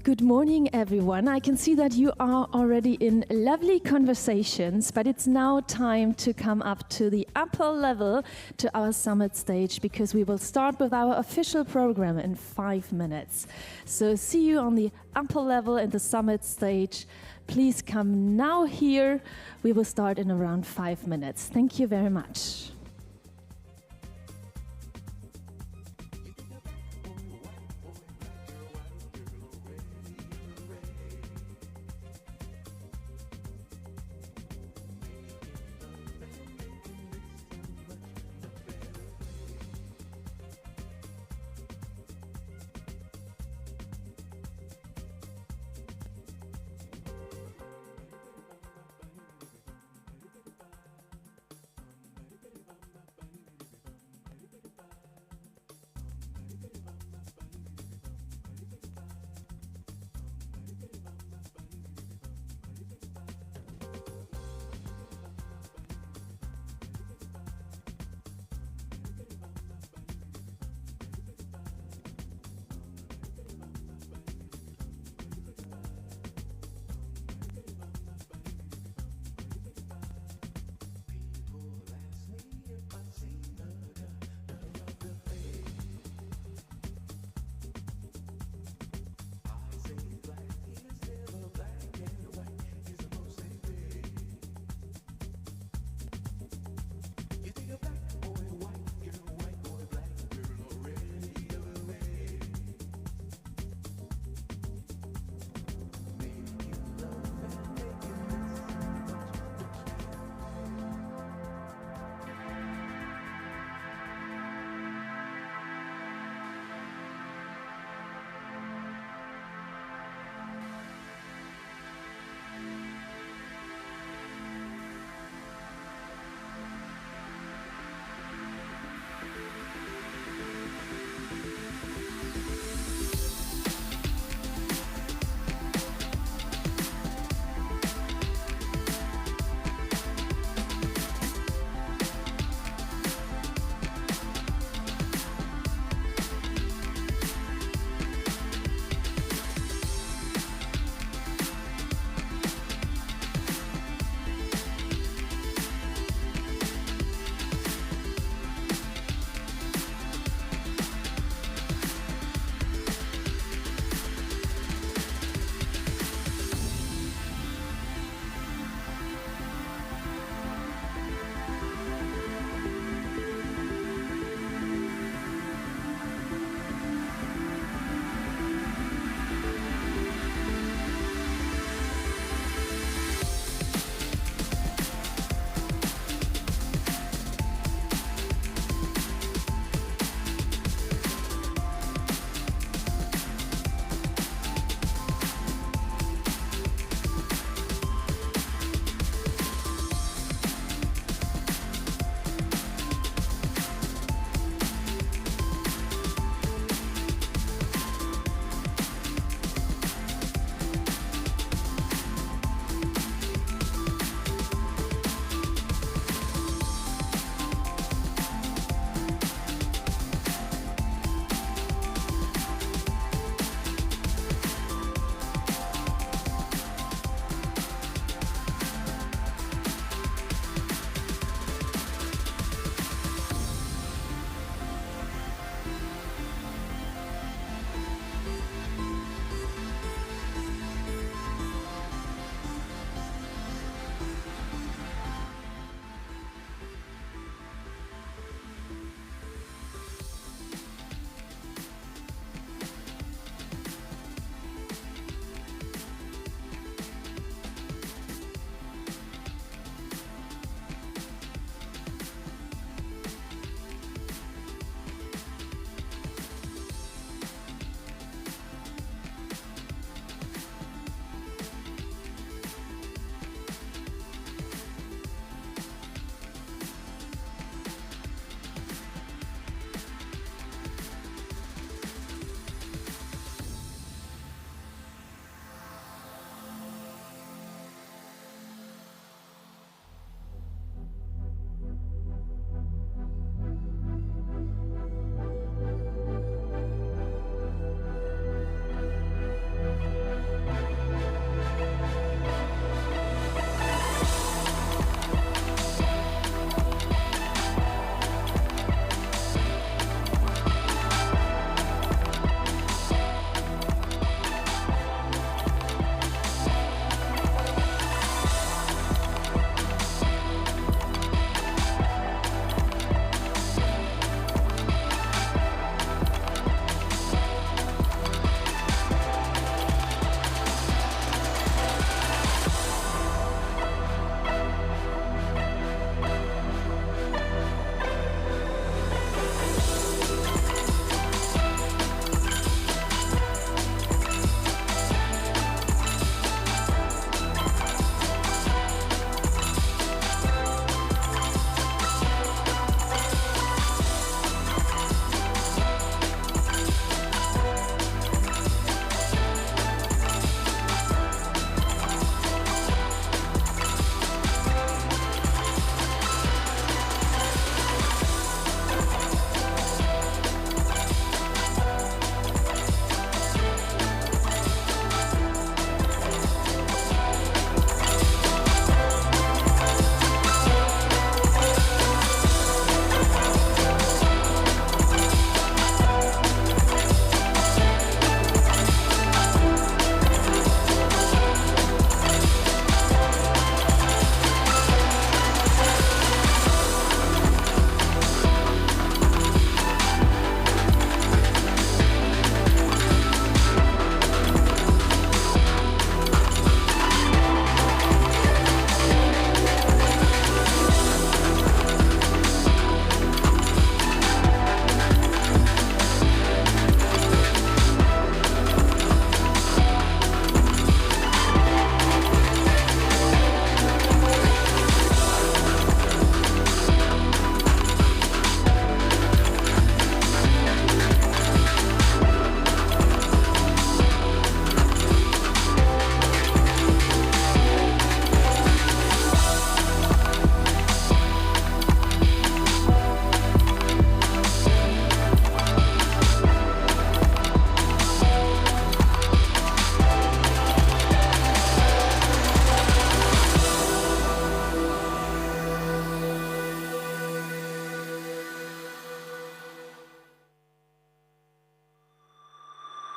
Good morning, everyone. I can see that you are already in lovely conversations, but it's now time to come up to the upper level, to our summit stage, because we will start with our official program in 5 minutes. So see you on the upper level in the summit stage. Please come now here. We will start in around 5 minutes. Thank you very much.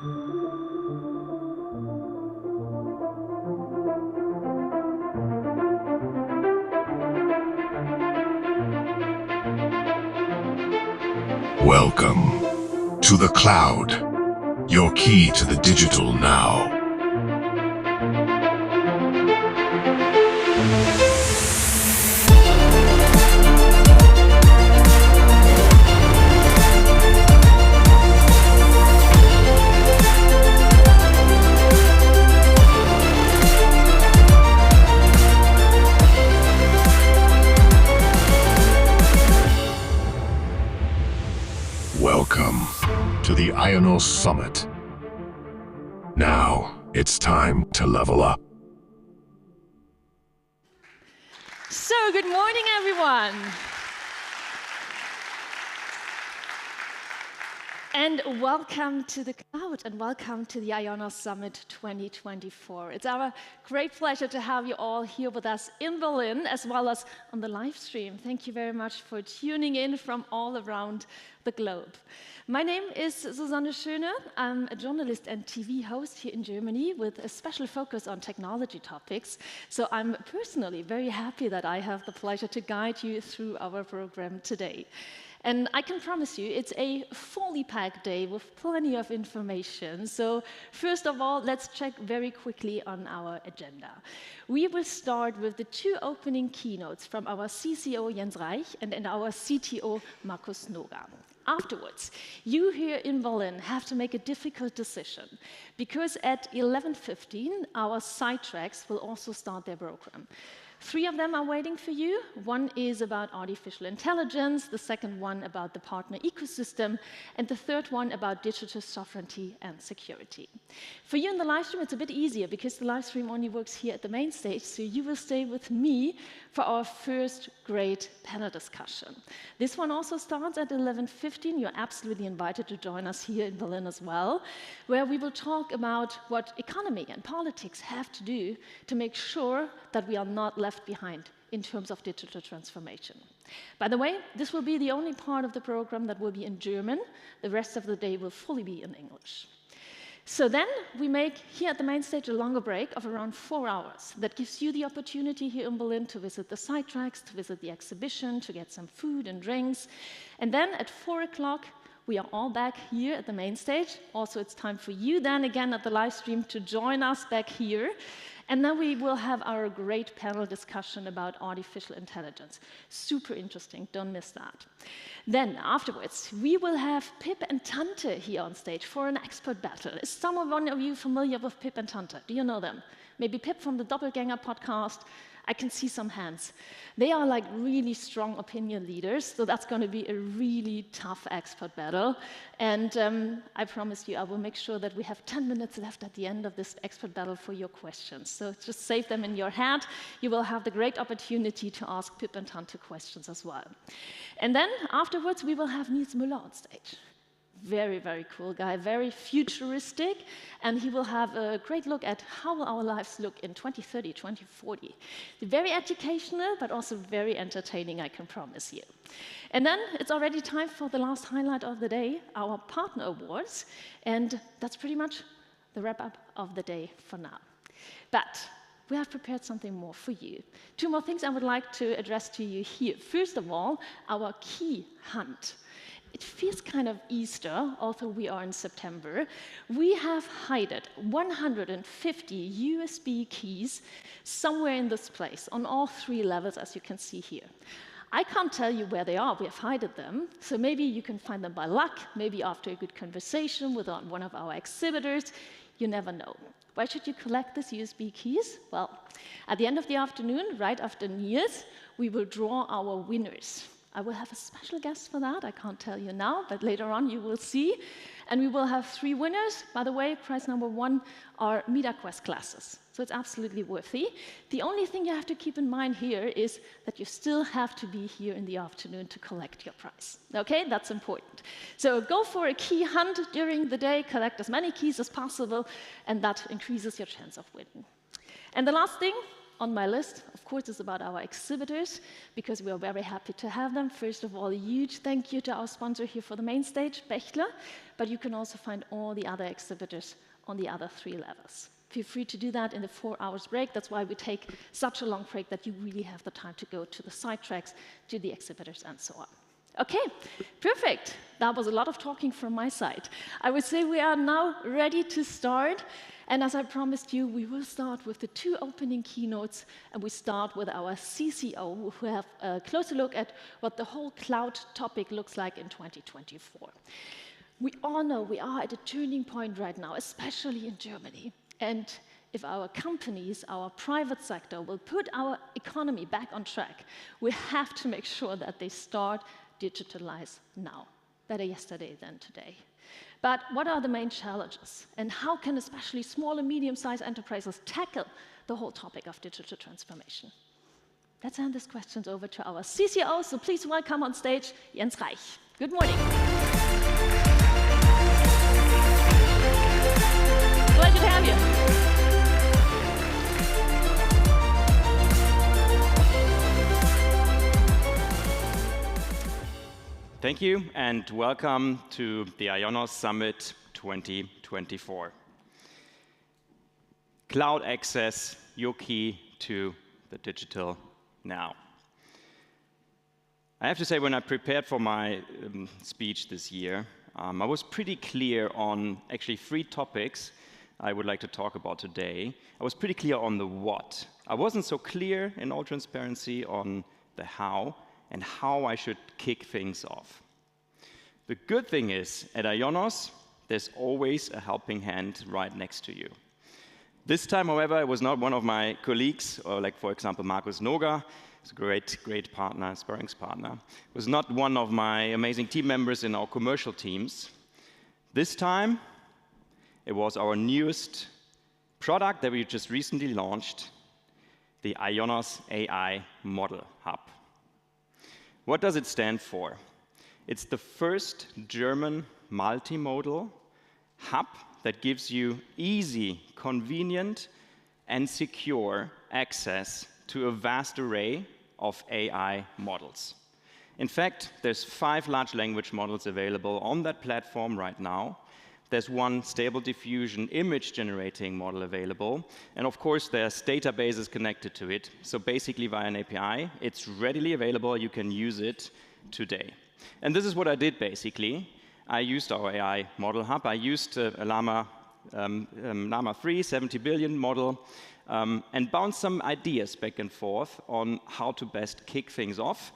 Welcome to the cloud, your key to the digital now. Welcome to the IONOS Summit. Now it's time to level up. So, good morning, everyone. And welcome to the cloud and welcome to the IONOS Summit 2024. It's our great pleasure to have you all here with us in Berlin as well as on the live stream. Thank you very much for tuning in from all around the globe. My name is Susanne Schöne. I'm a journalist and TV host here in Germany with a special focus on technology topics. So I'm personally very happy that I have the pleasure to guide you through our program today. And I can promise you, it's a fully packed day with plenty of information. So first of all, let's check very quickly on our agenda. We will start with the two opening keynotes from our CCO Jens Reich and our CTO Markus Noga. Afterwards, you here in Berlin have to make a difficult decision because at 11:15, our side tracks will also start their program. 3 of them are waiting for you. One is about artificial intelligence, the second one about the partner ecosystem, and the third one about digital sovereignty and security. For you in the live stream, it's a bit easier because the live stream only works here at the main stage, so you will stay with me for our first great panel discussion. This one also starts at 11:15. You're absolutely invited to join us here in Berlin as well, where we will talk about what economy and politics have to do to make sure that we are not left behind in terms of digital transformation. By the way, this will be the only part of the program that will be in German. The rest of the day will fully be in English. So then we make here at the main stage a longer break of around 4 hours. That gives you the opportunity here in Berlin to visit the side tracks, to visit the exhibition, to get some food and drinks. And then at 4 o'clock, we are all back here at the main stage. Also, it's time for you then again at the live stream to join us back here. And then we will have our great panel discussion about artificial intelligence. Super interesting, don't miss that. Then afterwards, we will have Pip and Tante here on stage for an expert battle. Is one of you familiar with Pip and Tante? Do you know them? Maybe Pip from the Doppelganger podcast. I can see some hands. They are like really strong opinion leaders, so that's going to be a really tough expert battle. And I promise you, I will make sure that we have 10 minutes left at the end of this expert battle for your questions. So just save them in your head. You will have the great opportunity to ask Pip and Tante questions as well. And then afterwards, we will have Nils Müller on stage. Very, very cool guy, very futuristic, and he will have a great look at how will our lives look in 2030, 2040. Very educational, but also very entertaining, I can promise you. And then it's already time for the last highlight of the day, our partner awards, and that's pretty much the wrap-up of the day for now. But we have prepared something more for you. 2 more things I would like to address to you here. First of all, our key hunt. It feels kind of Easter, although we are in September. We have hidden 150 USB keys somewhere in this place, on all 3 levels, as you can see here. I can't tell you where they are, we have hidden them, so maybe you can find them by luck, maybe after a good conversation with one of our exhibitors, you never know. Why should you collect these USB keys? Well, at the end of the afternoon, right after Nils, we will draw our winners. I will have a special guest for that. I can't tell you now, but later on you will see. And we will have 3 winners. By the way, prize number 1 are MetaQuest classes. So it's absolutely worthy. The only thing you have to keep in mind here is that you still have to be here in the afternoon to collect your prize. Okay, that's important. So go for a key hunt during the day, collect as many keys as possible, and that increases your chance of winning. And the last thing, on my list, of course, is about our exhibitors, because we are very happy to have them. First of all, a huge thank you to our sponsor here for the main stage, Bechtle, but you can also find all the other exhibitors on the other 3 levels. Feel free to do that in the 4 hours break. That's why we take such a long break, that you really have the time to go to the side tracks, to the exhibitors, and so on. Okay, perfect. That was a lot of talking from my side. I would say we are now ready to start. And as I promised you, we will start with the 2 opening keynotes, and we start with our CCO, who have a closer look at what the whole cloud topic looks like in 2024. We all know we are at a turning point right now, especially in Germany. And if our companies, our private sector, will put our economy back on track, we have to make sure that they start digitalize now. Better yesterday than today. But what are the main challenges? And how can especially small and medium-sized enterprises tackle the whole topic of digital transformation? Let's hand these questions over to our CCO, so please welcome on stage Jens Reich. Good morning. Pleasure to have you. Thank you, and welcome to the IONOS Summit 2024. Cloud access, your key to the digital now. I have to say, when I prepared for my speech this year, I was pretty clear on actually 3 topics I would like to talk about today. I was pretty clear on the what. I wasn't so clear, in all transparency, on the how and how I should kick things off. The good thing is, at IONOS, there's always a helping hand right next to you. This time, however, it was not one of my colleagues, or like, for example, Markus Noga, who's a great partner, sparringspartner. It was not one of my amazing team members in our commercial teams. This time, it was our newest product that we just recently launched, the IONOS AI Model Hub. What does it stand for? It's the first German multimodal hub that gives you easy, convenient, and secure access to a vast array of AI models. In fact, there's 5 large language models available on that platform right now. There's 1 stable diffusion image generating model available. And of course, there's databases connected to it. So basically, via an API, it's readily available. You can use it today. And this is what I did, basically. I used our AI model hub. I used a Llama 3 70 billion model and bounced some ideas back and forth on how to best kick things off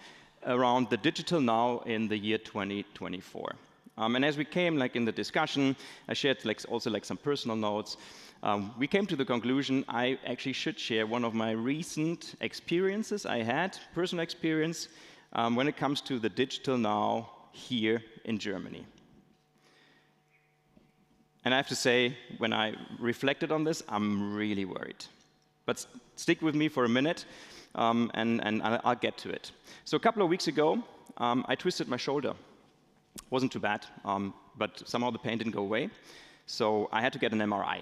around the digital now in the year 2024. And as we came in the discussion, I shared also some personal notes. We came to the conclusion I actually should share one of my recent experiences I had, personal experience, when it comes to the digital now here in Germany. And I have to say, when I reflected on this, I'm really worried. But stick with me for a minute, and I'll get to it. So a couple of weeks ago, I twisted my shoulder. Wasn't too bad, but somehow the pain didn't go away, so I had to get an MRI.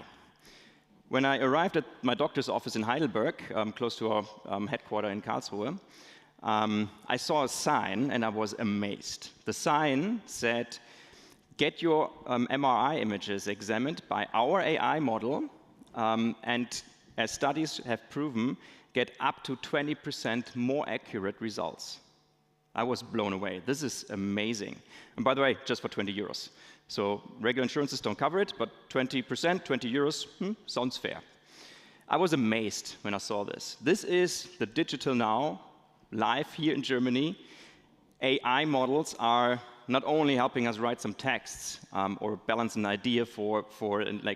When I arrived at my doctor's office in Heidelberg, close to our headquarters in Karlsruhe, I saw a sign and I was amazed. The sign said, "Get your MRI images examined by our AI model, and as studies have proven, get up to 20% more accurate results." I was blown away. This is amazing. And by the way, just for 20 euros. So regular insurances don't cover it, but 20%, 20 euros, sounds fair. I was amazed when I saw this. This is the digital now, live here in Germany. AI models are not only helping us write some texts or balance an idea for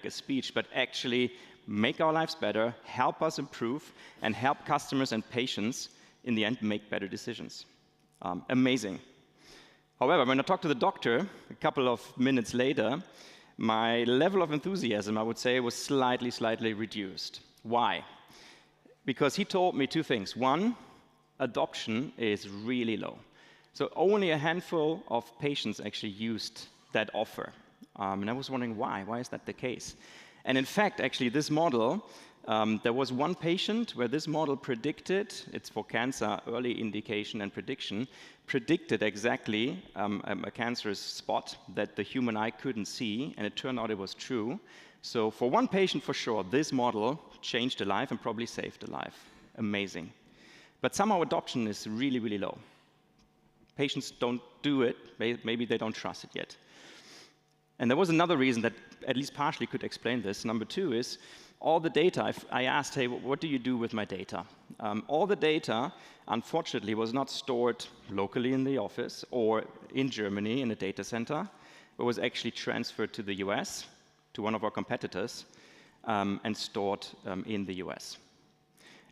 a speech, but actually make our lives better, help us improve, and help customers and patients in the end make better decisions. Amazing. However, when I talked to the doctor a couple of minutes later, my level of enthusiasm, I would say, was slightly reduced. Why? Because he told me 2 things. 1, adoption is really low. So only a handful of patients actually used that offer. And I was wondering why. Why is that the case? And in fact, actually, this model there was one patient where this model predicted, it's for cancer, early indication and prediction, predicted exactly a cancerous spot that the human eye couldn't see, and it turned out it was true. So for one patient, for sure, this model changed a life and probably saved a life. Amazing. But somehow adoption is really, really low. Patients don't do it, maybe they don't trust it yet. And there was another reason that at least partially could explain this. Number two is, all the data, I asked, hey, what do you do with my data? All the data, unfortunately, was not stored locally in the office or in Germany in a data center, but was actually transferred to the US, to one of our competitors, and stored in the US.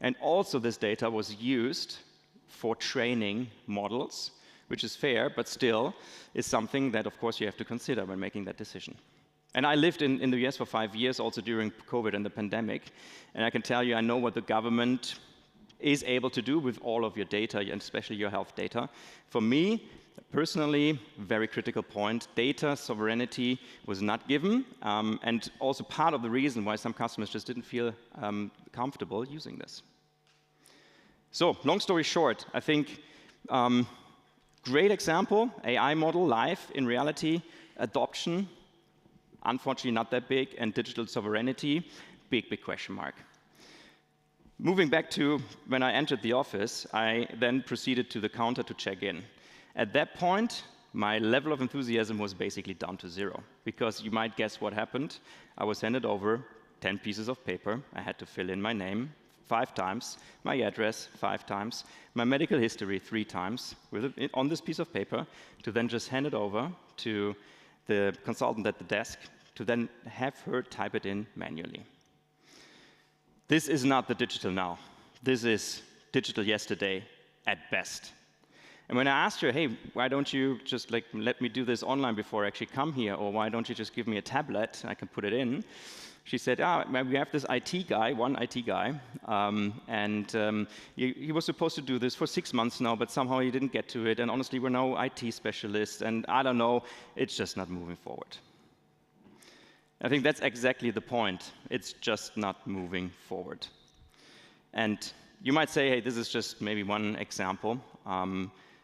And also this data was used for training models, which is fair, but still is something that, of course, you have to consider when making that decision. And I lived in the US for 5 years, also during COVID and the pandemic, and I can tell you, I know what the government is able to do with all of your data, and especially your health data. For me, personally, very critical point, data sovereignty was not given, and also part of the reason why some customers just didn't feel comfortable using this. So, long story short, I think great example, AI model, live in reality, adoption, unfortunately not that big, and digital sovereignty, big, big question mark. Moving back to when I entered the office, I then proceeded to the counter to check in. At that point, my level of enthusiasm was basically down to zero, because you might guess what happened. I was handed over 10 pieces of paper. I had to fill in my name 5 times, my address 5 times, my medical history 3 times on this piece of paper, to then just hand it over to the consultant at the desk, to then have her type it in manually. This is not the digital now. This is digital yesterday at best. And when I asked her, hey, why don't you just let me do this online before I actually come here, or why don't you just give me a tablet and I can put it in? She said, we have this IT guy, one IT guy, and he was supposed to do this for 6 months now, but somehow he didn't get to it, and honestly, we're no IT specialists, and I don't know, it's just not moving forward. I think that's exactly the point. It's just not moving forward. And you might say, hey, this is just maybe one example.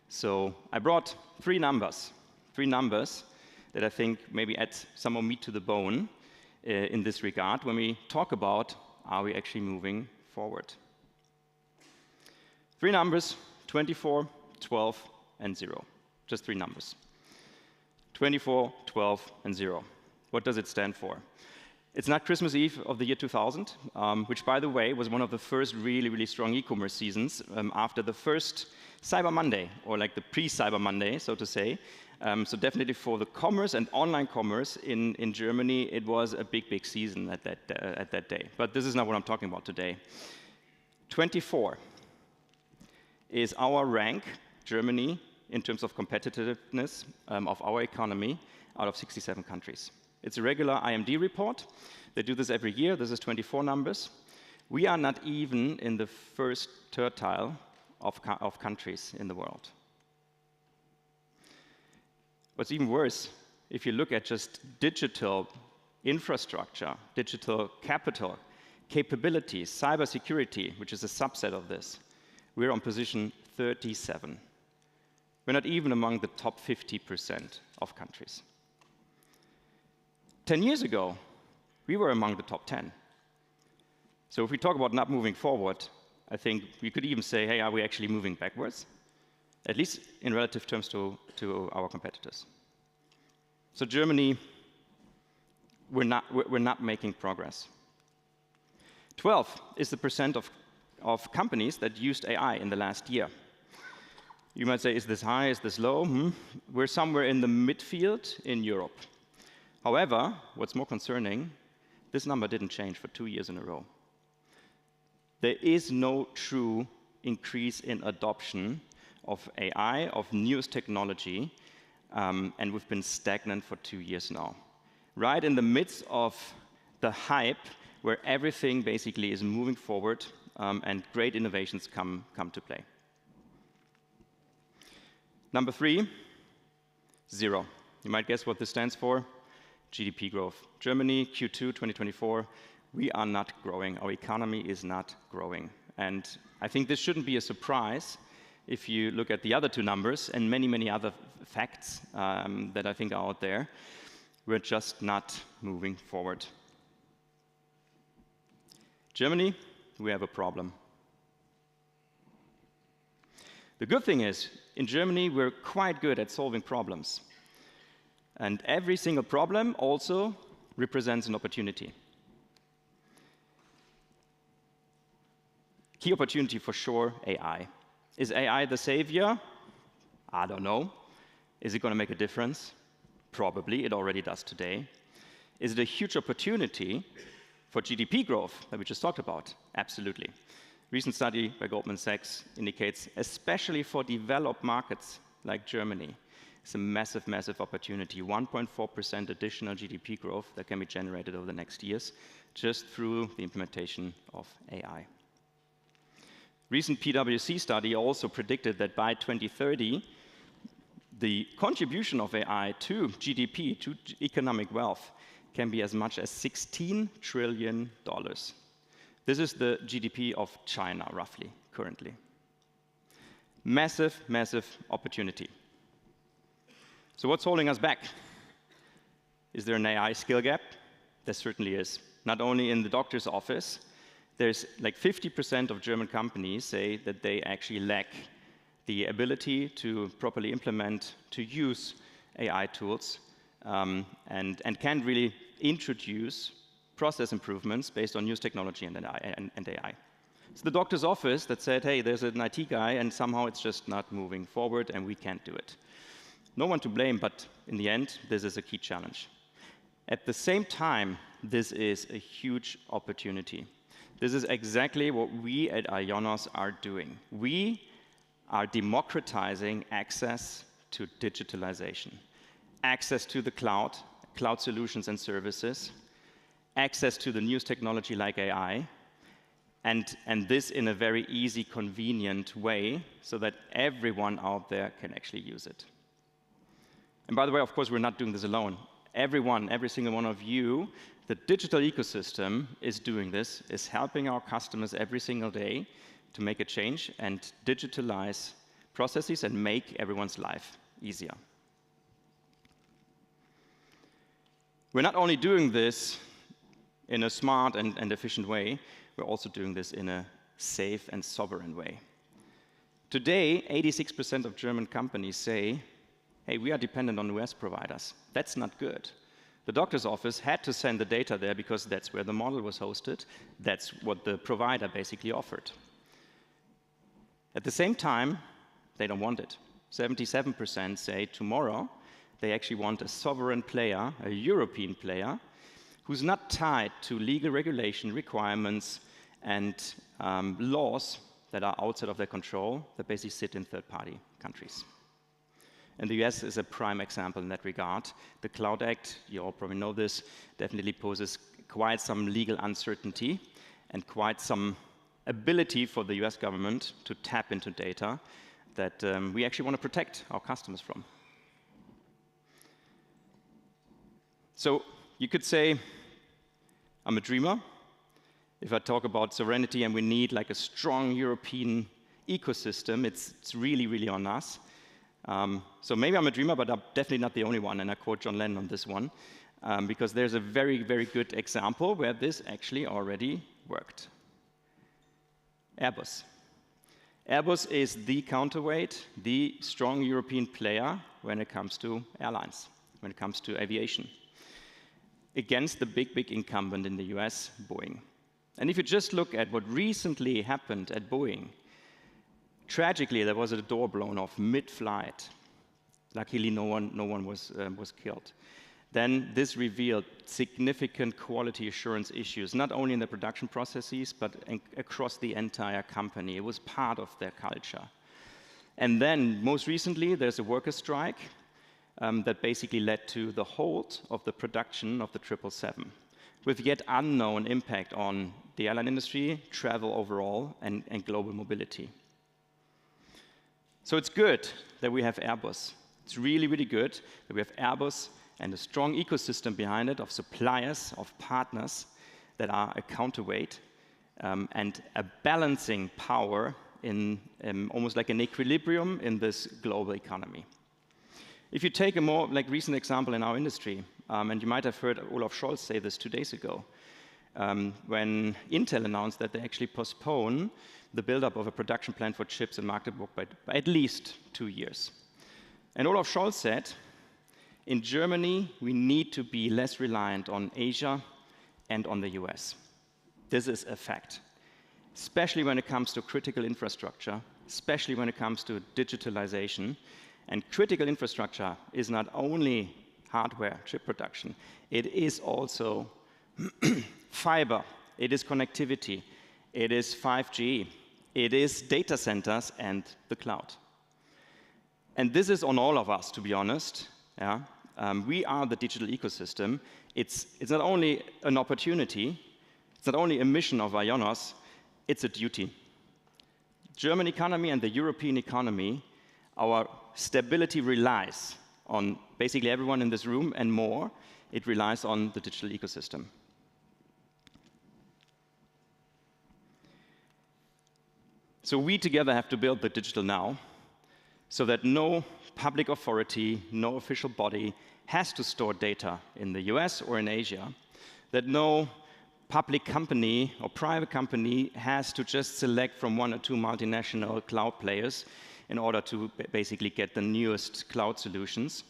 So I brought 3 numbers that I think maybe add some more meat to the bone in this regard when we talk about, are we actually moving forward? 3 numbers, 24, 12, and 0. Just 3 numbers. 24, 12, and 0. What does it stand for? It's not Christmas Eve of the year 2000, which, by the way, was one of the first really, really strong e-commerce seasons after the first Cyber Monday, or like the pre-Cyber Monday, so to say. So definitely for the commerce and online commerce in Germany, it was a big, big season at that day. But this is not what I'm talking about today. 24 is our rank, Germany, in terms of competitiveness of our economy out of 67 countries. It's a regular IMD report. They do this every year. This is 24 numbers. We are not even in the first tertile of countries in the world. What's even worse, if you look at just digital infrastructure, digital capital, capabilities, cybersecurity, which is a subset of this, we're on position 37. We're not even among the top 50% of countries. 10 years ago, we were among the top 10. So if we talk about not moving forward, I think we could even say, hey, are we actually moving backwards? At least in relative terms to our competitors. So Germany, we're not making progress. 12 is the percent of companies that used AI in the last year. You might say, is this high, is this low? We're somewhere in the midfield in Europe. However, what's more concerning, this number didn't change for 2 years in a row. There is no true increase in adoption of AI, of newest technology, and we've been stagnant for 2 years now. Right in the midst of the hype, where everything basically is moving forward, and great innovations come to play. Number 3, 0. You might guess what this stands for. GDP growth. Germany, Q2 2024, we are not growing. Our economy is not growing. And I think this shouldn't be a surprise if you look at the other two numbers and many, many other facts that I think are out there. We're just not moving forward. Germany, we have a problem. The good thing is, in Germany, we're quite good at solving problems. And every single problem also represents an opportunity. Key opportunity for sure, AI. Is AI the savior? I don't know. Is it going to make a difference? Probably, it already does today. Is it a huge opportunity for GDP growth that we just talked about? Absolutely. Recent study by Goldman Sachs indicates, especially for developed markets like Germany, it's a massive, massive opportunity. 1.4% additional GDP growth that can be generated over the next years just through the implementation of AI. Recent PwC study also predicted that by 2030, the contribution of AI to GDP, to economic wealth, can be as much as $16 trillion. This is the GDP of China, roughly, currently. Massive, massive opportunity. So what's holding us back? Is there an AI skill gap? There certainly is. Not only in the doctor's office, there's like 50% of German companies say that they actually lack the ability to properly implement, to use AI tools, and can't really introduce process improvements based on news technology and AI. It's the doctor's office that said, hey, there's an IT guy, and somehow it's just not moving forward, and we can't do it. No one to blame, but in the end, this is a key challenge. At the same time, this is a huge opportunity. This is exactly what we at IONOS are doing. We are democratizing access to digitalization, access to the cloud, cloud solutions and services, access to the news technology like AI, and this in a very easy, convenient way so that everyone out there can actually use it. And by the way, of course, we're not doing this alone. Everyone, every single one of you, the digital ecosystem is doing this, is helping our customers every single day to make a change and digitalize processes and make everyone's life easier. We're not only doing this in a smart and efficient way, we're also doing this in a safe and sovereign way. Today, 86% of German companies say, hey, we are dependent on US providers. That's not good. The doctor's office had to send the data there because that's where the model was hosted. That's what the provider basically offered. At the same time, they don't want it. 77% say tomorrow they actually want a sovereign player, a European player, who's not tied to legal regulation requirements and laws that are outside of their control, that basically sit in third-party countries. And the US is a prime example in that regard. The Cloud Act, you all probably know this, definitely poses quite some legal uncertainty and quite some ability for the US government to tap into data that we actually want to protect our customers from. So you could say, I'm a dreamer. If I talk about sovereignty and we need like a strong European ecosystem, it's really, really on us. So maybe I'm a dreamer, but I'm definitely not the only one, and I quote John Lennon on this one, because there's a very, very good example where this actually already worked. Airbus. Airbus is the counterweight, the strong European player when it comes to airlines, when it comes to aviation, against the big, big incumbent in the US, Boeing. And if you just look at what recently happened at Boeing, tragically, there was a door blown off mid-flight. Luckily, no one was killed. Then this revealed significant quality assurance issues, not only in the production processes, but across the entire company. It was part of their culture. And then, most recently, there's a worker strike that basically led to the halt of the production of the 777, with yet unknown impact on the airline industry, travel overall, and global mobility. So it's good that we have Airbus. It's really, really good that we have Airbus and a strong ecosystem behind it of suppliers, of partners that are a counterweight and a balancing power in almost like an equilibrium in this global economy. If you take a more recent example in our industry, and you might have heard Olaf Scholz say this 2 days ago, when Intel announced that they actually postpone the buildup of a production plant for chips in Magdeburg by at least 2 years. And Olaf Scholz said, in Germany, we need to be less reliant on Asia and on the US. This is a fact, especially when it comes to critical infrastructure, especially when it comes to digitalization. And critical infrastructure is not only hardware, chip production, it is also fiber, it is connectivity, it is 5G, it is data centers and the cloud. And this is on all of us, to be honest. Yeah? We are the digital ecosystem. It's not only an opportunity, it's not only a mission of IONOS, it's a duty. German economy and the European economy, our stability relies on basically everyone in this room and more. It relies on the digital ecosystem. So we together have to build the digital now so that no public authority, no official body has to store data in the US or in Asia, that no public company or private company has to just select from 1 or 2 multinational cloud players in order to basically get the newest cloud solutions.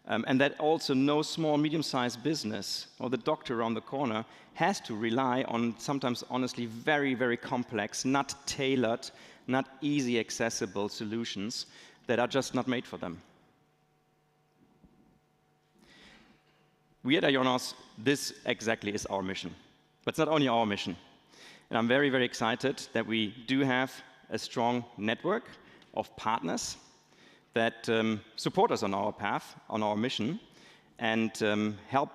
And that also no small, medium-sized business or the doctor around the corner has to rely on sometimes, honestly, very, very complex, not tailored, not easy accessible solutions that are just not made for them. We at IONOS, this exactly is our mission. But it's not only our mission. And I'm very, very excited that we do have a strong network of partners that support us on our path, on our mission, and help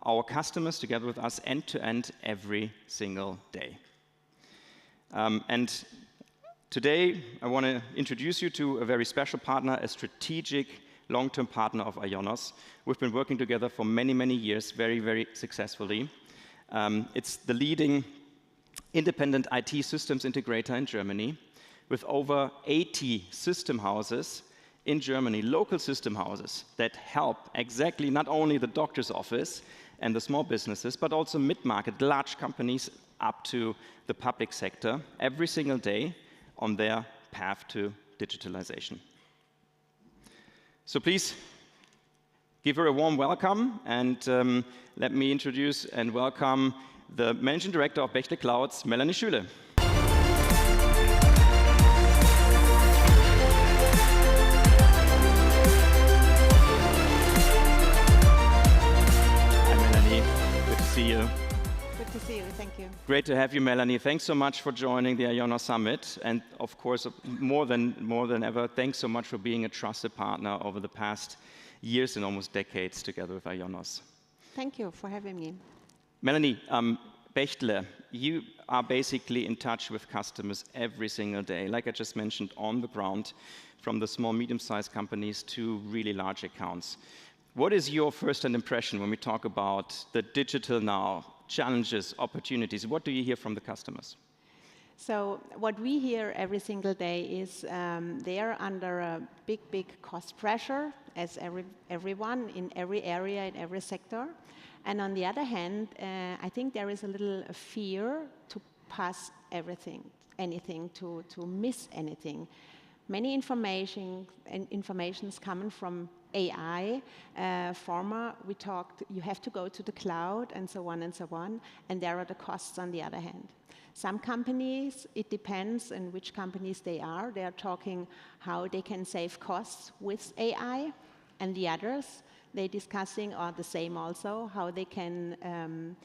our customers together with us end-to-end every single day. And today, I want to introduce you to a very special partner, a strategic long-term partner of IONOS. We've been working together for many, many years, very, very successfully. It's the leading independent IT systems integrator in Germany, with over 80 system houses in Germany, local system houses that help exactly not only the doctor's office and the small businesses, but also mid-market, large companies up to the public sector every single day on their path to digitalization. So please give her a warm welcome, and let me introduce and welcome the Managing Director of Bechtle Clouds, Melanie Schüle. Hi, Melanie. Good to see you. Good to see you. Thank you. Great to have you, Melanie. Thanks so much for joining the IONOS Summit. And of course, more than ever, thanks so much for being a trusted partner over the past years and almost decades together with IONOS. Thank you for having me. Melanie, Bechtle, you are basically in touch with customers every single day, like I just mentioned, on the ground, from the small, medium-sized companies to really large accounts. What is your first-hand impression when we talk about the digital now, challenges, opportunities? What do you hear from the customers? So what we hear every single day is they are under a big, big cost pressure, as everyone in every area, in every sector. And on the other hand, I think there is a little fear to pass anything, to miss anything. Many informations coming from AI. Former, we talked, you have to go to the cloud and so on, and there are the costs on the other hand. Some companies, it depends on which companies they are talking how they can save costs with AI, and the others, they're discussing are the same also, how they can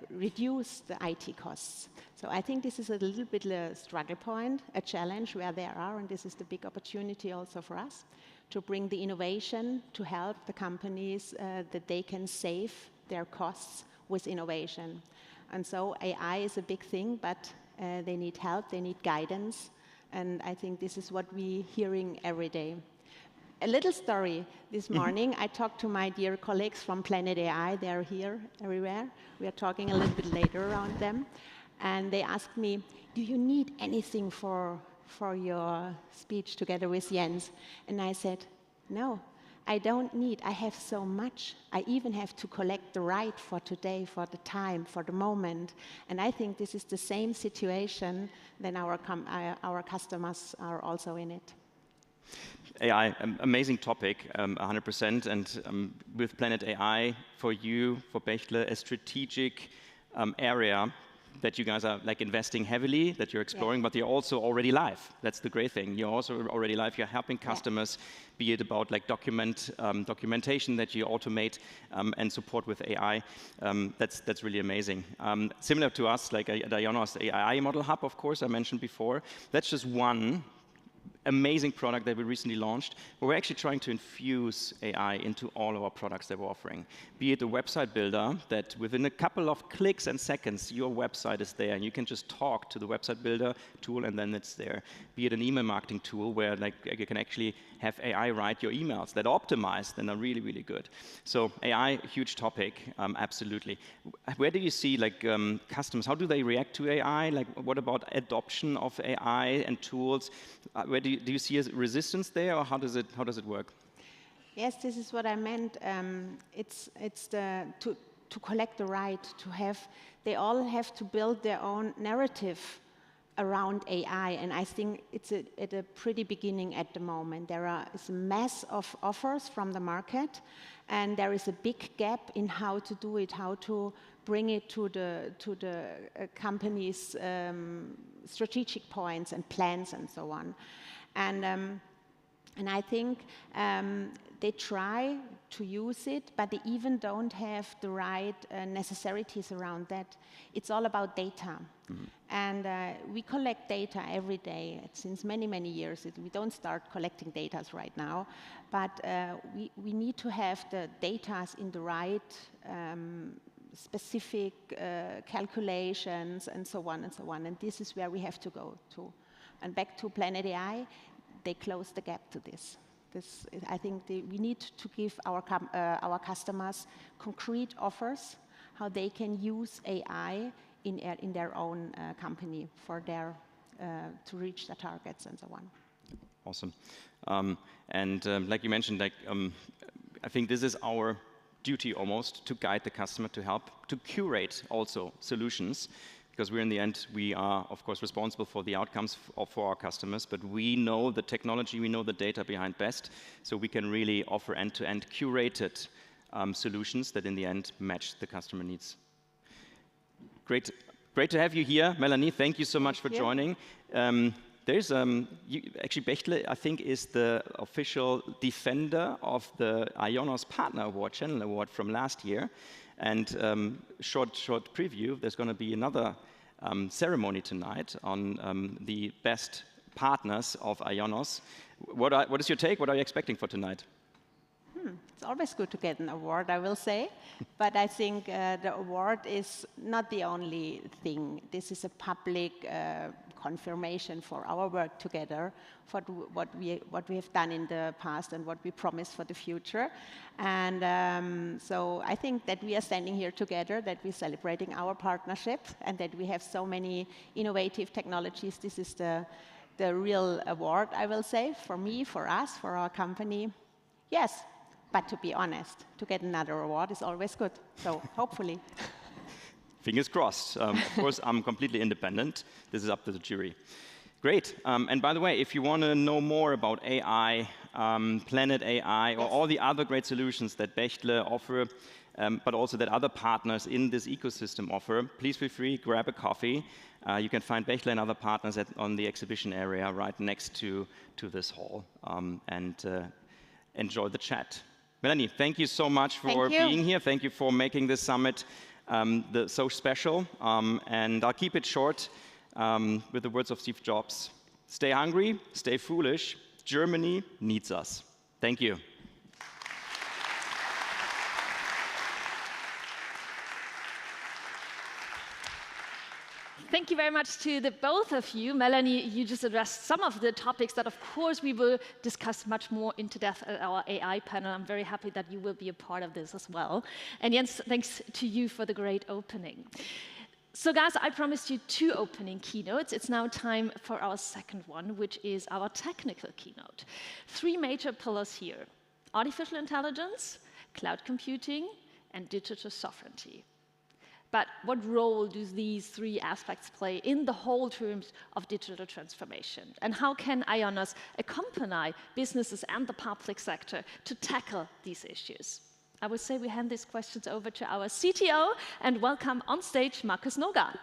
reduce the IT costs. So I think this is a little bit a struggle point, a challenge where they are, and this is the big opportunity also for us to bring the innovation to help the companies that they can save their costs with innovation. And so AI is a big thing, but they need help, they need guidance, and I think this is what we're hearing every day. A little story. This morning, I talked to my dear colleagues from Planet AI. They're here everywhere. We are talking a little bit later around them. And they asked me, do you need anything for your speech together with Jens? And I said, no, I don't need. I have so much. I even have to collect the right for today, for the time, for the moment. And I think this is the same situation that our customers are also in it. AI, amazing topic, 100%. And with Planet AI, for you, for Bechtle, a strategic area that you guys are like investing heavily, that you're exploring, but you're also already live. That's the great thing. You're also already live. You're helping customers, be it about like documentation that you automate and support with AI. That's really amazing. Similar to us, like at IONOS, AI Model Hub, of course, I mentioned before. That's just one amazing product that we recently launched, where we're actually trying to infuse AI into all of our products that we're offering. Be it a website builder that within a couple of clicks and seconds, your website is there and you can just talk to the website builder tool and then it's there. Be it an email marketing tool where like you can actually have AI write your emails that are optimized and are really, really good. So AI, huge topic, absolutely. Where do you see like customers, how do they react to AI? Like what about adoption of AI and tools? Where do you see a resistance there, or how does it work? Yes, this is what I meant. It's to collect the right, to have. They all have to build their own narrative around AI, and I think it's at a pretty beginning at the moment. There is a mass of offers from the market, and there is a big gap in how to do it, how to bring it to the company's strategic points and plans and so on. And I think they try to use it, but they even don't have the right necessities around that. It's all about data. Mm-hmm. And we collect data every day since many, many years. We don't start collecting data right now, but we need to have the data in the right specific calculations and so on and so on. And this is where we have to go to. And back to Planet AI, they close the gap to this. I think we need to give our customers concrete offers how they can use AI in their own company for to reach their targets and so on. Awesome. Like you mentioned, like I think this is our duty almost to guide the customer, to help, to curate also solutions. Because we're in the end, we are of course responsible for the outcomes for our customers, but we know the technology, we know the data behind best, so we can really offer end-to-end curated solutions that in the end match the customer needs. Great to have you here, Melanie. Thank you so much for joining. Actually, Bechtle, I think, is the official defender of the IONOS Partner Award, Channel Award from last year. And short preview, there's going to be another ceremony tonight on the best partners of IONOS. What is your take? What are you expecting for tonight? It's always good to get an award, I will say. But I think the award is not the only thing. This is a public confirmation for our work together, for what we have done in the past and what we promise for the future. And so I think that we are standing here together, that we're celebrating our partnership, and that we have so many innovative technologies. This is the real award, I will say, for me, for us, for our company. Yes, but to be honest, to get another award is always good. So hopefully. Fingers crossed. Of course, I'm completely independent. This is up to the jury. Great. And by the way, if you want to know more about AI, Planet AI, or all the other great solutions that Bechtle offer, but also that other partners in this ecosystem offer, please feel free, grab a coffee. You can find Bechtle and other partners on the exhibition area right next to this hall, and enjoy the chat. Melanie, thank you so much for being here. Thank you for making this summit so special. And I'll keep it short with the words of Steve Jobs. Stay hungry, stay foolish. Germany needs us. Thank you. Thank you very much to the both of you. Melanie, you just addressed some of the topics that, of course, we will discuss much more into depth at our AI panel. I'm very happy that you will be a part of this as well. And Jens, thanks to you for the great opening. So guys, I promised you 2 opening keynotes. It's now time for our second one, which is our technical keynote. 3 major pillars here: artificial intelligence, cloud computing, and digital sovereignty. But what role do these 3 aspects play in the whole terms of digital transformation? And how can IONOS accompany businesses and the public sector to tackle these issues? I would say we hand these questions over to our CTO and welcome on stage Markus Noga.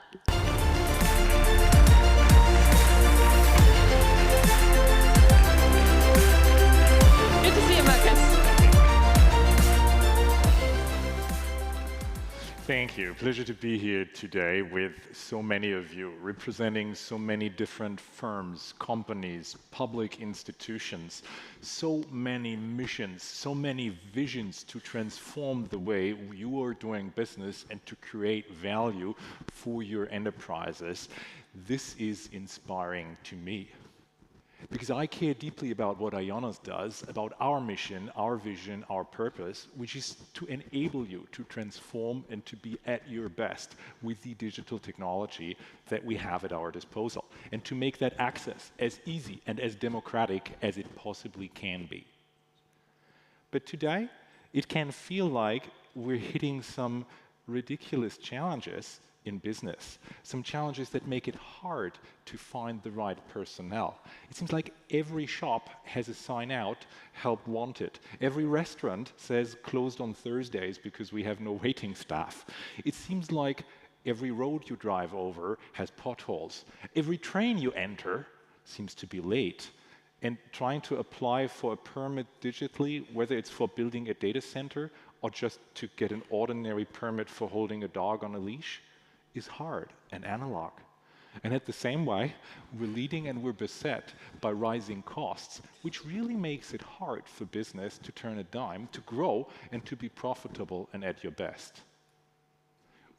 Good to see you, Markus. Thank you. Pleasure to be here today with so many of you, representing so many different firms, companies, public institutions, so many missions, so many visions to transform the way you are doing business and to create value for your enterprises. This is inspiring to me, because I care deeply about what IONOS does, about our mission, our vision, our purpose, which is to enable you to transform and to be at your best with the digital technology that we have at our disposal, and to make that access as easy and as democratic as it possibly can be. But today, it can feel like we're hitting some ridiculous challenges in business, some challenges that make it hard to find the right personnel. It seems like every shop has a sign out, help wanted. Every restaurant says closed on Thursdays because we have no waiting staff. It seems like every road you drive over has potholes. Every train you enter seems to be late. And trying to apply for a permit digitally, whether it's for building a data center or just to get an ordinary permit for holding a dog on a leash, is hard and analog. And at the same way, we're leading and we're beset by rising costs, which really makes it hard for business to turn a dime, to grow, and to be profitable and at your best.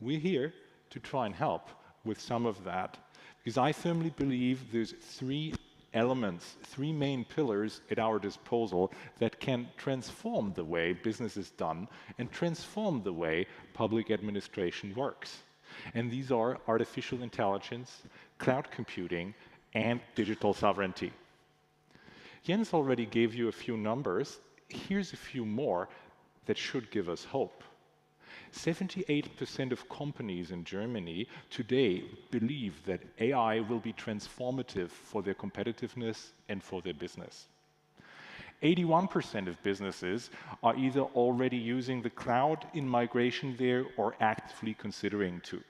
We're here to try and help with some of that, because I firmly believe there's 3 elements, 3 main pillars at our disposal that can transform the way business is done and transform the way public administration works. And these are artificial intelligence, cloud computing, and digital sovereignty. Jens already gave you a few numbers. Here's a few more that should give us hope. 78% of companies in Germany today believe that AI will be transformative for their competitiveness and for their business. 81% of businesses are either already using the cloud in migration there or actively considering to.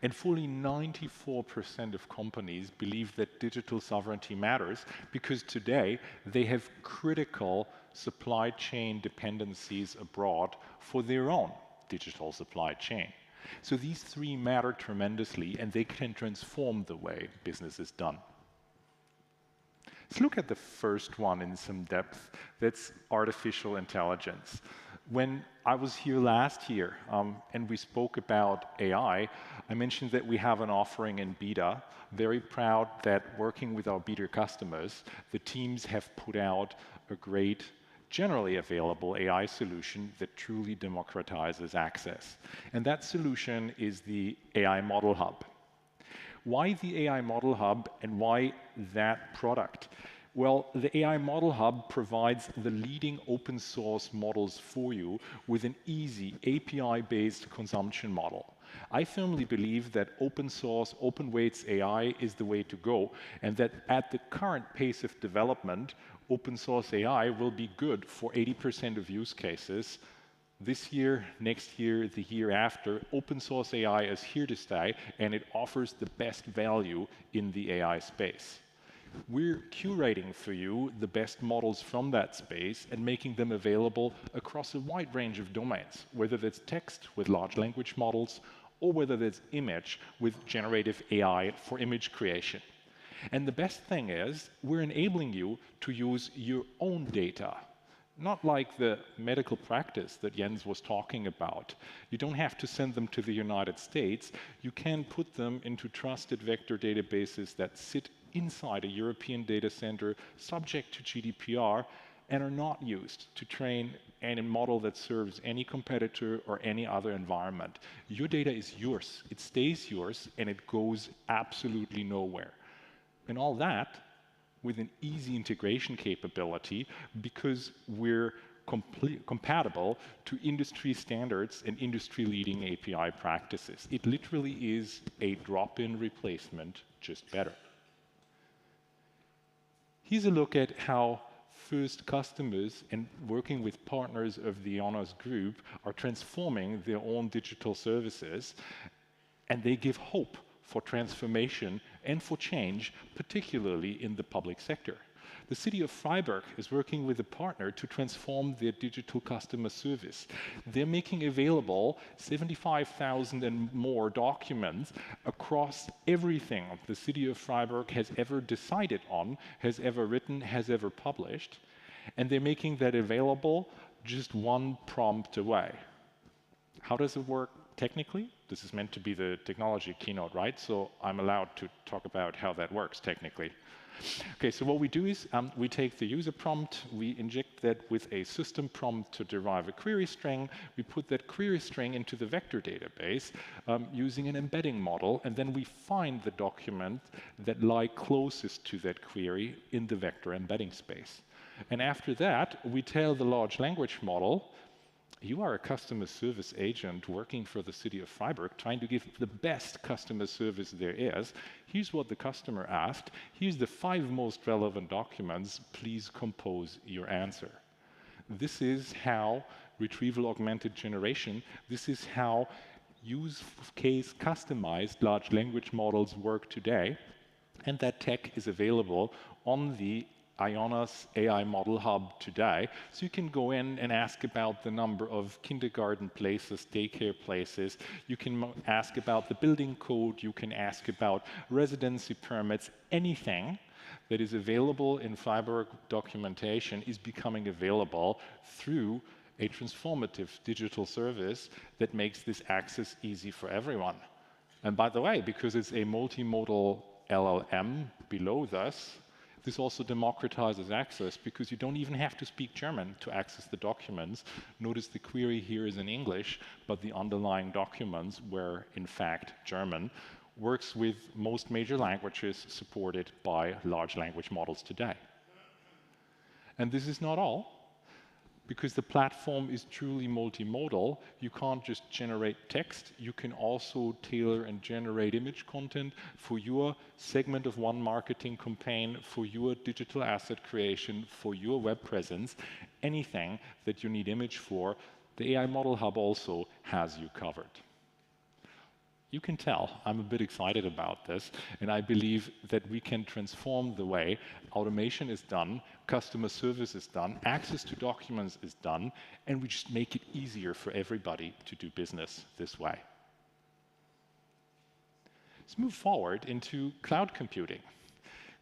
And fully 94% of companies believe that digital sovereignty matters because today they have critical supply chain dependencies abroad for their own digital supply chain. So these 3 matter tremendously, and they can transform the way business is done. Let's look at the first one in some depth. That's artificial intelligence. When I was here last year and we spoke about AI, I mentioned that we have an offering in beta. Very proud that working with our beta customers, the teams have put out a great, generally available AI solution that truly democratizes access. And that solution is the AI Model Hub. Why the AI Model Hub and why that product? Well, the AI Model Hub provides the leading open source models for you with an easy API-based consumption model. I firmly believe that open source, open weights AI is the way to go, and that at the current pace of development, open source AI will be good for 80% of use cases. This year, next year, the year after, open source AI is here to stay, and it offers the best value in the AI space. We're curating for you the best models from that space and making them available across a wide range of domains, whether that's text with large language models or whether that's image with generative AI for image creation. And the best thing is we're enabling you to use your own data, not like the medical practice that Jens was talking about. You don't have to send them to the United States. You can put them into trusted vector databases that sit inside a European data center subject to GDPR and are not used to train any model that serves any competitor or any other environment. Your data is yours, it stays yours, and it goes absolutely nowhere. And all that with an easy integration capability because we're compatible to industry standards and industry-leading API practices. It literally is a drop-in replacement, just better. Here's a look at how first customers and working with partners of the IONOS group are transforming their own digital services, and they give hope for transformation and for change, particularly in the public sector. The city of Freiburg is working with a partner to transform their digital customer service. They're making available 75,000 and more documents across everything the city of Freiburg has ever decided on, has ever written, has ever published. And they're making that available just one prompt away. How does it work technically? This is meant to be the technology keynote, right? So I'm allowed to talk about how that works technically. Okay, so what we do is we take the user prompt, we inject that with a system prompt to derive a query string. We put that query string into the vector database using an embedding model, and then we find the document that lie closest to that query in the vector embedding space. And after that, we tell the large language model, you are a customer service agent working for the city of Freiburg, trying to give the best customer service there is. Here's what the customer asked. Here's the 5 most relevant documents. Please compose your answer. This is how retrieval augmented generation, this is how use case customized large language models work today. And that tech is available on the IONOS AI Model Hub today. So you can go in and ask about the number of kindergarten places, daycare places. You can ask about the building code. You can ask about residency permits. Anything that is available in Freiburg documentation is becoming available through a transformative digital service that makes this access easy for everyone. And by the way, because it's a multimodal LLM below this also democratizes access because you don't even have to speak German to access the documents. Notice the query here is in English, but the underlying documents were in fact German. Works with most major languages supported by large language models today. And this is not all. Because the platform is truly multimodal, you can't just generate text, you can also tailor and generate image content for your segment of one marketing campaign, for your digital asset creation, for your web presence, anything that you need image for, the AI Model Hub also has you covered. You can tell I'm a bit excited about this, and I believe that we can transform the way automation is done, customer service is done, access to documents is done, and we just make it easier for everybody to do business this way. Let's move forward into cloud computing.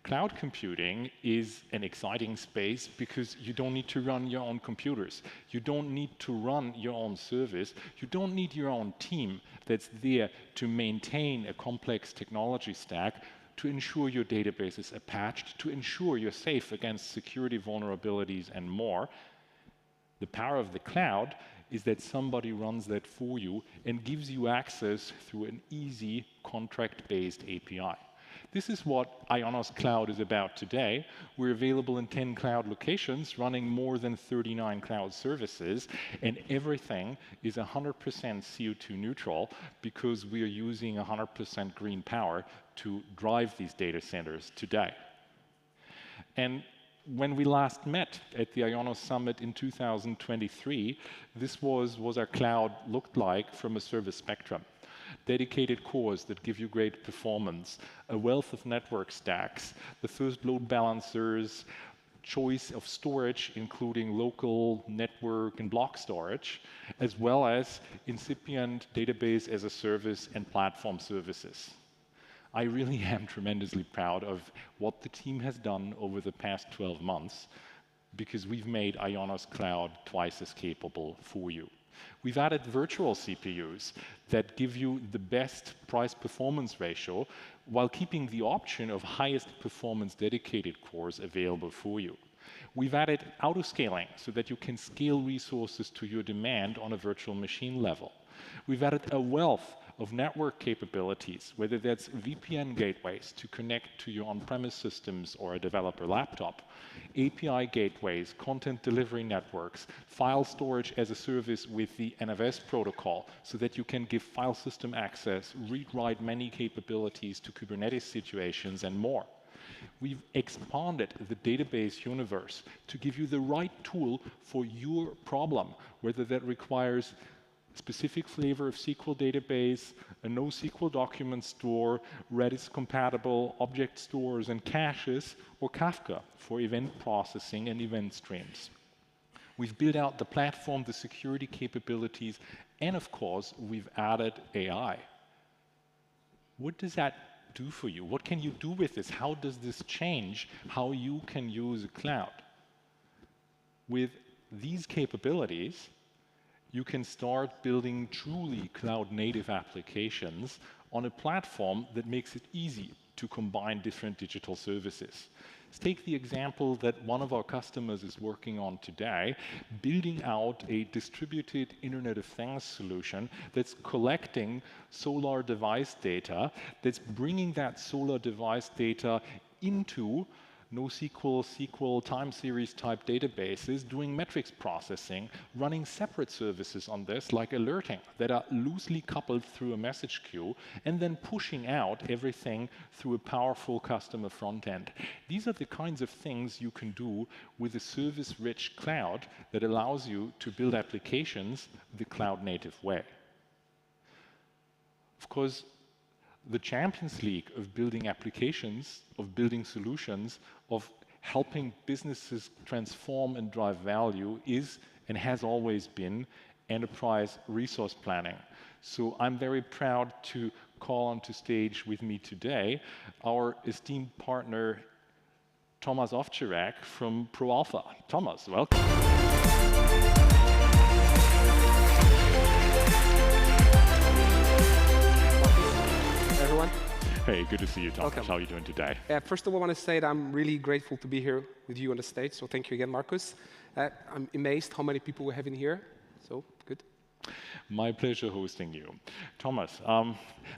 Cloud computing is an exciting space because you don't need to run your own computers. You don't need to run your own service. You don't need your own team that's there to maintain a complex technology stack, to ensure your database is patched, to ensure you're safe against security vulnerabilities and more. The power of the cloud is that somebody runs that for you and gives you access through an easy contract-based API. This is what IONOS Cloud is about today. We're available in 10 cloud locations, running more than 39 cloud services, and everything is 100% CO2 neutral because we are using 100% green power to drive these data centers today. And when we last met at the IONOS Summit in 2023, this was what our cloud looked like from a service spectrum. Dedicated cores that give you great performance, a wealth of network stacks, the first load balancers, choice of storage, including local, network, and block storage, as well as incipient database as a service and platform services. I really am tremendously proud of what the team has done over the past 12 months. because we've made IONOS Cloud twice as capable for you. We've added virtual CPUs that give you the best price-performance ratio while keeping the option of highest performance dedicated cores available for you. We've added auto-scaling so that you can scale resources to your demand on a virtual machine level. We've added a wealth of network capabilities, whether that's VPN gateways to connect to your on-premise systems or a developer laptop, API gateways, content delivery networks, file storage as a service with the NFS protocol so that you can give file system access, read-write many capabilities to Kubernetes situations, and more. We've expanded the database universe to give you the right tool for your problem, whether that requires specific flavor of SQL database, a NoSQL document store, Redis-compatible object stores and caches, or Kafka for event processing and event streams. We've built out the platform, the security capabilities, and of course, we've added AI. What does that do for you? What can you do with this? How does this change how you can use a cloud? With these capabilities, you can start building truly cloud-native applications on a platform that makes it easy to combine different digital services. Let's take the example that one of our customers is working on today, building out a distributed Internet of Things solution that's collecting solar device data, that's bringing that solar device data into NoSQL, SQL, time series type databases, doing metrics processing, running separate services on this, like alerting, that are loosely coupled through a message queue, and then pushing out everything through a powerful customer front end. These are the kinds of things you can do with a service-rich cloud that allows you to build applications the cloud-native way. Of course, the Champions League of building applications, of building solutions, of helping businesses transform and drive value is and has always been enterprise resource planning. So I'm very proud to call onto stage with me today our esteemed partner, Thomas Ovčarek from ProAlpha. Thomas, welcome. Everyone. Hey, good to see you, Thomas. Welcome. How are you doing today? First of all, I want to say that I'm really grateful to be here with you on the stage, so thank you again, Markus. I'm amazed how many people we have in here, so good. My pleasure hosting you. Thomas,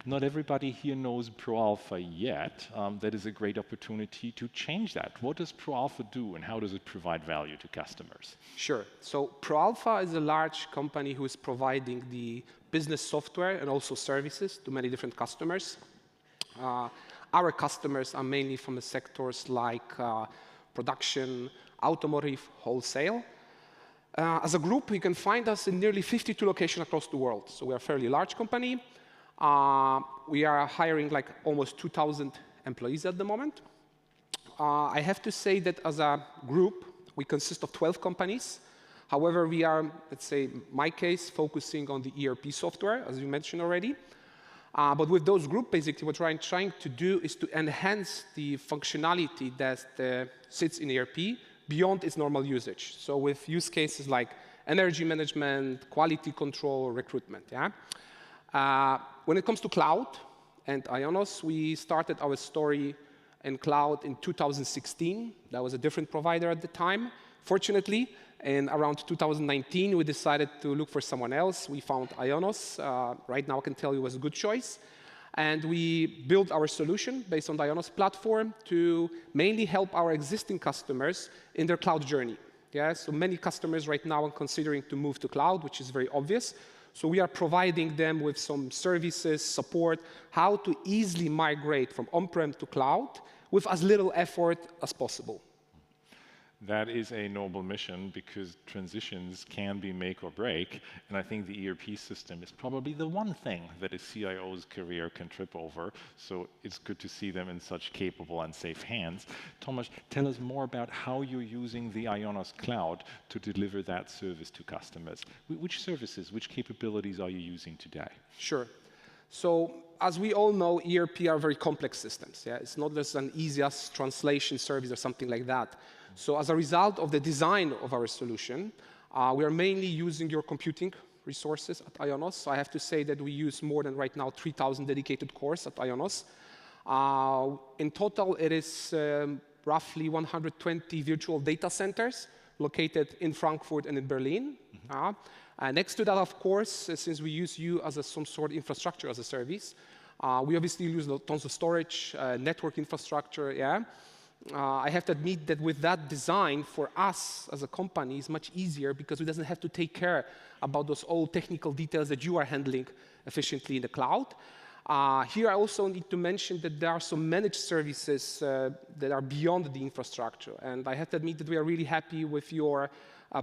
not everybody here knows ProAlpha yet. That is a great opportunity to change that. What does ProAlpha do and how does it provide value to customers? Sure. So ProAlpha is a large company who is providing the business software and also services to many different customers. Our customers are mainly from the sectors like production, automotive, wholesale. As a group, you can find us in nearly 52 locations across the world. So we are a fairly large company. We are hiring like almost 2,000 employees at the moment. I have to say that as a group, we consist of 12 companies. However, we are, let's say, in my case, focusing on the ERP software, as you mentioned already. But with those groups, basically, what we're trying to do is to enhance the functionality that sits in ERP beyond its normal usage. So with use cases like energy management, quality control, recruitment. Yeah? When it comes to cloud and IONOS, we started our story in cloud in 2016. That was a different provider at the time. Fortunately, in around 2019, we decided to look for someone else. We found IONOS. Right now, I can tell you it was a good choice. And we built our solution based on the IONOS platform to mainly help our existing customers in their cloud journey. Yeah? So many customers right now are considering to move to cloud, which is very obvious. So we are providing them with some services, support, how to easily migrate from on-prem to cloud with as little effort as possible. That is a noble mission because transitions can be make or break. And I think the ERP system is probably the one thing that a CIO's career can trip over. So it's good to see them in such capable and safe hands. Thomas, tell us more about how you're using the IONOS cloud to deliver that service to customers. Which services, which capabilities are you using today? Sure. So as we all know, ERP are very complex systems. Yeah? It's not just an easiest translation service or something like that. So as a result of the design of our solution, we are mainly using your computing resources at IONOS. So I have to say that we use more than right now 3,000 dedicated cores at IONOS. In total, it is roughly 120 virtual data centers located in Frankfurt and in Berlin. Next to that, of course, since we use you as some sort of infrastructure as a service, we obviously use tons of storage, network infrastructure, yeah. I have to admit that with that design, for us as a company, it's much easier because we doesn't have to take care about those old technical details that you are handling efficiently in the cloud. Here I also need to mention that there are some managed services that are beyond the infrastructure. And I have to admit that we are really happy with your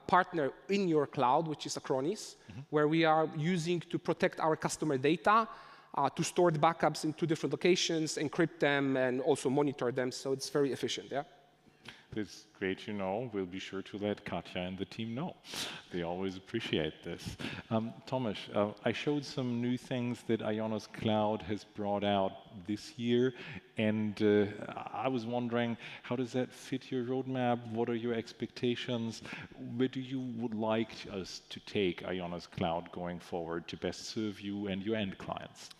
partner in your cloud, which is IONOS, where we are using to protect our customer data, to store the backups in 2 different locations, encrypt them, and also monitor them. So it's very efficient, yeah? It's great to know. We'll be sure to let Katja and the team know. They always appreciate this. Thomas, I showed some new things that IONOS Cloud has brought out this year, and I was wondering, how does that fit your roadmap? What are your expectations? Where do you would like us to take IONOS Cloud going forward to best serve you and your end clients?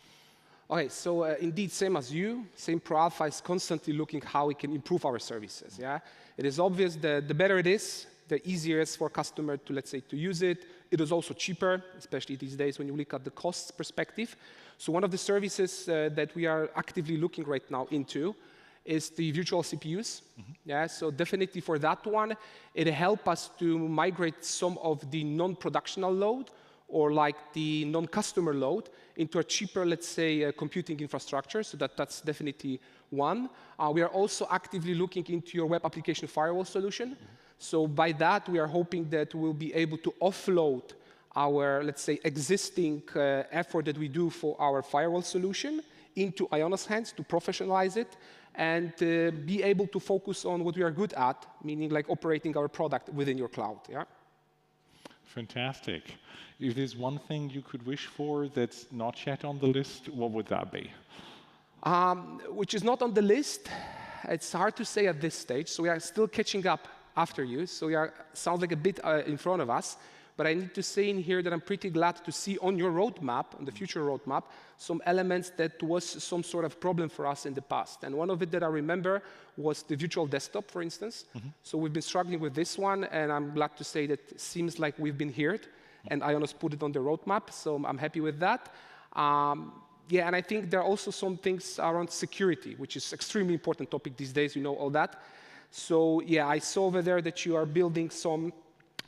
Okay, so indeed, same as you, same ProAlpha is constantly looking how we can improve our services, yeah? It is obvious that the better it is, the easier it is for a customer to, let's say, to use it. It is also cheaper, especially these days when you look at the costs perspective. So one of the services that we are actively looking right now into is the virtual CPUs. Yeah, so definitely for that one, it helps us to migrate some of the non-productional load or like the non-customer load into a cheaper, let's say, computing infrastructure. So that's definitely one. We are also actively looking into your web application firewall solution. So by that, we are hoping that we'll be able to offload our, let's say, existing effort that we do for our firewall solution into IONOS hands to professionalize it and be able to focus on what we are good at, meaning like operating our product within your cloud. Yeah. Fantastic. If there's one thing you could wish for that's not yet on the list, what would that be? Which is not on the list. It's hard to say at this stage. So we are still catching up after you. So we are, sounds like a bit in front of us. But I need to say in here that I'm pretty glad to see on your roadmap, on the future roadmap, some elements that was some sort of problem for us in the past. And one of it that I remember was the virtual desktop, for instance. So we've been struggling with this one, and I'm glad to say that it seems like we've been heard, and IONOS put it on the roadmap, so I'm happy with that. Yeah, and I think there are also some things around security, which is extremely important topic these days, you know all that. So yeah, I saw over there that you are building some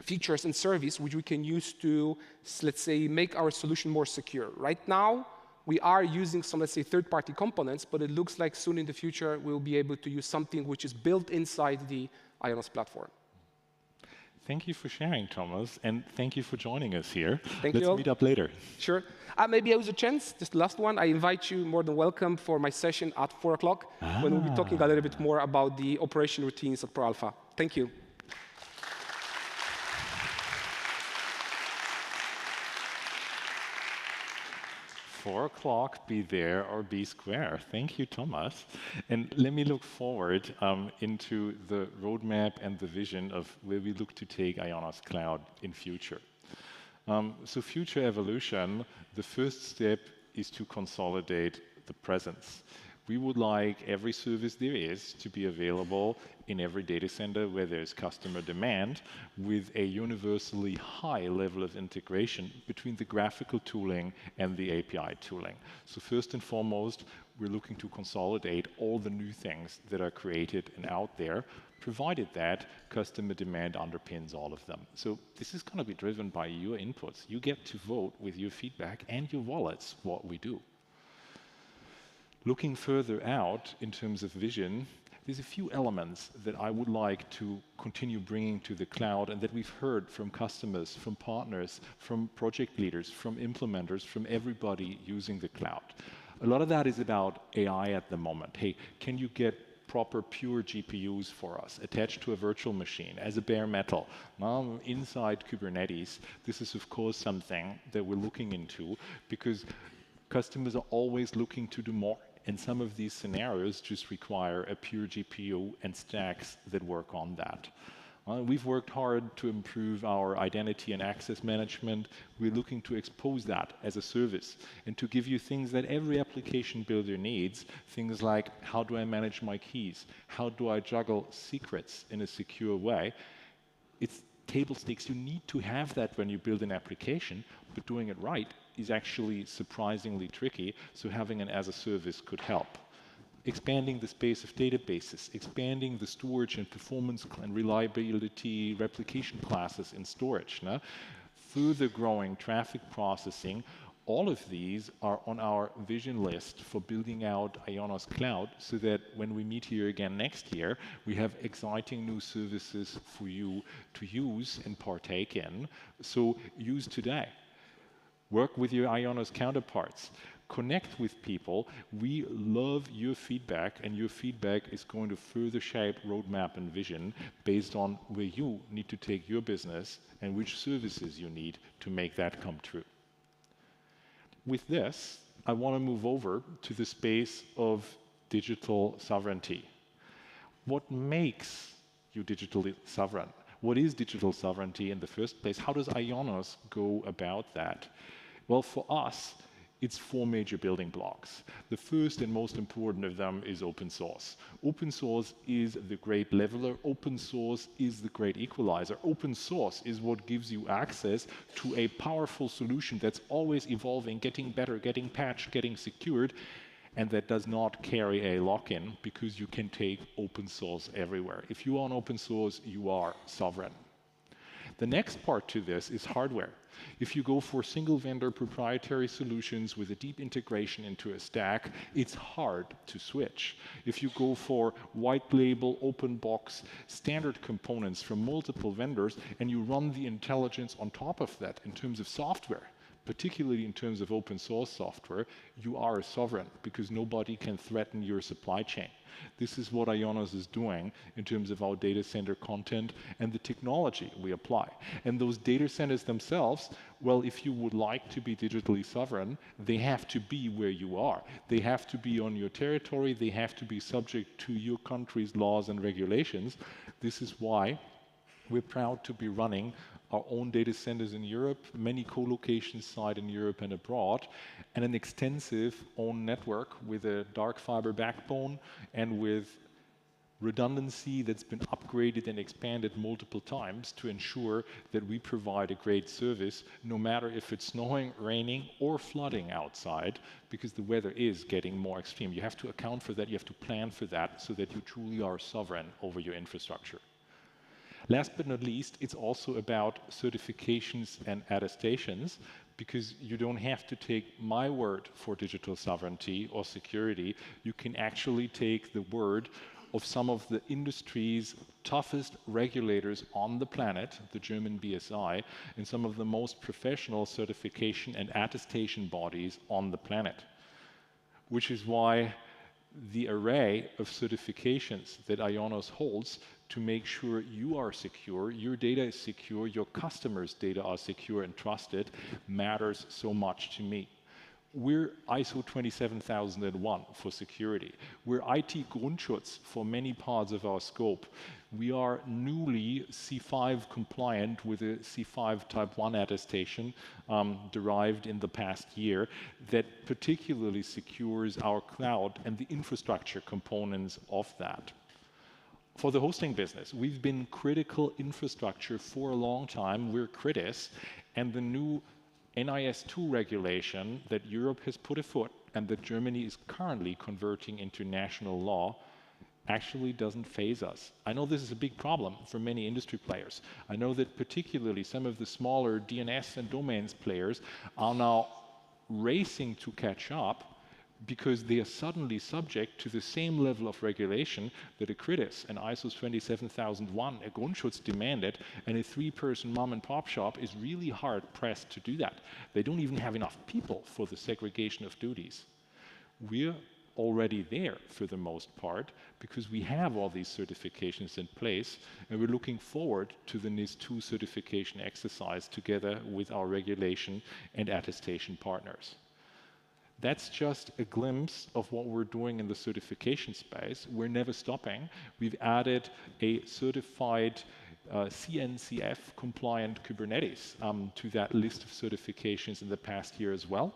features and service which we can use to, let's say, make our solution more secure. Right now, we are using some, let's say, third-party components, but it looks like soon in the future we'll be able to use something which is built inside the IONOS platform. Thank you for sharing, Thomas, and thank you for joining us here. Thank you all. Let's meet up later. Sure. Maybe I was a chance, just the last one. I invite you more than welcome for my session at 4 o'clock when we'll be talking a little bit more about the operation routines at ProAlpha. Thank you. 4 o'clock, be there or be square. Thank you, Thomas. And let me look forward into the roadmap and the vision of where we look to take IONOS Cloud in future. So future evolution, the first step is to consolidate the presence. We would like every service there is to be available in every data center where there's customer demand with a universally high level of integration between the graphical tooling and the API tooling. So first and foremost, we're looking to consolidate all the new things that are created and out there, provided that customer demand underpins all of them. So this is going to be driven by your inputs. You get to vote with your feedback and your wallets what we do. Looking further out in terms of vision, there's a few elements that I would like to continue bringing to the cloud and that we've heard from customers, from partners, from project leaders, from implementers, from everybody using the cloud. A lot of that is about AI at the moment. Hey, can you get proper pure GPUs for us attached to a virtual machine as a bare metal? Now, inside Kubernetes, this is of course something that we're looking into because Customers are always looking to do more, and some of these scenarios just require a pure GPU and stacks that work on that. We've worked hard to improve our identity and access management. We're looking to expose that as a service and to give you things that every application builder needs, things like how do I manage my keys? How do I juggle secrets in a secure way? It's table stakes. You need to have that when you build an application, but doing it right is actually surprisingly tricky, so having an as a service could help. Expanding the space of databases, expanding the storage and performance and reliability replication classes in storage, further growing traffic processing. All of these are on our vision list for building out IONOS Cloud so that when we meet here again next year, we have exciting new services for you to use and partake in. So use today. Work with your IONOS counterparts. Connect with people. We love your feedback, and your feedback is going to further shape roadmap and vision based on where you need to take your business and which services you need to make that come true. With this, I want to move over to the space of digital sovereignty. What makes you digitally sovereign? What is digital sovereignty in the first place? How does IONOS go about that? Well, for us, it's 4 major building blocks. The first and most important of them is open source. Open source is the great leveler. Open source is the great equalizer. Open source is what gives you access to a powerful solution that's always evolving, getting better, getting patched, getting secured, and that does not carry a lock-in because you can take open source everywhere. If you are on open source, you are sovereign. The next part to this is hardware. If you go for single vendor proprietary solutions with a deep integration into a stack, it's hard to switch. If you go for white label, open box, standard components from multiple vendors, and you run the intelligence on top of that in terms of software, particularly in terms of open source software, you are a sovereign because nobody can threaten your supply chain. This is what IONOS is doing in terms of our data center content and the technology we apply. And those data centers themselves, well, if you would like to be digitally sovereign, they have to be where you are. They have to be on your territory. They have to be subject to your country's laws and regulations. This is why we're proud to be running our own data centers in Europe, many co-location sites in Europe and abroad, and an extensive own network with a dark fiber backbone and with redundancy that's been upgraded and expanded multiple times to ensure that we provide a great service no matter if it's snowing, raining, or flooding outside, because the weather is getting more extreme. You have to account for that, you have to plan for that so that you truly are sovereign over your infrastructure. Last but not least, it's also about certifications and attestations, because you don't have to take my word for digital sovereignty or security. You can actually take the word of some of the industry's toughest regulators on the planet, the German BSI, and some of the most professional certification and attestation bodies on the planet. Which is why the array of certifications that IONOS holds to make sure you are secure, your data is secure, your customers' data are secure and trusted matters so much to me. We're ISO 27001 for security. We're IT Grundschutz for many parts of our scope. We are newly C5 compliant with a C5 Type 1 attestation derived in the past year that particularly secures our cloud and the infrastructure components of that. For the hosting business, we've been critical infrastructure for a long time. We're CRITIS, and the new NIS2 regulation that Europe has put afoot and that Germany is currently converting into national law actually doesn't faze us. I know this is a big problem for many industry players. I know that particularly some of the smaller DNS and domains players are now racing to catch up because they are suddenly subject to the same level of regulation that a CRITIS, an ISO 27001, a Grundschutz demanded, and a 3-person mom and pop shop is really hard pressed to do that. They don't even have enough people for the segregation of duties. We're already there for the most part because we have all these certifications in place, and we're looking forward to the NIS2 certification exercise together with our regulation and attestation partners. That's just a glimpse of what we're doing in the certification space. We're never stopping. We've added a certified CNCF compliant Kubernetes to that list of certifications in the past year as well.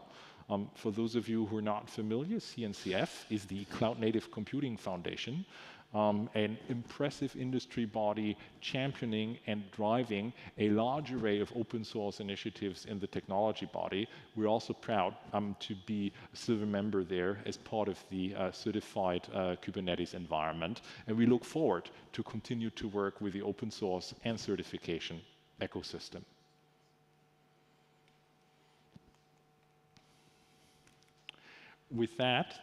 For those of you who are not familiar, CNCF is the Cloud Native Computing Foundation, an impressive industry body championing and driving a large array of open source initiatives in the technology body. We're also proud to be a silver member there as part of the certified Kubernetes environment. And we look forward to continue to work with the open source and certification ecosystem. With that,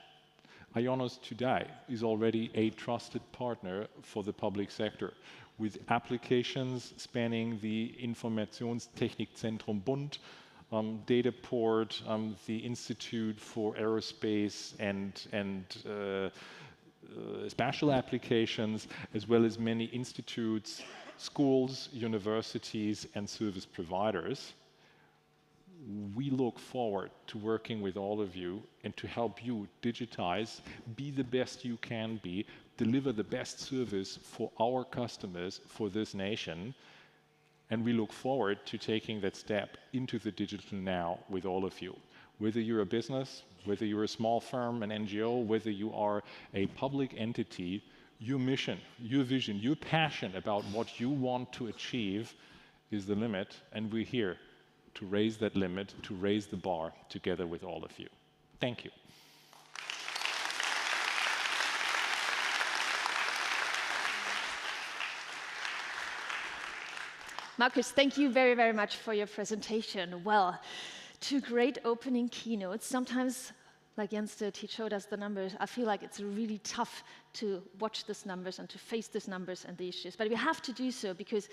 IONOS today is already a trusted partner for the public sector, with applications spanning the Informationstechnikzentrum Bund, Dataport, the Institute for Aerospace and Spatial Applications, as well as many institutes, schools, universities, and service providers. We look forward to working with all of you and to help you digitize, be the best you can be, deliver the best service for our customers, for this nation. And we look forward to taking that step into the digital now with all of you. Whether you're a business, whether you're a small firm, an NGO, whether you are a public entity, your mission, your vision, your passion about what you want to achieve is the limit, and we're here to raise that limit, to raise the bar together with all of you. Thank you. Markus, thank you very, very much for your presentation. Well, two great opening keynotes. Sometimes, like Jens did, he showed us the numbers. I feel like it's really tough to watch these numbers and to face these numbers and the issues. But we have to do so because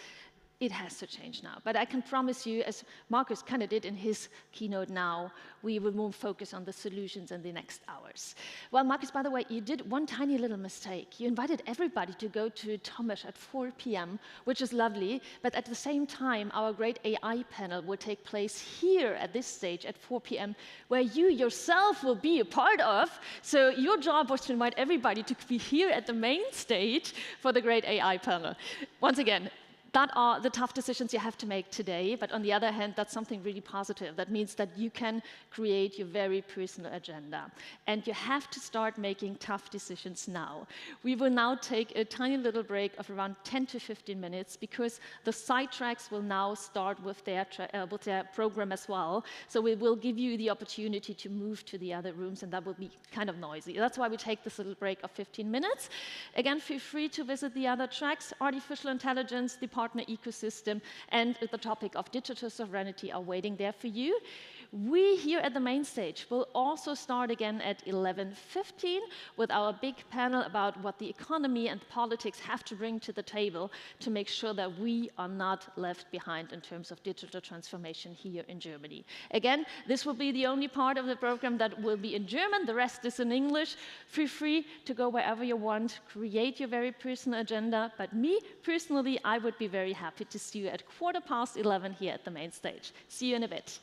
it has to change now. But I can promise you, as Markus kind of did in his keynote now, we will more focus on the solutions in the next hours. Well, Markus, by the way, you did one tiny little mistake. You invited everybody to go to Thomas at 4 p.m., which is lovely, but at the same time, our great AI panel will take place here at this stage at 4 p.m., where you yourself will be a part of. So your job was to invite everybody to be here at the main stage for the great AI panel. Once again, that are the tough decisions you have to make today, but on the other hand, that's something really positive. That means that you can create your very personal agenda. And you have to start making tough decisions now. We will now take a tiny little break of around 10 to 15 minutes because the side tracks will now start with their program as well. So we will give you the opportunity to move to the other rooms, and that will be kind of noisy. That's why we take this little break of 15 minutes. Again, feel free to visit the other tracks, artificial intelligence, the partner ecosystem, and the topic of digital sovereignty are waiting there for you. We here at the main stage will also start again at 11:15 with our big panel about what the economy and politics have to bring to the table to make sure that we are not left behind in terms of digital transformation here in Germany. Again, this will be the only part of the program that will be in German. The rest is in English. Feel free to go wherever you want, create your very personal agenda. But me, personally, I would be very happy to see you at 11:15 here at the main stage. See you in a bit.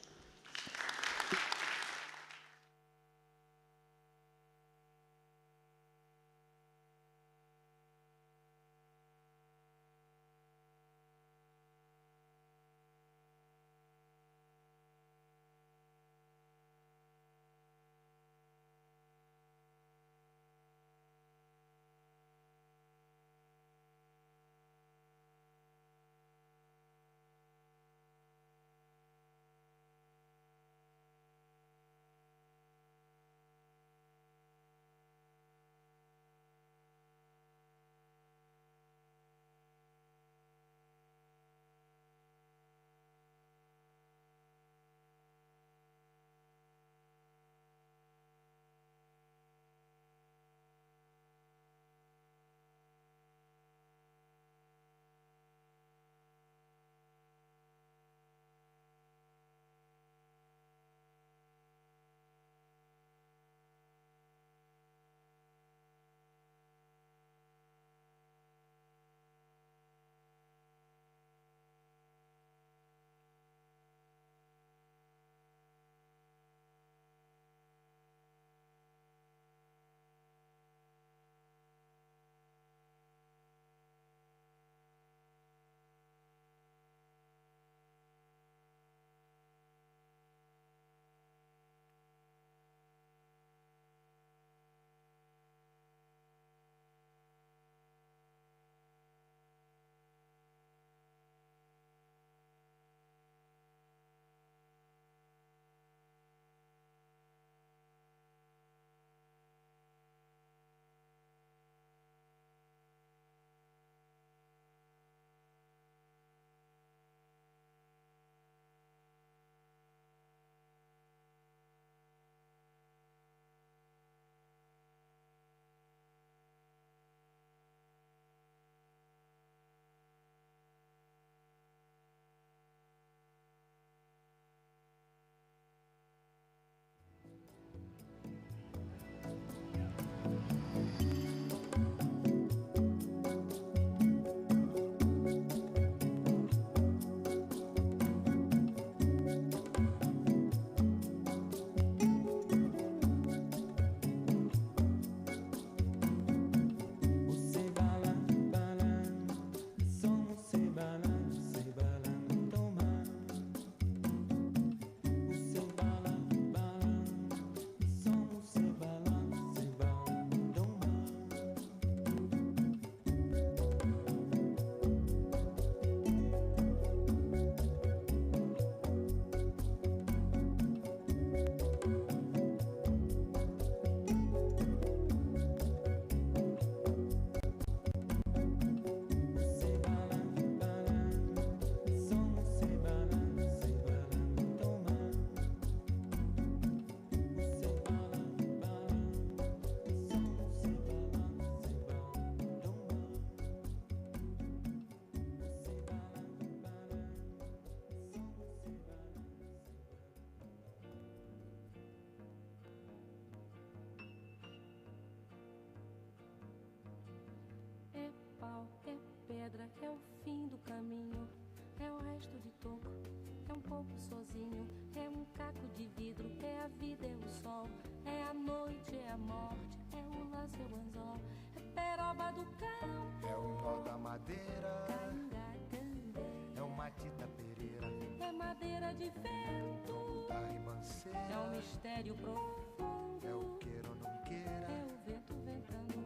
pouco sozinho. É um caco de vidro, é a vida, é o sol. É a noite, é a morte, é o laço, é o anzol. É peroba do campo, é o nó da madeira, cangacandê. é o matita pereira, É madeira de vento, da ribanceira, é um mistério profundo. é o queira ou não queira, É o vento ventando,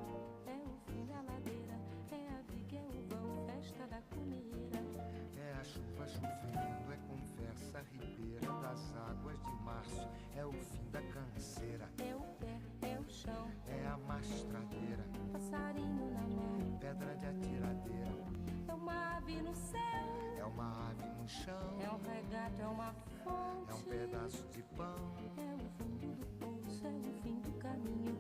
é o fim da ladeira. É a viga, é o vão, festa da cumeira. é a chuva chovendo, é conversa ribeira das águas de março, é o fim da canseira, É o pé, é o chão, é a mastradeira, passarinho na mão. pedra de atiradeira, É uma ave no céu, é uma ave no chão, é um regato, é uma fonte. é um pedaço de pão, É o fundo do poço, é o fim do caminho.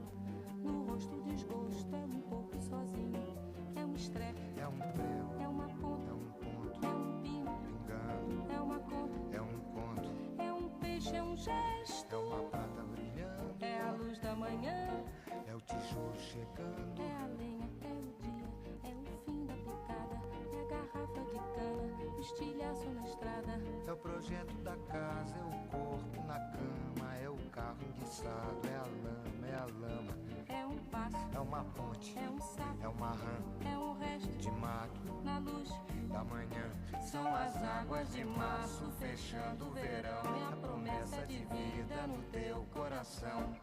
No rosto desgosto, é um pouco sozinho. É um estrepe, é um prego, é uma é ponta, um ponto, é um pino, pingando, é uma conta, é um conto, é um peixe, é um é gesto. uma prata brilhando, É a luz da manhã, é o tijolo chegando, é a lenha, é o dia, é o fim da picada. É a garrafa de cana, o estilhaço na estrada. é o projeto da casa, é o corpo na cama, é o carro enguiçado, é a lama, É um passo, é uma ponte, é um sapo, é uma rã é um resto de mato na luz. da manhã. São as águas de março fechando o verão. É a promessa de vida no teu coração.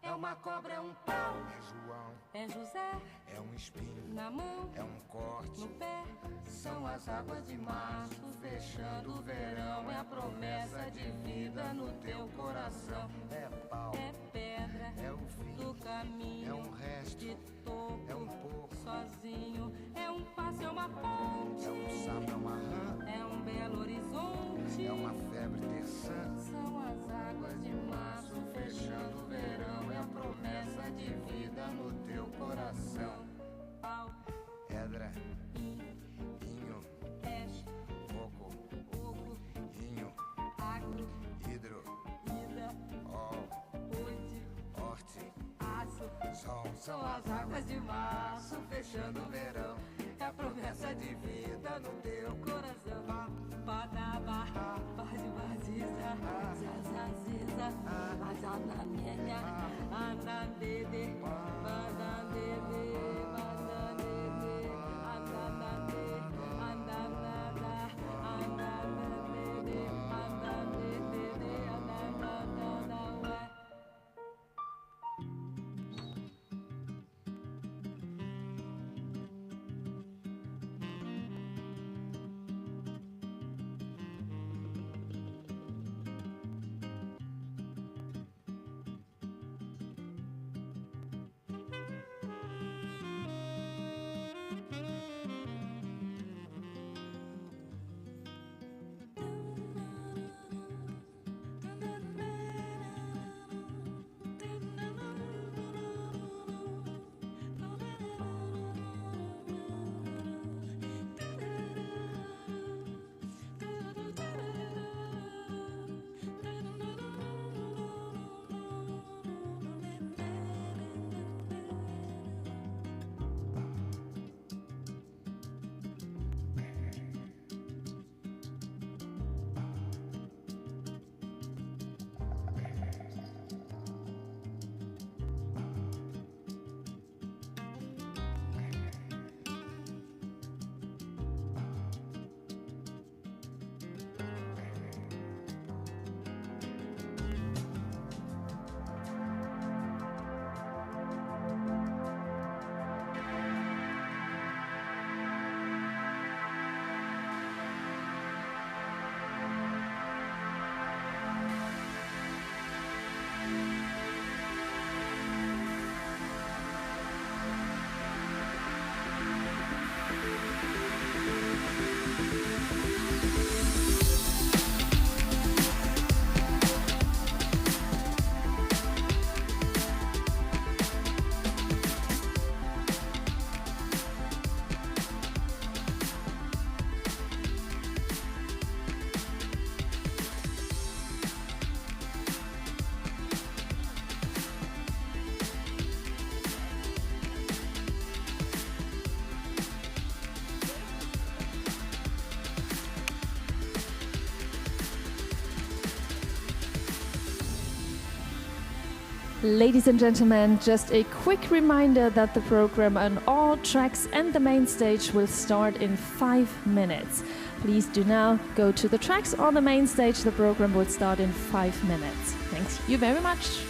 É uma cobra, é um pau, É João, é José é um espinho, na mão, é um corte, no pé. São as águas de março fechando o verão. É a promessa de vida no teu coração. é pau, É pedra é o fim, do caminho, é um resto, de topo, é um pouco, sozinho. É um passo, é uma ponte, é um sapo, é uma rã, é um belo horizonte. é uma febre terçã, São as águas de março fechando o verão. É a promessa de vida no teu coração. Pau, edra, in, inho, peixe, coco, oco, inho, agro, hidro, ida, ol, oite, horte, aço. sol, São as águas de março fechando o verão. É a promessa de vida no teu coração. Badaba, baziza, zazaziza, bazananenha, andandede, badandede, badandede, andandade, andandada, andandede, andandede, andandada, ué. Ladies and gentlemen, just a quick reminder that the program on all tracks and the main stage will start in 5 minutes. Please do now go to the tracks on the main stage. The program will start in 5 minutes. Thank you very much.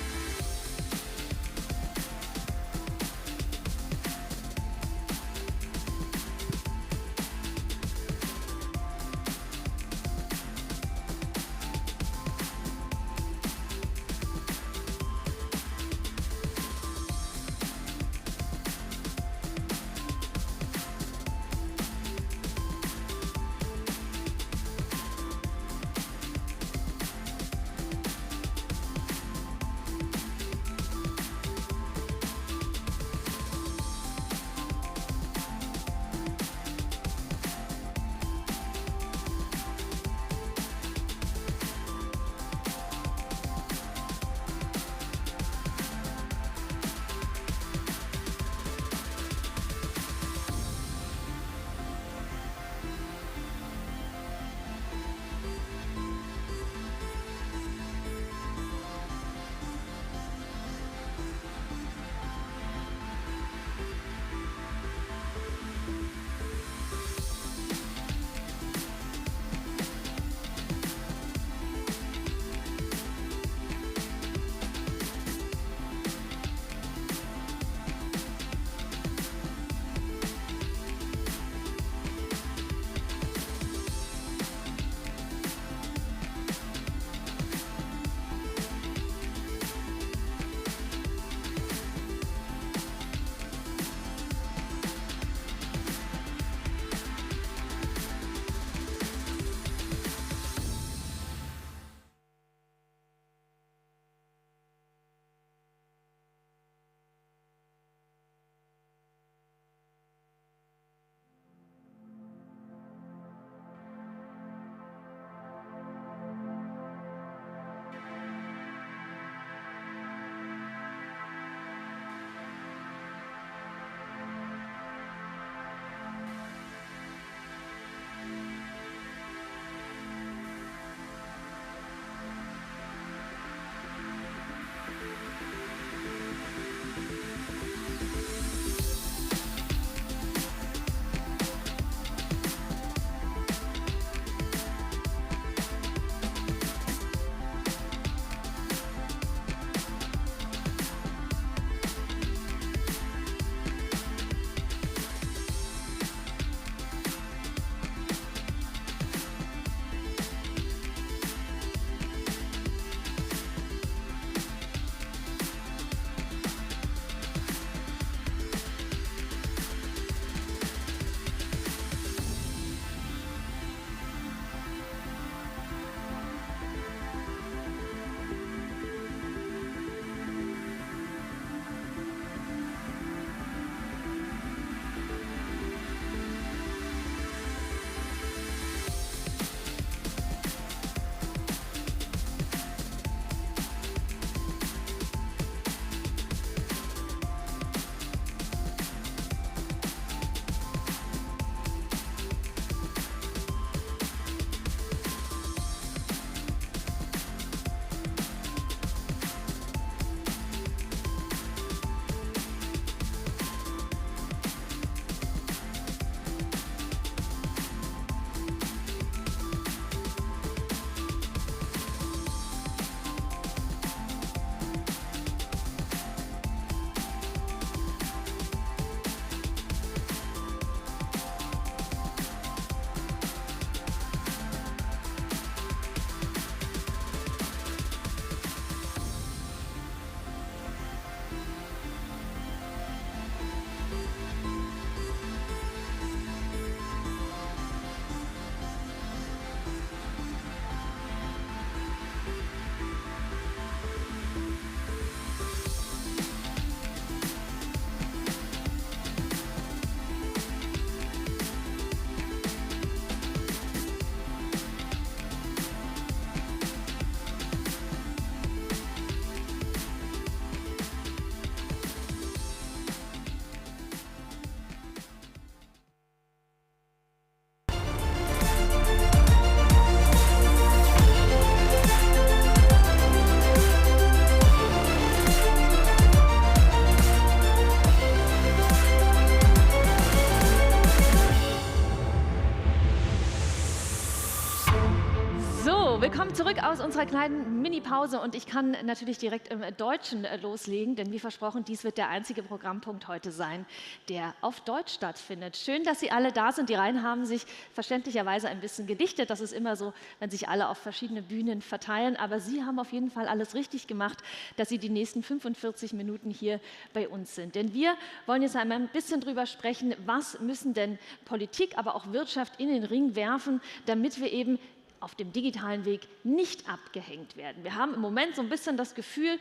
Willkommen zurück aus unserer kleinen Mini-Pause und ich kann natürlich direkt im Deutschen loslegen, denn wie versprochen, dies wird der einzige Programmpunkt heute sein, der auf Deutsch stattfindet. Schön, dass Sie alle da sind. Die Reihen haben sich verständlicherweise ein bisschen gedichtet. Das ist immer so, wenn sich alle auf verschiedene Bühnen verteilen, aber Sie haben auf jeden Fall alles richtig gemacht, dass Sie die nächsten 45 Minuten hier bei uns sind. Denn wir wollen jetzt einmal ein bisschen drüber sprechen, was müssen denn Politik, aber auch Wirtschaft in den Ring werfen, damit wir eben auf dem digitalen Weg nicht abgehängt werden. Wir haben im Moment so ein bisschen das Gefühl,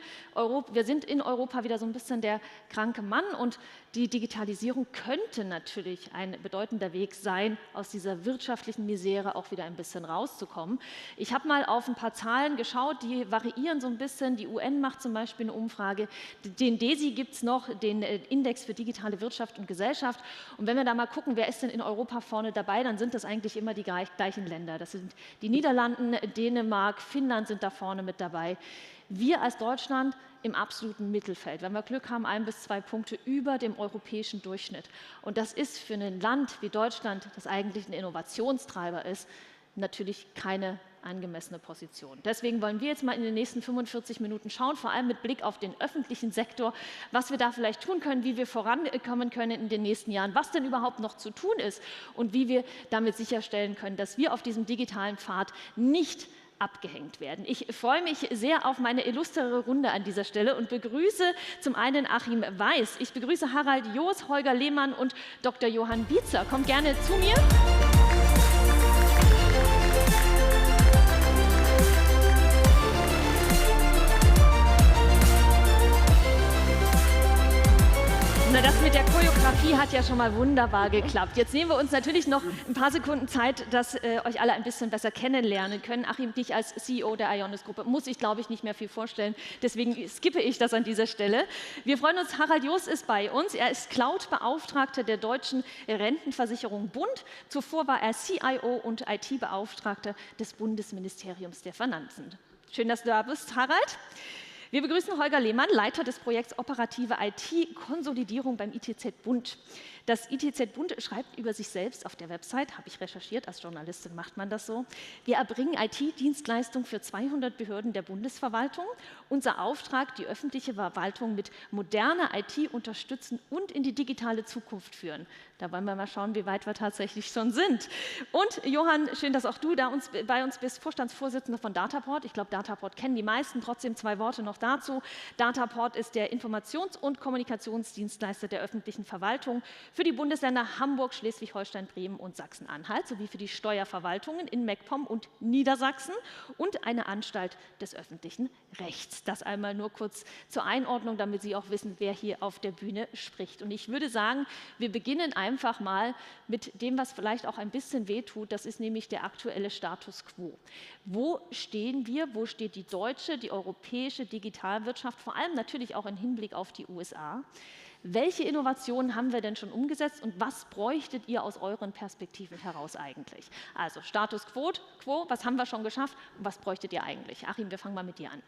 wir sind in Europa wieder so ein bisschen der kranke Mann und die Digitalisierung könnte natürlich ein bedeutender Weg sein, aus dieser wirtschaftlichen Misere auch wieder ein bisschen rauszukommen. Ich habe mal auf ein paar Zahlen geschaut, die variieren so ein bisschen. Die UN macht zum Beispiel eine Umfrage, den DESI gibt es noch, den Index für digitale Wirtschaft und Gesellschaft. Und wenn wir da mal gucken, wer ist denn in Europa vorne dabei, dann sind das eigentlich immer die gleichen Länder. Das sind die Niederlanden, Dänemark, Finnland sind da vorne mit dabei. Wir als Deutschland im absoluten Mittelfeld. Wenn wir Glück haben, 1 bis 2 Punkte über dem europäischen Durchschnitt. Und das ist für ein Land wie Deutschland, das eigentlich ein Innovationstreiber ist, natürlich keine angemessene Position. Deswegen wollen wir jetzt mal in den nächsten 45 Minuten schauen, vor allem mit Blick auf den öffentlichen Sektor, was wir da vielleicht tun können, wie wir vorankommen können in den nächsten Jahren, was denn überhaupt noch zu tun ist und wie wir damit sicherstellen können, dass wir auf diesem digitalen Pfad nicht abgehängt werden. Ich freue mich sehr auf meine illustre Runde an dieser Stelle und begrüße zum einen Achim Weiß, ich begrüße Harald Joos, Holger Lehmann und Dr. Johann Bietzer. Kommt gerne zu mir. Na, das mit der Choreografie hat ja schon mal wunderbar geklappt. Jetzt nehmen wir uns natürlich noch ein paar Sekunden Zeit, dass euch alle ein bisschen besser kennenlernen können. Achim, dich als CEO der IONOS-Gruppe muss ich, glaube ich, nicht mehr viel vorstellen. Deswegen skippe ich das an dieser Stelle. Wir freuen uns, Harald Joos ist bei uns. Er ist Cloud-Beauftragter der Deutschen Rentenversicherung Bund. Zuvor war er CIO und IT-Beauftragter des Bundesministeriums der Finanzen. Schön, dass du da bist, Harald. Wir begrüßen Holger Lehmann, Leiter des Projekts Operative IT-Konsolidierung beim ITZ Bund. Das ITZ Bund schreibt über sich selbst auf der Website, habe ich recherchiert, als Journalistin macht man das so. Wir erbringen IT-Dienstleistungen für 200 Behörden der Bundesverwaltung. Unser Auftrag, die öffentliche Verwaltung mit moderner IT unterstützen und in die digitale Zukunft führen. Da wollen wir mal schauen, wie weit wir tatsächlich schon sind. Und Johann, schön, dass auch du bei uns bist, Vorstandsvorsitzender von Dataport. Ich glaube, Dataport kennen die meisten, trotzdem 2 Worte noch dazu. Dataport ist der Informations- und Kommunikationsdienstleister der öffentlichen Verwaltung für die Bundesländer Hamburg, Schleswig-Holstein, Bremen und Sachsen-Anhalt sowie für die Steuerverwaltungen in MacPom und Niedersachsen und eine Anstalt des öffentlichen Rechts. Das einmal nur kurz zur Einordnung, damit Sie auch wissen, wer hier auf der Bühne spricht. Und ich würde sagen, wir beginnen einfach mal mit dem, was vielleicht auch ein bisschen wehtut. Das ist nämlich der aktuelle Status quo. Wo stehen wir? Wo steht die deutsche, die europäische Digitalwirtschaft, vor allem natürlich auch im Hinblick auf die USA? Welche Innovationen haben wir denn schon umgesetzt und was bräuchtet ihr aus euren Perspektiven heraus eigentlich? Also Status quo, was haben wir schon geschafft und was bräuchtet ihr eigentlich? Achim, wir fangen mal mit dir an.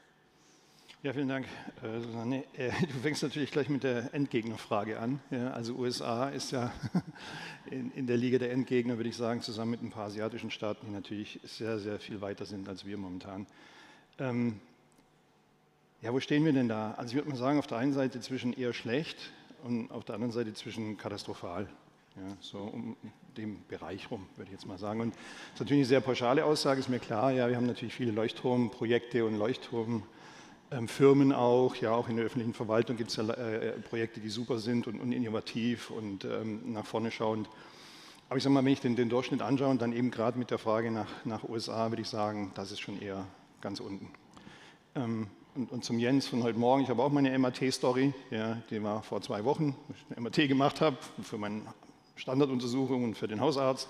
Ja, vielen Dank, Susanne. Du fängst natürlich gleich mit der Endgegnerfrage an. Ja, also USA ist ja in der Liga der Endgegner, würde ich sagen, zusammen mit ein paar asiatischen Staaten, die natürlich sehr, sehr viel weiter sind als wir momentan. Ja, wo stehen wir denn da? Also ich würde mal sagen, auf der einen Seite zwischen eher schlecht und auf der anderen Seite zwischen katastrophal. Ja, so um den Bereich rum, würde ich jetzt mal sagen. Und das ist natürlich eine sehr pauschale Aussage, ist mir klar. Ja, wir haben natürlich viele Leuchtturmprojekte und Leuchtturmfirmen auch. Ja, auch in der öffentlichen Verwaltung gibt es ja Projekte, die super sind und innovativ und nach vorne schauend. Aber ich sage mal, wenn ich den Durchschnitt anschaue und dann eben gerade mit der Frage nach USA, würde ich sagen, das ist schon eher ganz unten. Und zum Jens von heute Morgen, ich habe auch meine MAT-Story, ja, die war vor 2 Wochen, wo ich eine MAT gemacht habe für meine Standarduntersuchung und für den Hausarzt.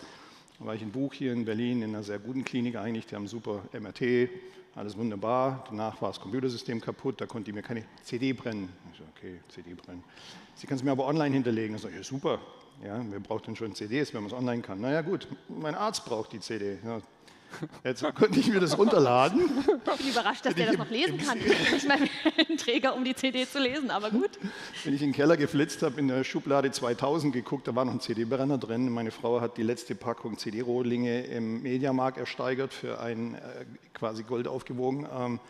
Da war ich in Buch hier in Berlin in einer sehr guten Klinik eigentlich, die haben super MRT, alles wunderbar. Danach war das Computersystem kaputt, da konnte ich mir keine CD brennen. Ich so, okay, CD brennen. Sie kann es mir aber online hinterlegen. Ich so, ja super, ja, wer braucht denn schon CDs, wenn man es online kann? Naja gut, mein Arzt braucht die CD. Ja. Jetzt konnte ich mir das runterladen. Ich bin überrascht, dass der das noch lesen kann. Ich habe nicht mal einen Träger, um die CD zu lesen, aber gut. Wenn ich in den Keller geflitzt habe, in der Schublade 2000 geguckt, da war noch ein CD-Brenner drin. Meine Frau hat die letzte Packung CD-Rohlinge im Mediamarkt ersteigert für ein quasi Gold aufgewogen. Und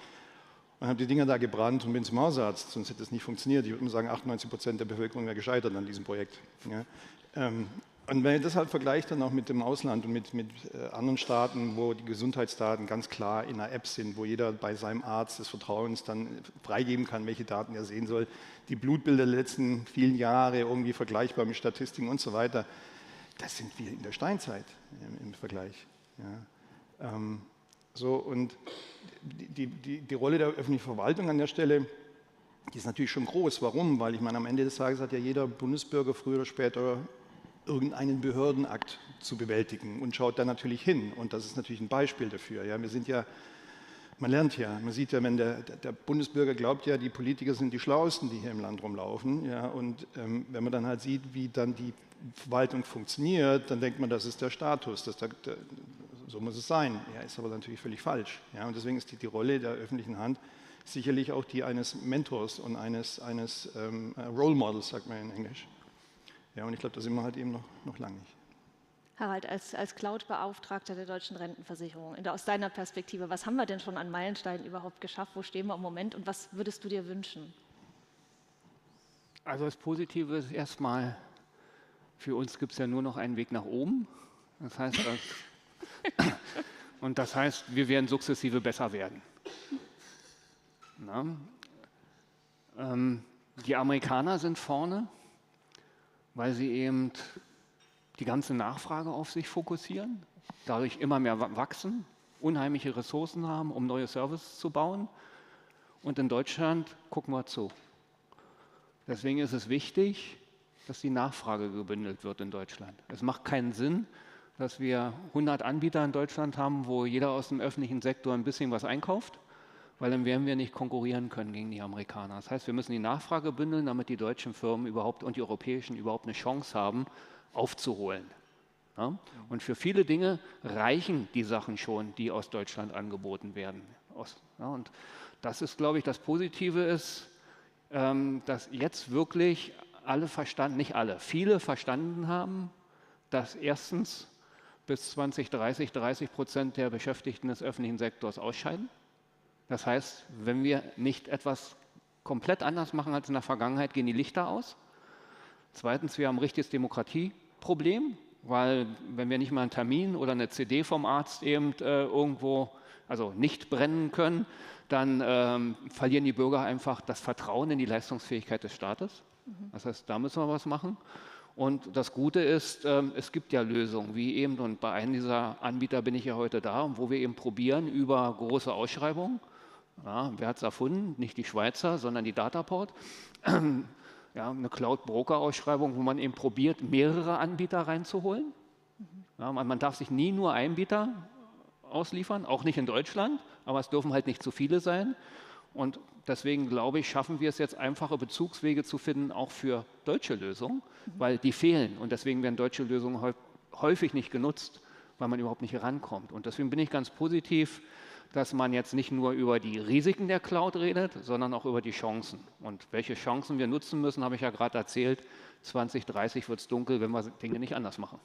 habe die Dinger da gebrannt und bin zum Hausarzt, sonst hätte es nicht funktioniert. Ich würde mal sagen, 98% der Bevölkerung wäre gescheitert an diesem Projekt. Ja. Und wenn ihr das halt vergleicht dann auch mit dem Ausland und mit anderen Staaten, wo die Gesundheitsdaten ganz klar in einer App sind, wo jeder bei seinem Arzt des Vertrauens dann freigeben kann, welche Daten er sehen soll, die Blutbilder der letzten vielen Jahre irgendwie vergleichbar mit Statistiken und so weiter, das sind wir in der Steinzeit im Vergleich. Ja. So, und die Rolle der öffentlichen Verwaltung an der Stelle, die ist natürlich schon groß. Warum? Weil ich meine, am Ende des Tages hat ja jeder Bundesbürger früher oder später irgendeinen Behördenakt zu bewältigen und schaut da natürlich hin. Und das ist natürlich ein Beispiel dafür. Ja, wir sind ja, man lernt ja, man sieht ja, wenn der Bundesbürger glaubt ja, die Politiker sind die Schlauesten, die hier im Land rumlaufen. Ja, und wenn man dann halt sieht, wie dann die Verwaltung funktioniert, dann denkt man, das ist der Status, so muss es sein. Ja, ist aber natürlich völlig falsch. Ja, und deswegen ist die Rolle der öffentlichen Hand sicherlich auch die eines Mentors und eines Role Models, sagt man in Englisch. Ja, und ich glaube, da sind wir halt eben noch lange nicht. Harald, als Cloud-Beauftragter der deutschen Rentenversicherung, aus deiner Perspektive, was haben wir denn schon an Meilensteinen überhaupt geschafft? Wo stehen wir im Moment und was würdest du dir wünschen? Also das Positive ist erstmal, für uns gibt es ja nur noch einen Weg nach oben. Das heißt, wir werden sukzessive besser werden. Die Amerikaner sind vorne, weil sie eben die ganze Nachfrage auf sich fokussieren, dadurch immer mehr wachsen, unheimliche Ressourcen haben, um neue Services zu bauen. Und in Deutschland gucken wir zu. Deswegen ist es wichtig, dass die Nachfrage gebündelt wird in Deutschland. Es macht keinen Sinn, dass wir 100 Anbieter in Deutschland haben, wo jeder aus dem öffentlichen Sektor ein bisschen was einkauft, weil dann werden wir nicht konkurrieren können gegen die Amerikaner. Das heißt, wir müssen die Nachfrage bündeln, damit die deutschen Firmen überhaupt und die europäischen überhaupt eine Chance haben, aufzuholen. Ja? Und für viele Dinge reichen die Sachen schon, die aus Deutschland angeboten werden. Und das ist, glaube ich, das Positive ist, dass jetzt wirklich alle verstanden, nicht alle, viele verstanden haben, dass erstens bis 2030 30% der Beschäftigten des öffentlichen Sektors ausscheiden. Das heißt, wenn wir nicht etwas komplett anders machen als in der Vergangenheit, gehen die Lichter aus. Zweitens, wir haben ein richtiges Demokratieproblem, weil wenn wir nicht mal einen Termin oder eine CD vom Arzt eben irgendwo, also nicht brennen können, dann verlieren die Bürger einfach das Vertrauen in die Leistungsfähigkeit des Staates. Das heißt, da müssen wir was machen. Und das Gute ist, es gibt ja Lösungen, wie eben, und bei einem dieser Anbieter bin ich ja heute da, wo wir eben probieren über große Ausschreibungen. Ja, wer hat es erfunden? Nicht die Schweizer, sondern die Dataport. Ja, eine Cloud-Broker-Ausschreibung, wo man eben probiert, mehrere Anbieter reinzuholen. Ja, man darf sich nie nur Anbieter ausliefern, auch nicht in Deutschland, aber es dürfen halt nicht zu viele sein. Und deswegen, glaube ich, schaffen wir es jetzt, einfache Bezugswege zu finden, auch für deutsche Lösungen, weil die fehlen. Und deswegen werden deutsche Lösungen häufig nicht genutzt, weil man überhaupt nicht rankommt. Und deswegen bin ich ganz positiv, dass man jetzt nicht nur über die Risiken der Cloud redet, sondern auch über die Chancen. Und welche Chancen wir nutzen müssen, habe ich ja gerade erzählt. 2030 wird es dunkel, wenn wir Dinge nicht anders machen.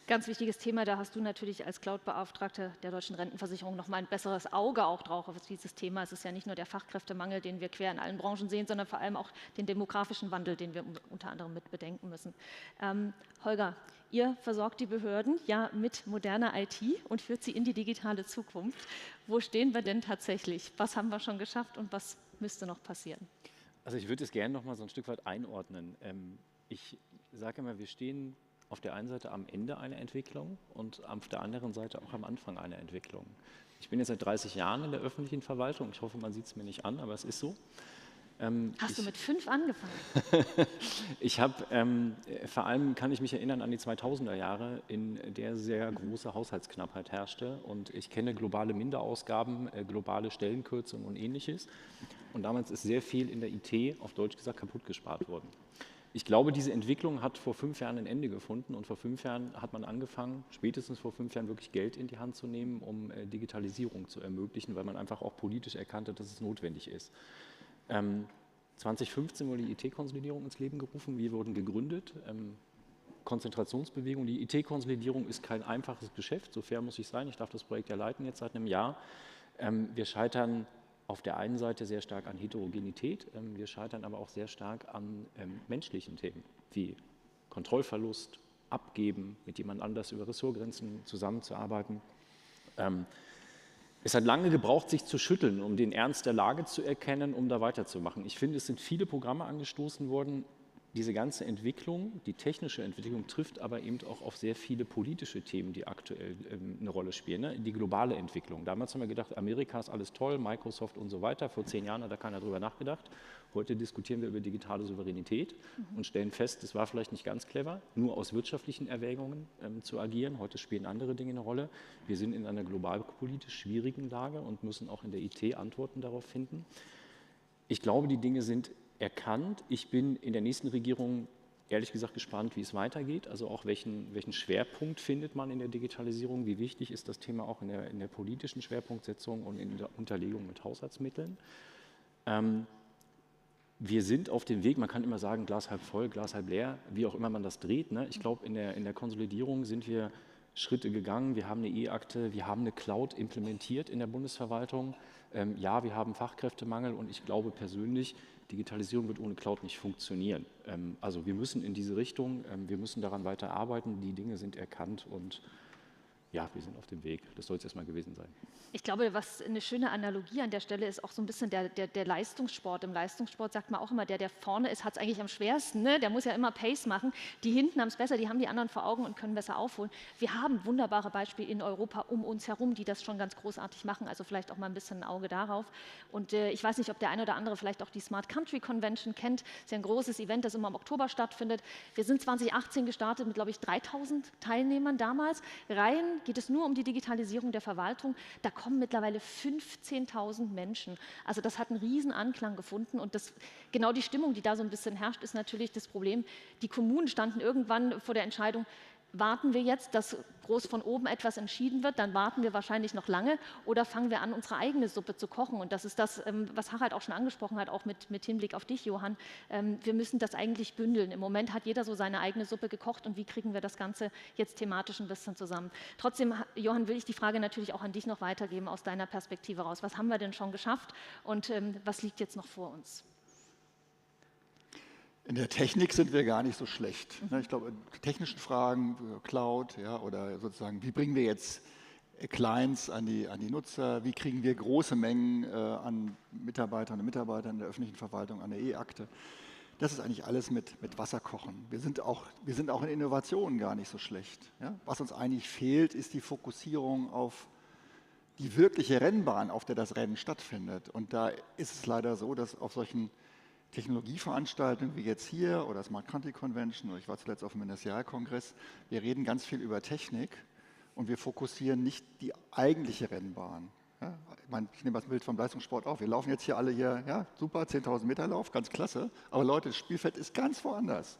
Ganz wichtiges Thema, da hast du natürlich als Cloud-Beauftragte der deutschen Rentenversicherung noch mal ein besseres Auge auch drauf auf dieses Thema. Es ist ja nicht nur der Fachkräftemangel, den wir quer in allen Branchen sehen, sondern vor allem auch den demografischen Wandel, den wir unter anderem mit bedenken müssen. Holger, ihr versorgt die Behörden ja mit moderner IT und führt sie in die digitale Zukunft. Wo stehen wir denn tatsächlich? Was haben wir schon geschafft und was müsste noch passieren? Also ich würde es gerne noch mal so ein Stück weit einordnen. Ich sage immer, wir stehen auf der einen Seite am Ende einer Entwicklung und auf der anderen Seite auch am Anfang einer Entwicklung. Ich bin jetzt seit 30 Jahren in der öffentlichen Verwaltung. Ich hoffe, man sieht es mir nicht an, aber es ist so. Hast du mit 5 angefangen? Ich habe, vor allem kann ich mich erinnern an die 2000er Jahre, in der sehr große Haushaltsknappheit herrschte. Und ich kenne globale Minderausgaben, globale Stellenkürzungen und Ähnliches. Und damals ist sehr viel in der IT, auf Deutsch gesagt, kaputt gespart worden. Ich glaube, diese Entwicklung hat vor 5 Jahren ein Ende gefunden und vor 5 Jahren hat man angefangen, spätestens vor 5 Jahren wirklich Geld in die Hand zu nehmen, um Digitalisierung zu ermöglichen, weil man einfach auch politisch erkannte, dass es notwendig ist. 2015 wurde die IT-Konsolidierung ins Leben gerufen, wir wurden gegründet. Konzentrationsbewegung. Die IT-Konsolidierung ist kein einfaches Geschäft, so fair muss ich sein. Ich darf das Projekt ja leiten jetzt seit einem Jahr. Wir scheitern auf der einen Seite sehr stark an Heterogenität, wir scheitern aber auch sehr stark an menschlichen Themen, wie Kontrollverlust, Abgeben, mit jemand anders über Ressortgrenzen zusammenzuarbeiten. Es hat lange gebraucht, sich zu schütteln, um den Ernst der Lage zu erkennen, um da weiterzumachen. Ich finde, es sind viele Programme angestoßen worden. Diese ganze Entwicklung, die technische Entwicklung, trifft aber eben auch auf sehr viele politische Themen, die aktuell eine Rolle spielen. Ne? Die globale Entwicklung. Damals haben wir gedacht, Amerika ist alles toll, Microsoft und so weiter. Vor 10 Jahren hat da keiner drüber nachgedacht. Heute diskutieren wir über digitale Souveränität und stellen fest, es war vielleicht nicht ganz clever, nur aus wirtschaftlichen Erwägungen zu agieren. Heute spielen andere Dinge eine Rolle. Wir sind in einer globalpolitisch schwierigen Lage und müssen auch in der IT Antworten darauf finden. Ich glaube, die Dinge sind erkannt. Ich bin in der nächsten Regierung ehrlich gesagt gespannt, wie es weitergeht. Also auch welchen Schwerpunkt findet man in der Digitalisierung, wie wichtig ist das Thema auch in der politischen Schwerpunktsetzung und in der Unterlegung mit Haushaltsmitteln. Wir sind auf dem Weg, man kann immer sagen, Glas halb voll, Glas halb leer, wie auch immer man das dreht. Ne? Ich glaube, in der Konsolidierung sind wir Schritte gegangen. Wir haben eine E-Akte, wir haben eine Cloud implementiert in der Bundesverwaltung. Ja, wir haben Fachkräftemangel und ich glaube persönlich, Digitalisierung wird ohne Cloud nicht funktionieren. Also wir müssen in diese Richtung, wir müssen daran weiter arbeiten, die Dinge sind erkannt und ja, wir sind auf dem Weg. Das soll es erstmal gewesen sein. Ich glaube, was eine schöne Analogie an der Stelle ist, auch so ein bisschen der Leistungssport. Im Leistungssport sagt man auch immer, der vorne ist, hat es eigentlich am schwersten. Ne? Der muss ja immer Pace machen. Die hinten haben es besser, die haben die anderen vor Augen und können besser aufholen. Wir haben wunderbare Beispiele in Europa um uns herum, die das schon ganz großartig machen. Also vielleicht auch mal ein bisschen ein Auge darauf. Und ich weiß nicht, ob der eine oder andere vielleicht auch die Smart Country Convention kennt. Das ist ja ein großes Event, das immer im Oktober stattfindet. Wir sind 2018 gestartet mit, glaube ich, 3000 Teilnehmern damals. Rein geht es nur um die Digitalisierung der Verwaltung. Da kommen mittlerweile 15.000 Menschen. Also das hat einen riesen Anklang gefunden und genau die Stimmung, die da so ein bisschen herrscht, ist natürlich das Problem. Die Kommunen standen irgendwann vor der Entscheidung, warten wir jetzt, dass groß von oben etwas entschieden wird, dann warten wir wahrscheinlich noch lange oder fangen wir an, unsere eigene Suppe zu kochen. Und das ist das, was Harald auch schon angesprochen hat, auch mit Hinblick auf dich, Johann. Wir müssen das eigentlich bündeln. Im Moment hat jeder so seine eigene Suppe gekocht und wie kriegen wir das Ganze jetzt thematisch ein bisschen zusammen. Trotzdem, Johann, will ich die Frage natürlich auch an dich noch weitergeben aus deiner Perspektive raus. Was haben wir denn schon geschafft und was liegt jetzt noch vor uns? In der Technik sind wir gar nicht so schlecht. Ich glaube, technischen Fragen, Cloud, ja, oder sozusagen, wie bringen wir jetzt Clients an die Nutzer, wie kriegen wir große Mengen an Mitarbeiterinnen und Mitarbeitern in der öffentlichen Verwaltung, an der E-Akte. Das ist eigentlich alles mit Wasser kochen. Wir sind auch in Innovationen gar nicht so schlecht. Ja? Was uns eigentlich fehlt, ist die Fokussierung auf die wirkliche Rennbahn, auf der das Rennen stattfindet. Und da ist es leider so, dass auf solchen Technologieveranstaltungen wie jetzt hier oder Smart Country Convention oder ich war zuletzt auf dem Ministerialkongress, wir reden ganz viel über Technik und wir fokussieren nicht die eigentliche Rennbahn. Ja, ich nehme das Bild vom Leistungssport auf. Wir laufen jetzt hier alle hier, ja, super, 10.000 Meter Lauf, ganz klasse. Aber Leute, das Spielfeld ist ganz woanders.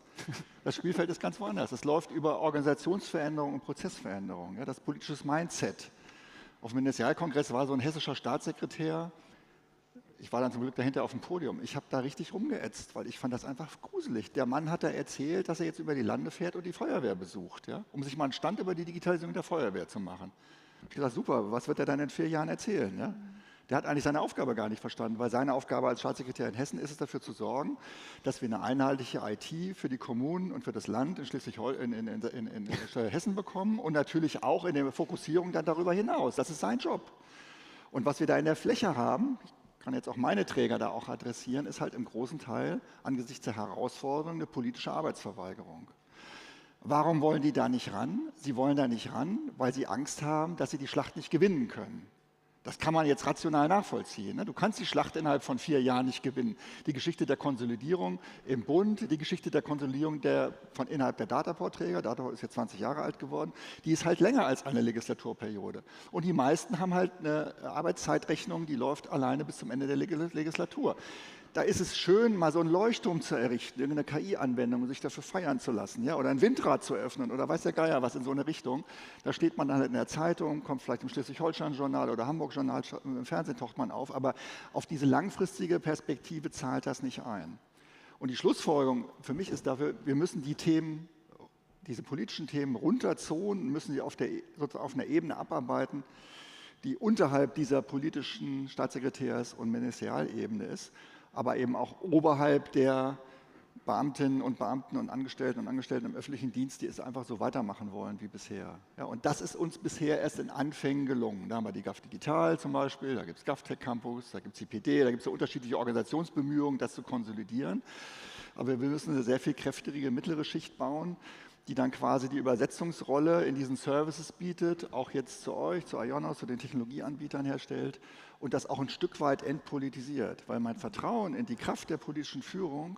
Das Spielfeld ist ganz woanders. Es läuft über Organisationsveränderung und Prozessveränderung, ja, das politische Mindset. Auf dem Ministerialkongress war so ein hessischer Staatssekretär. Ich war dann zum Glück dahinter auf dem Podium. Ich habe da richtig rumgeätzt, weil ich fand das einfach gruselig. Der Mann hat da erzählt, dass er jetzt über die Lande fährt und die Feuerwehr besucht, ja, um sich mal einen Stand über die Digitalisierung der Feuerwehr zu machen. Ich habe gesagt, super, was wird er dann in 4 Jahren erzählen? Ja? Der hat eigentlich seine Aufgabe gar nicht verstanden, weil seine Aufgabe als Staatssekretär in Hessen ist es, dafür zu sorgen, dass wir eine einheitliche IT für die Kommunen und für das Land in Hessen bekommen und natürlich auch in der Fokussierung dann darüber hinaus. Das ist sein Job. Und was wir da in der Fläche haben, ich kann jetzt auch meine Träger da auch adressieren, ist halt im großen Teil angesichts der Herausforderung eine politische Arbeitsverweigerung. Warum wollen die da nicht ran? Sie wollen da nicht ran, weil sie Angst haben, dass sie die Schlacht nicht gewinnen können. Das kann man jetzt rational nachvollziehen. Ne? Du kannst die Schlacht innerhalb von 4 Jahren nicht gewinnen. Die Geschichte der Konsolidierung im Bund, die Geschichte der Konsolidierung innerhalb der Dataport-Träger, Dataport ist jetzt 20 Jahre alt geworden, die ist halt länger als eine Legislaturperiode. Und die meisten haben halt eine Arbeitszeitrechnung, die läuft alleine bis zum Ende der Legislatur. da ist es schön, mal so einen Leuchtturm zu errichten, irgendeine KI-Anwendung und sich dafür feiern zu lassen, ja? Oder ein Windrad zu öffnen oder weiß der Geier was in so eine Richtung. Da steht man dann halt in der Zeitung, kommt vielleicht im Schleswig-Holstein-Journal oder Hamburg-Journal, im Fernsehen taucht man auf, aber auf diese langfristige Perspektive zahlt das nicht ein. Und die Schlussfolgerung für mich ist dafür, wir müssen die Themen, diese politischen Themen runterzonen, müssen sie auf einer Ebene abarbeiten, die unterhalb dieser politischen Staatssekretärs- und Ministerialebene ist, aber eben auch oberhalb der Beamtinnen und Beamten und Angestellten im öffentlichen Dienst, die es einfach so weitermachen wollen wie bisher. Ja, und das ist uns bisher erst in Anfängen gelungen. Da haben wir die GAF Digital zum Beispiel, da gibt es GAF-Tech Campus, da gibt es IPD, da gibt es so unterschiedliche Organisationsbemühungen, das zu konsolidieren. Aber wir müssen eine sehr viel kräftigere mittlere Schicht bauen, die dann quasi die Übersetzungsrolle in diesen Services bietet, auch jetzt zu euch, zu IONOS, zu den Technologieanbietern herstellt und das auch ein Stück weit entpolitisiert, weil mein Vertrauen in die Kraft der politischen Führung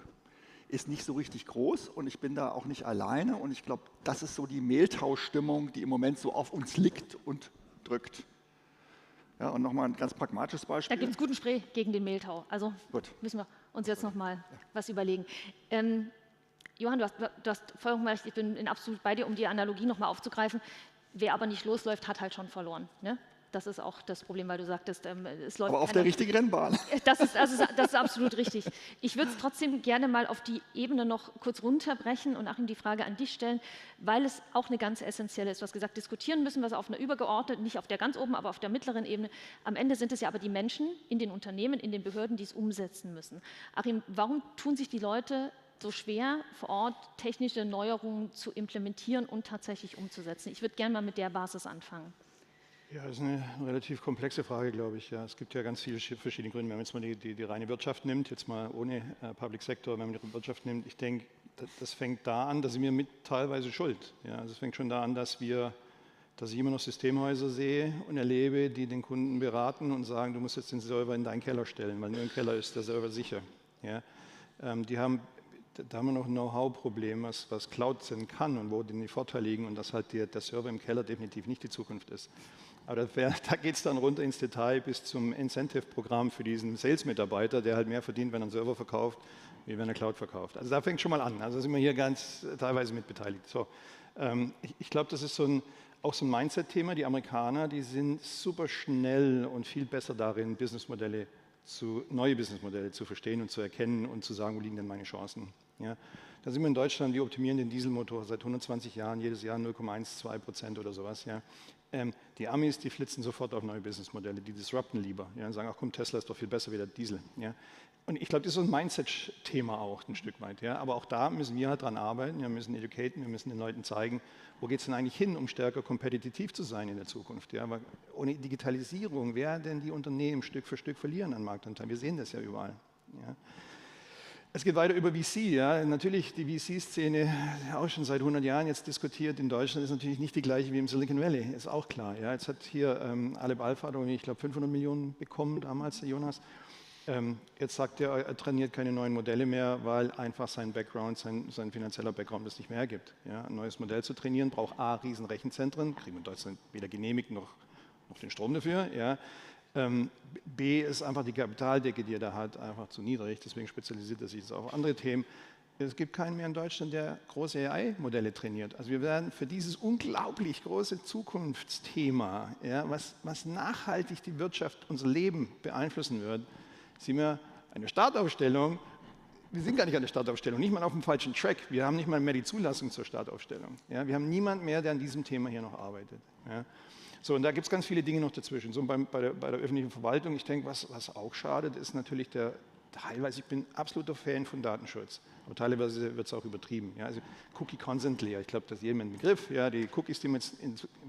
ist nicht so richtig groß und ich bin da auch nicht alleine und ich glaube, das ist so die Mehltauschstimmung, die im Moment so auf uns liegt und drückt. Ja, und nochmal ein ganz pragmatisches Beispiel. Da gibt es guten Spray gegen den Mehltau, also müssen wir uns jetzt nochmal was überlegen. Johann, du hast vollkommen recht, ich bin absolut bei dir, um die Analogie nochmal aufzugreifen. Wer aber nicht losläuft, hat halt schon verloren. Ne? Das ist auch das Problem, weil du sagtest, es läuft. Aber auf der richtigen Rennbahn. Das ist absolut richtig. Ich würde es trotzdem gerne mal auf die Ebene noch kurz runterbrechen und Achim die Frage an dich stellen, weil es auch eine ganz essentielle ist. Du hast gesagt, diskutieren müssen wir es auf einer übergeordneten, nicht auf der ganz oben, aber auf der mittleren Ebene. Am Ende sind es ja aber die Menschen in den Unternehmen, in den Behörden, die es umsetzen müssen. Achim, warum tun sich die Leute so schwer, vor Ort technische Neuerungen zu implementieren und tatsächlich umzusetzen? Ich würde gerne mal mit der Basis anfangen. Ja, das ist eine relativ komplexe Frage, glaube ich. Ja, es gibt ja ganz viele verschiedene Gründe. Wenn man jetzt mal die reine Wirtschaft nimmt, jetzt mal ohne Public Sector, wenn man die Wirtschaft nimmt, ich denke, das fängt da an, da sind wir mit teilweise schuld. Ja, also es fängt schon da an, dass ich immer noch Systemhäuser sehe und erlebe, die den Kunden beraten und sagen, du musst jetzt den Server in deinen Keller stellen, weil nur im Keller ist der Server sicher. Ja, da haben wir noch ein Know-how-Problem, was Cloud sein kann und wo die Vorteile liegen und dass halt der Server im Keller definitiv nicht die Zukunft ist. Aber da geht es dann runter ins Detail bis zum Incentive-Programm für diesen Sales-Mitarbeiter, der halt mehr verdient, wenn er einen Server verkauft, wie wenn er Cloud verkauft. Also da fängt schon mal an. Also sind wir hier ganz teilweise mit beteiligt. So, ich glaube, das ist auch so ein Mindset-Thema. Die Amerikaner, die sind super schnell und viel besser darin, neue Businessmodelle zu verstehen und zu erkennen und zu sagen, wo liegen denn meine Chancen. Ja? Da sind wir in Deutschland, wir optimieren den Dieselmotor seit 120 Jahren, jedes Jahr 0,12% oder sowas. Ja? Die Amis, die flitzen sofort auf neue Businessmodelle, die disrupten lieber. Ja? Und sagen, ach komm, Tesla ist doch viel besser wie der Diesel. Ja? Und ich glaube, das ist so ein Mindset-Thema auch ein Stück weit. Ja? Aber auch da müssen wir halt dran arbeiten, wir müssen educaten, wir müssen den Leuten zeigen, wo geht es denn eigentlich hin, um stärker kompetitiv zu sein in der Zukunft. Ja? Aber ohne Digitalisierung werden die Unternehmen Stück für Stück verlieren an Marktanteil. Wir sehen das ja überall. Ja? Es geht weiter über VC. Ja. Natürlich, die VC-Szene, auch schon seit 100 Jahren jetzt diskutiert in Deutschland, ist natürlich nicht die gleiche wie im Silicon Valley, ist auch klar. Ja. Jetzt hat hier Aleb Alpha, ich glaube, 500 Millionen bekommen damals, der Jonas. Jetzt sagt er trainiert keine neuen Modelle mehr, weil einfach sein Background, sein finanzieller Background das nicht mehr ergibt. Ja. Ein neues Modell zu trainieren, braucht A, riesen Rechenzentren, kriegen wir in Deutschland weder genehmigt noch den Strom dafür. Ja. B ist einfach die Kapitaldecke, die er da hat, einfach zu niedrig. Deswegen spezialisiert er sich jetzt auf andere Themen. Es gibt keinen mehr in Deutschland, der große AI-Modelle trainiert. Also wir werden für dieses unglaublich große Zukunftsthema, ja, was nachhaltig die Wirtschaft, unser Leben beeinflussen wird, sind wir eine Startaufstellung. Wir sind gar nicht an der Startaufstellung, nicht mal auf dem falschen Track. Wir haben nicht mal mehr die Zulassung zur Startaufstellung. Ja, wir haben niemand mehr, der an diesem Thema hier noch arbeitet. Ja. So, und da gibt es ganz viele Dinge noch dazwischen. So bei der öffentlichen Verwaltung, ich denke, was auch schadet, ist natürlich teilweise, ich bin absoluter Fan von Datenschutz, aber teilweise wird es auch übertrieben. Ja, also Cookie Consent Layer, ich glaube, das ist jedem ein Begriff, ja, die Cookies, die man jetzt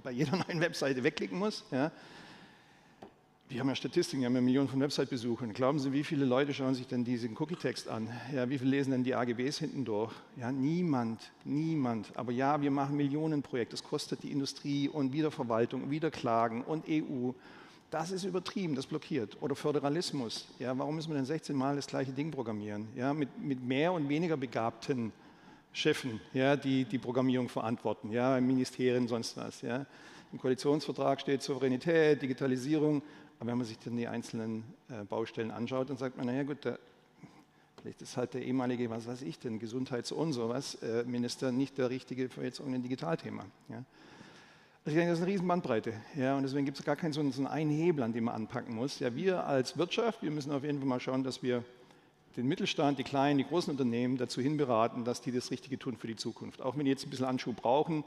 bei jeder neuen Webseite wegklicken muss. Ja. Wir haben ja Statistiken, wir haben ja Millionen von Website-Besuchern. Glauben Sie, wie viele Leute schauen sich denn diesen Cookie-Text an? Ja, wie viele lesen denn die AGBs hinten durch? Ja, niemand. Aber ja, wir machen Millionenprojekte. Das kostet die Industrie und wieder Verwaltung, wieder Klagen und EU. Das ist übertrieben, das blockiert. Oder Föderalismus. Ja, warum müssen wir denn 16 Mal das gleiche Ding programmieren? Ja, mit mehr und weniger begabten Chefen, ja, die Programmierung verantworten, ja, Ministerien, sonst was. Ja. Im Koalitionsvertrag steht Souveränität, Digitalisierung. Aber wenn man sich dann die einzelnen Baustellen anschaut, dann sagt man, naja gut, Vielleicht ist halt der ehemalige, was weiß ich denn, Gesundheits- und sowas, Minister nicht der Richtige für jetzt irgendein Digitalthema. Ja. Also ich denke, das ist eine riesen Bandbreite. Ja, und deswegen gibt es gar keinen so einen Hebel, an dem man anpacken muss. Ja, wir als Wirtschaft, wir müssen auf jeden Fall mal schauen, dass wir den Mittelstand, die kleinen, die großen Unternehmen dazu hinberaten, dass die das Richtige tun für die Zukunft. Auch wenn die jetzt ein bisschen Anschub brauchen,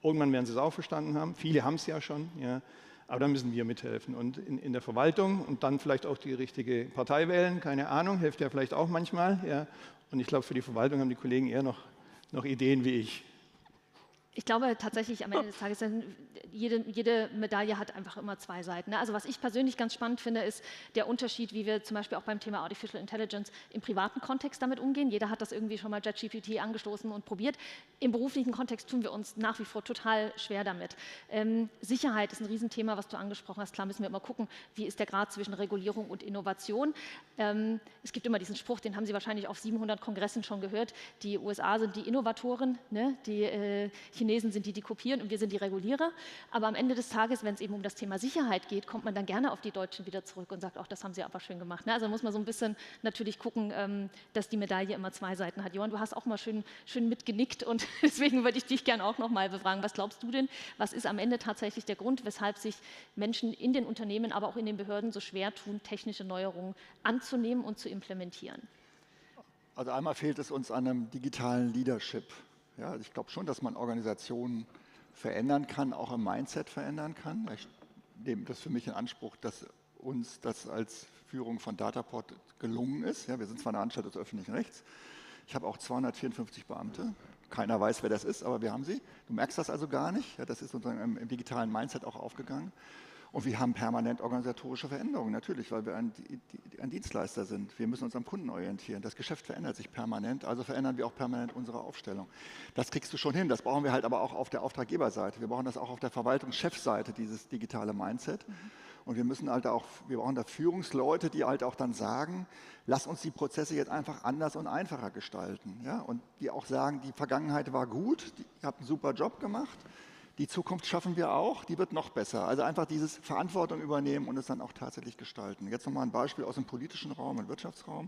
irgendwann werden sie es auch verstanden haben. Viele haben es ja schon. Ja. Aber da müssen wir mithelfen. Und in der Verwaltung und dann vielleicht auch die richtige Partei wählen, keine Ahnung, hilft ja vielleicht auch manchmal. Ja. Und ich glaube, für die Verwaltung haben die Kollegen eher noch Ideen wie ich. Ich glaube tatsächlich am Ende des Tages, jede Medaille hat einfach immer zwei Seiten. Also was ich persönlich ganz spannend finde, ist der Unterschied, wie wir zum Beispiel auch beim Thema Artificial Intelligence im privaten Kontext damit umgehen. Jeder hat das irgendwie schon mal ChatGPT angestoßen und probiert. Im beruflichen Kontext tun wir uns nach wie vor total schwer damit. Sicherheit ist ein Riesenthema, was du angesprochen hast. Klar müssen wir immer gucken, wie ist der Grad zwischen Regulierung und Innovation. Es gibt immer diesen Spruch, den haben Sie wahrscheinlich auf 700 Kongressen schon gehört. Die USA sind die Innovatoren, ne? Die Chinesen sind die kopieren und wir sind die Regulierer. Aber am Ende des Tages, wenn es eben um das Thema Sicherheit geht, kommt man dann gerne auf die Deutschen wieder zurück und sagt, auch das haben sie aber schön gemacht. Ne? Also muss man so ein bisschen natürlich gucken, dass die Medaille immer zwei Seiten hat. Johann, du hast auch mal schön mitgenickt und deswegen würde ich dich gerne auch noch mal befragen. Was glaubst du denn, was ist am Ende tatsächlich der Grund, weshalb sich Menschen in den Unternehmen, aber auch in den Behörden so schwer tun, technische Neuerungen anzunehmen und zu implementieren? Also einmal fehlt es uns an einem digitalen Leadership. Ja, also ich glaube schon, dass man Organisationen verändern kann, auch im Mindset verändern kann. Ich nehme das für mich in Anspruch, dass uns das als Führung von Dataport gelungen ist. Ja, wir sind zwar eine Anstalt des öffentlichen Rechts. Ich habe auch 254 Beamte. Keiner weiß, wer das ist, aber wir haben sie. Du merkst das also gar nicht. Ja, das ist sozusagen im digitalen Mindset auch aufgegangen. Und wir haben permanent organisatorische Veränderungen, natürlich, weil wir ein Dienstleister sind. Wir müssen uns am Kunden orientieren. Das Geschäft verändert sich permanent, also verändern wir auch permanent unsere Aufstellung. Das kriegst du schon hin, das brauchen wir halt aber auch auf der Auftraggeberseite. Wir brauchen das auch auf der Verwaltungschefseite, dieses digitale Mindset. Und wir müssen halt auch, wir brauchen da Führungsleute, die halt auch dann sagen, lass uns die Prozesse jetzt einfach anders und einfacher gestalten. Ja? Und die auch sagen, die Vergangenheit war gut, ihr habt einen super Job gemacht. Die Zukunft schaffen wir auch, die wird noch besser. Also einfach dieses Verantwortung übernehmen und es dann auch tatsächlich gestalten. Jetzt nochmal ein Beispiel aus dem politischen Raum und Wirtschaftsraum.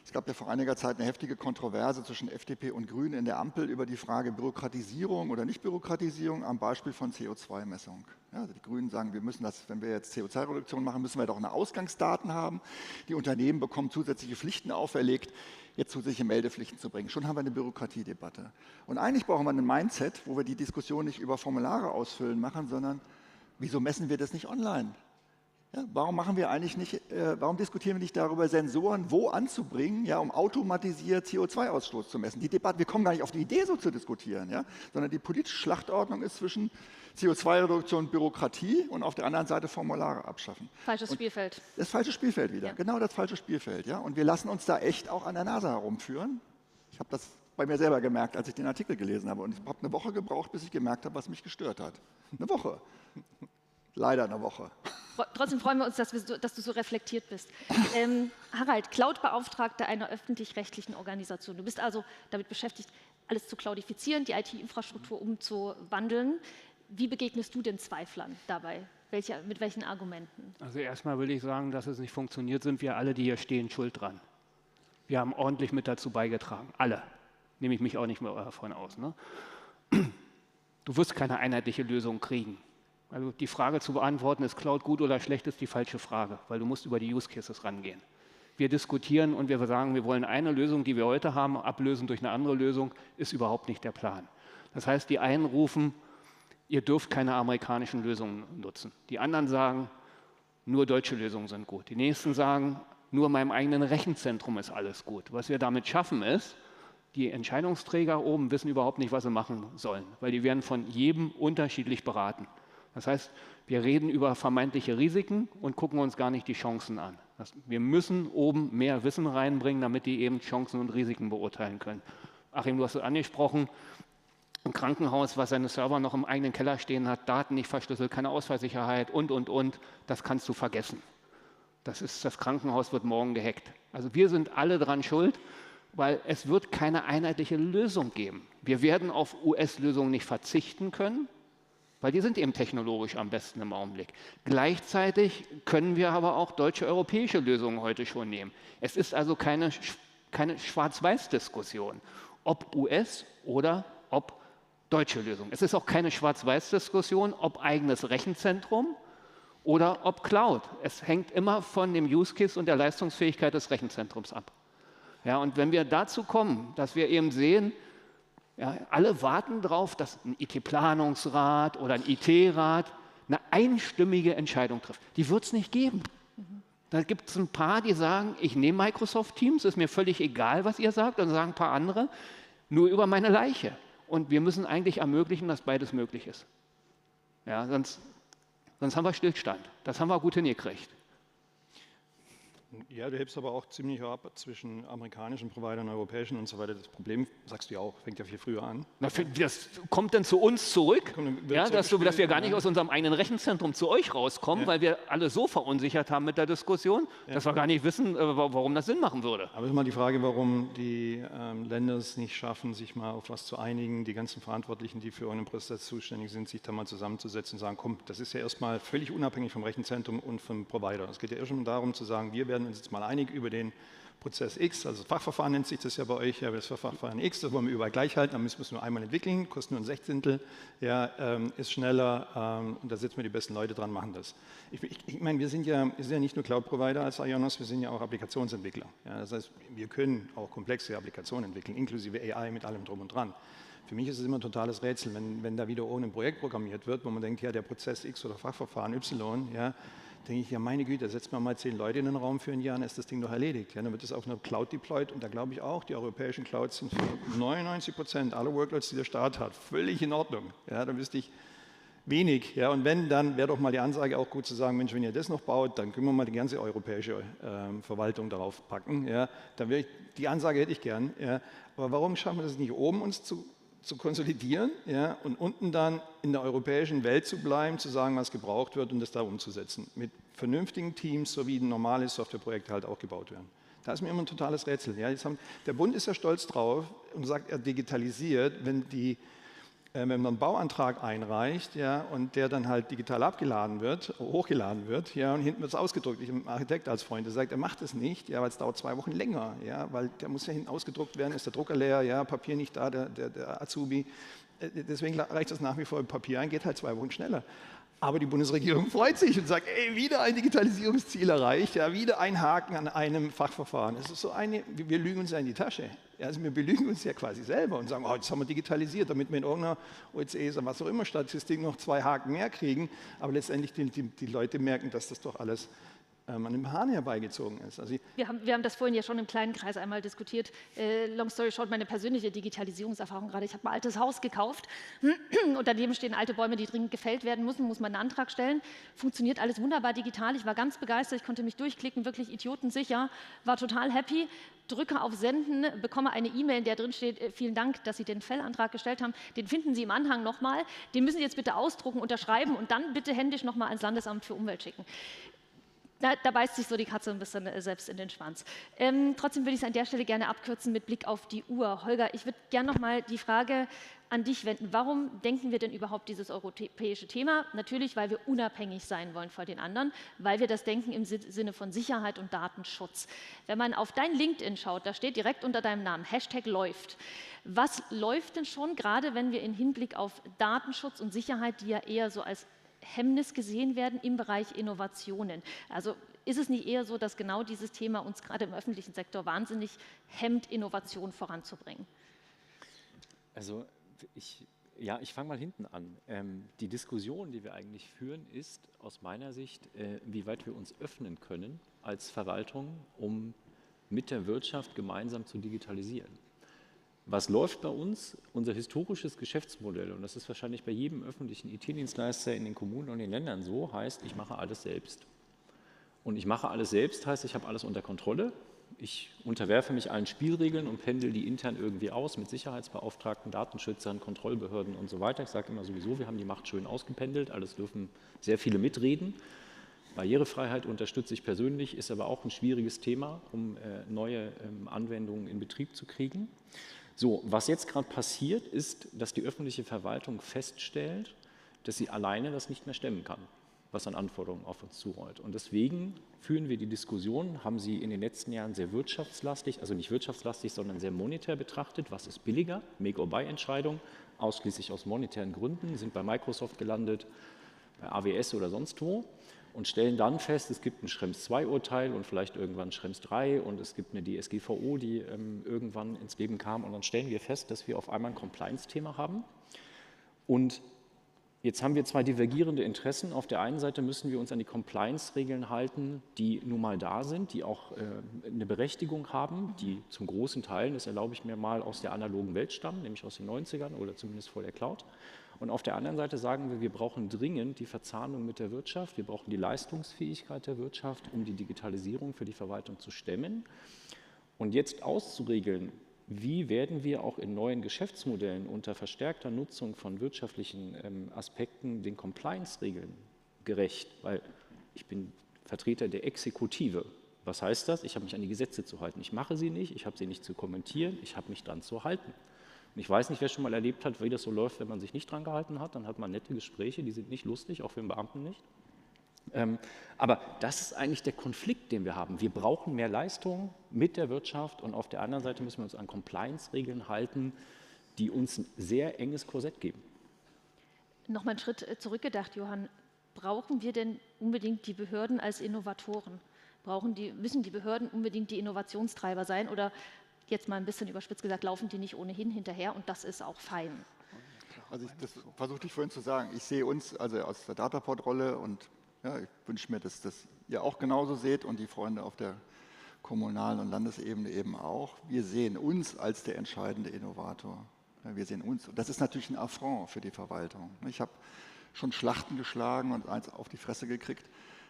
Es gab ja vor einiger Zeit eine heftige Kontroverse zwischen FDP und Grünen in der Ampel über die Frage Bürokratisierung oder Nicht-Bürokratisierung am Beispiel von CO2-Messung. Ja, also die Grünen sagen, wir müssen das, wenn wir jetzt CO2-Reduktion machen, müssen wir doch eine Ausgangsdaten haben. Die Unternehmen bekommen zusätzliche Pflichten auferlegt, jetzt zusätzliche Meldepflichten zu bringen. Schon haben wir eine Bürokratiedebatte. Und eigentlich brauchen wir ein Mindset, wo wir die Diskussion nicht über Formulare ausfüllen machen, sondern wieso messen wir das nicht online? Ja, warum diskutieren wir nicht darüber, Sensoren wo anzubringen, ja, um automatisiert CO2-Ausstoß zu messen? Die Debatte, wir kommen gar nicht auf die Idee, so zu diskutieren, ja, sondern die politische Schlachtordnung ist zwischen CO2-Reduktion und Bürokratie und auf der anderen Seite Formulare abschaffen. Falsches Spielfeld. Das falsche Spielfeld wieder, ja. Genau das falsche Spielfeld. Ja? Und wir lassen uns da echt auch an der Nase herumführen. Ich habe das bei mir selber gemerkt, als ich den Artikel gelesen habe. Und ich habe eine Woche gebraucht, bis ich gemerkt habe, was mich gestört hat. Eine Woche. Leider eine Woche. Trotzdem freuen wir uns, dass du so reflektiert bist. Harald, Cloud-Beauftragter einer öffentlich-rechtlichen Organisation. Du bist also damit beschäftigt, alles zu cloudifizieren, die IT-Infrastruktur umzuwandeln. Wie begegnest du den Zweiflern dabei? Mit welchen Argumenten? Also erstmal will ich sagen, dass es nicht funktioniert, sind wir alle, die hier stehen, schuld dran. Wir haben ordentlich mit dazu beigetragen. Alle. Nehme ich mich auch nicht mehr davon aus. Ne? Du wirst keine einheitliche Lösung kriegen. Also die Frage zu beantworten, ist Cloud gut oder schlecht, ist die falsche Frage, weil du musst über die Use Cases rangehen. Wir diskutieren und wir sagen, wir wollen eine Lösung, die wir heute haben, ablösen durch eine andere Lösung, ist überhaupt nicht der Plan. Das heißt, die einen rufen, ihr dürft keine amerikanischen Lösungen nutzen. Die anderen sagen, nur deutsche Lösungen sind gut. Die nächsten sagen, nur in meinem eigenen Rechenzentrum ist alles gut. Was wir damit schaffen ist, die Entscheidungsträger oben wissen überhaupt nicht, was sie machen sollen, weil die werden von jedem unterschiedlich beraten. Das heißt, wir reden über vermeintliche Risiken und gucken uns gar nicht die Chancen an. Wir müssen oben mehr Wissen reinbringen, damit die eben Chancen und Risiken beurteilen können. Achim, du hast es angesprochen, ein Krankenhaus, was seine Server noch im eigenen Keller stehen hat, Daten nicht verschlüsselt, keine Ausfallsicherheit und, das kannst du vergessen. Das Krankenhaus wird morgen gehackt. Also wir sind alle dran schuld, weil es wird keine einheitliche Lösung geben. Wir werden auf US-Lösungen nicht verzichten können, weil die sind eben technologisch am besten im Augenblick. Gleichzeitig können wir aber auch deutsche, europäische Lösungen heute schon nehmen. Es ist also keine keine Schwarz-Weiß-Diskussion, ob US oder ob deutsche Lösung. Es ist auch keine Schwarz-Weiß-Diskussion, ob eigenes Rechenzentrum oder ob Cloud. Es hängt immer von dem Use Case und der Leistungsfähigkeit des Rechenzentrums ab. Ja, und wenn wir dazu kommen, dass wir eben sehen, ja, alle warten darauf, dass ein IT-Planungsrat oder ein IT-Rat eine einstimmige Entscheidung trifft. Die wird es nicht geben. Da gibt es ein paar, die sagen, ich nehme Microsoft Teams, ist mir völlig egal, was ihr sagt. Dann sagen ein paar andere, nur über meine Leiche. Und wir müssen eigentlich ermöglichen, dass beides möglich ist. Ja, sonst haben wir Stillstand. Das haben wir gut hingekriegt. Ja, du hebst aber auch ziemlich ab zwischen amerikanischen Providern, europäischen und so weiter. Das Problem, sagst du ja auch, fängt ja viel früher an. Das kommt dann zu uns zurück, ja, dass wir gar nicht aus unserem eigenen Rechenzentrum zu euch rauskommen, weil wir alle so verunsichert haben mit der Diskussion, dass wir gar nicht wissen, warum das Sinn machen würde. Aber es ist mal die Frage, warum die Länder es nicht schaffen, sich mal auf was zu einigen, die ganzen Verantwortlichen, die für einen Prozess zuständig sind, sich da mal zusammenzusetzen und sagen, komm, das ist ja erstmal völlig unabhängig vom Rechenzentrum und vom Provider. Es geht ja erst mal darum zu sagen, wir werden uns jetzt mal einig über den Prozess X, also Fachverfahren nennt sich das ja bei euch, ja, das Fachverfahren X, das wollen wir überall gleich halten, dann müssen wir es nur einmal entwickeln, kostet nur ein Sechzehntel, ja, ist schneller und da setzen wir die besten Leute dran, machen das. Ich meine, wir sind ja nicht nur Cloud-Provider als IONOS, wir sind ja auch Applikationsentwickler. Ja, das heißt, wir können auch komplexe Applikationen entwickeln, inklusive AI mit allem drum und dran. Für mich ist es immer ein totales Rätsel, wenn da wieder ohne ein Projekt programmiert wird, wo man denkt, ja, der Prozess X oder Fachverfahren Y, ja, denke ich, ja meine Güte, setzt man mal 10 Leute in den Raum für ein Jahr, dann ist das Ding doch erledigt. Ja, dann wird es auf einer Cloud deployed und da glaube ich auch, die europäischen Clouds sind für 99% aller Workloads, die der Staat hat, völlig in Ordnung. Ja, da wüsste ich wenig. Ja, und wenn, dann wäre doch mal die Ansage auch gut zu sagen, Mensch, wenn ihr das noch baut, dann können wir mal die ganze europäische Verwaltung darauf packen. Ja, die Ansage hätte ich gern. Ja, aber warum schaffen wir das nicht oben, uns zu konsolidieren, ja, und unten dann in der europäischen Welt zu bleiben, zu sagen, was gebraucht wird und das da umzusetzen. Mit vernünftigen Teams, so wie normale Softwareprojekte halt auch gebaut werden. Da ist mir immer ein totales Rätsel. Ja. Der Bund ist ja stolz drauf und sagt, er digitalisiert, wenn man einen Bauantrag einreicht, ja, und der dann halt digital hochgeladen wird, ja, und hinten wird es ausgedruckt. Ich habe einen Architekt als Freund, der sagt, er macht es nicht, ja, weil es dauert 2 Wochen länger, ja, weil der muss ja hinten ausgedruckt werden, ist der Drucker leer, ja, Papier nicht da, der Azubi. Deswegen reicht das nach wie vor Papier ein, geht halt 2 Wochen schneller. Aber die Bundesregierung freut sich und sagt, ey, wieder ein Digitalisierungsziel erreicht, ja, wieder ein Haken an einem Fachverfahren. Das ist so wir lügen uns ja in die Tasche. Ja, also wir belügen uns ja quasi selber und sagen, oh, jetzt haben wir digitalisiert, damit wir in irgendeiner OECE oder was auch immer Statistik noch 2 Haken mehr kriegen. Aber letztendlich die Leute merken, dass das doch alles an dem Hahn herbeigezogen ist. Also wir haben das vorhin ja schon im kleinen Kreis einmal diskutiert. Long story short, meine persönliche Digitalisierungserfahrung gerade. Ich habe ein altes Haus gekauft und daneben stehen alte Bäume, die dringend gefällt werden müssen, muss man einen Antrag stellen. Funktioniert alles wunderbar digital. Ich war ganz begeistert, ich konnte mich durchklicken, wirklich idiotensicher, war total happy. Drücke auf Senden, bekomme eine E-Mail, in der drin steht, vielen Dank, dass Sie den Fellantrag gestellt haben. Den finden Sie im Anhang nochmal. Den müssen Sie jetzt bitte ausdrucken, unterschreiben und dann bitte händisch nochmal ans Landesamt für Umwelt schicken. Da beißt sich so die Katze ein bisschen selbst in den Schwanz. Trotzdem würde ich es an der Stelle gerne abkürzen mit Blick auf die Uhr. Holger, ich würde gerne noch mal die Frage an dich wenden. Warum denken wir denn überhaupt dieses europäische Thema? Natürlich, weil wir unabhängig sein wollen von den anderen, weil wir das denken im Sinne von Sicherheit und Datenschutz. Wenn man auf dein LinkedIn schaut, da steht direkt unter deinem Namen #läuft. Was läuft denn schon, gerade wenn wir in Hinblick auf Datenschutz und Sicherheit, die ja eher so als Hemmnis gesehen werden im Bereich Innovationen? Also ist es nicht eher so, dass genau dieses Thema uns gerade im öffentlichen Sektor wahnsinnig hemmt, Innovation voranzubringen? Also ich fange mal hinten an. Die Diskussion, die wir eigentlich führen, ist aus meiner Sicht, wie weit wir uns öffnen können als Verwaltung, um mit der Wirtschaft gemeinsam zu digitalisieren. Was läuft bei uns? Unser historisches Geschäftsmodell, und das ist wahrscheinlich bei jedem öffentlichen IT-Dienstleister in den Kommunen und den Ländern so, heißt, ich mache alles selbst. Und ich mache alles selbst heißt, ich habe alles unter Kontrolle. Ich unterwerfe mich allen Spielregeln und pendel die intern irgendwie aus mit Sicherheitsbeauftragten, Datenschützern, Kontrollbehörden und so weiter. Ich sage immer sowieso, wir haben die Macht schön ausgependelt, alles dürfen sehr viele mitreden. Barrierefreiheit unterstütze ich persönlich, ist aber auch ein schwieriges Thema, um neue Anwendungen in Betrieb zu kriegen. So, was jetzt gerade passiert, ist, dass die öffentliche Verwaltung feststellt, dass sie alleine das nicht mehr stemmen kann. was an Anforderungen auf uns zurollt. Und deswegen führen wir die Diskussion, haben sie in den letzten Jahren sehr wirtschaftslastig, also nicht wirtschaftslastig, sondern sehr monetär betrachtet. Was ist billiger? Make-or-Buy-Entscheidung, ausschließlich aus monetären Gründen, sind bei Microsoft gelandet, bei AWS oder sonst wo und stellen dann fest, es gibt ein Schrems II-Urteil und vielleicht irgendwann Schrems III und es gibt eine DSGVO, die irgendwann ins Leben kam und dann stellen wir fest, dass wir auf einmal ein Compliance-Thema haben und jetzt haben wir zwei divergierende Interessen. Auf der einen Seite müssen wir uns an die Compliance-Regeln halten, die nun mal da sind, die auch eine Berechtigung haben, die zum großen Teil, das erlaube ich mir mal, aus der analogen Welt stammen, nämlich aus den 90ern oder zumindest vor der Cloud. Und auf der anderen Seite sagen wir, wir brauchen dringend die Verzahnung mit der Wirtschaft, wir brauchen die Leistungsfähigkeit der Wirtschaft, um die Digitalisierung für die Verwaltung zu stemmen. Und jetzt auszuregeln, wie werden wir auch in neuen Geschäftsmodellen unter verstärkter Nutzung von wirtschaftlichen Aspekten den Compliance-Regeln gerecht? Weil ich bin Vertreter der Exekutive. Was heißt das? Ich habe mich an die Gesetze zu halten. Ich mache sie nicht, ich habe sie nicht zu kommentieren, ich habe mich dran zu halten. Und ich weiß nicht, wer schon mal erlebt hat, wie das so läuft, wenn man sich nicht dran gehalten hat. Dann hat man nette Gespräche, die sind nicht lustig, auch für den Beamten nicht. Aber das ist eigentlich der Konflikt, den wir haben. Wir brauchen mehr Leistung mit der Wirtschaft und auf der anderen Seite müssen wir uns an Compliance-Regeln halten, die uns ein sehr enges Korsett geben. Nochmal einen Schritt zurückgedacht, Johann. Brauchen wir denn unbedingt die Behörden als Innovatoren? Müssen die Behörden unbedingt die Innovationstreiber sein oder jetzt mal ein bisschen überspitzt gesagt, laufen die nicht ohnehin hinterher und das ist auch fein? Also das versuchte ich vorhin zu sagen. Ich sehe uns also aus der Dataport-Rolle und ja, ich wünsche mir, dass das ihr auch genauso seht und die Freunde auf der kommunalen und Landesebene eben auch. Wir sehen uns als der entscheidende Innovator. Ja, wir sehen uns. Und das ist natürlich ein Affront für die Verwaltung. Ich habe schon Schlachten geschlagen und eins auf die Fresse gekriegt,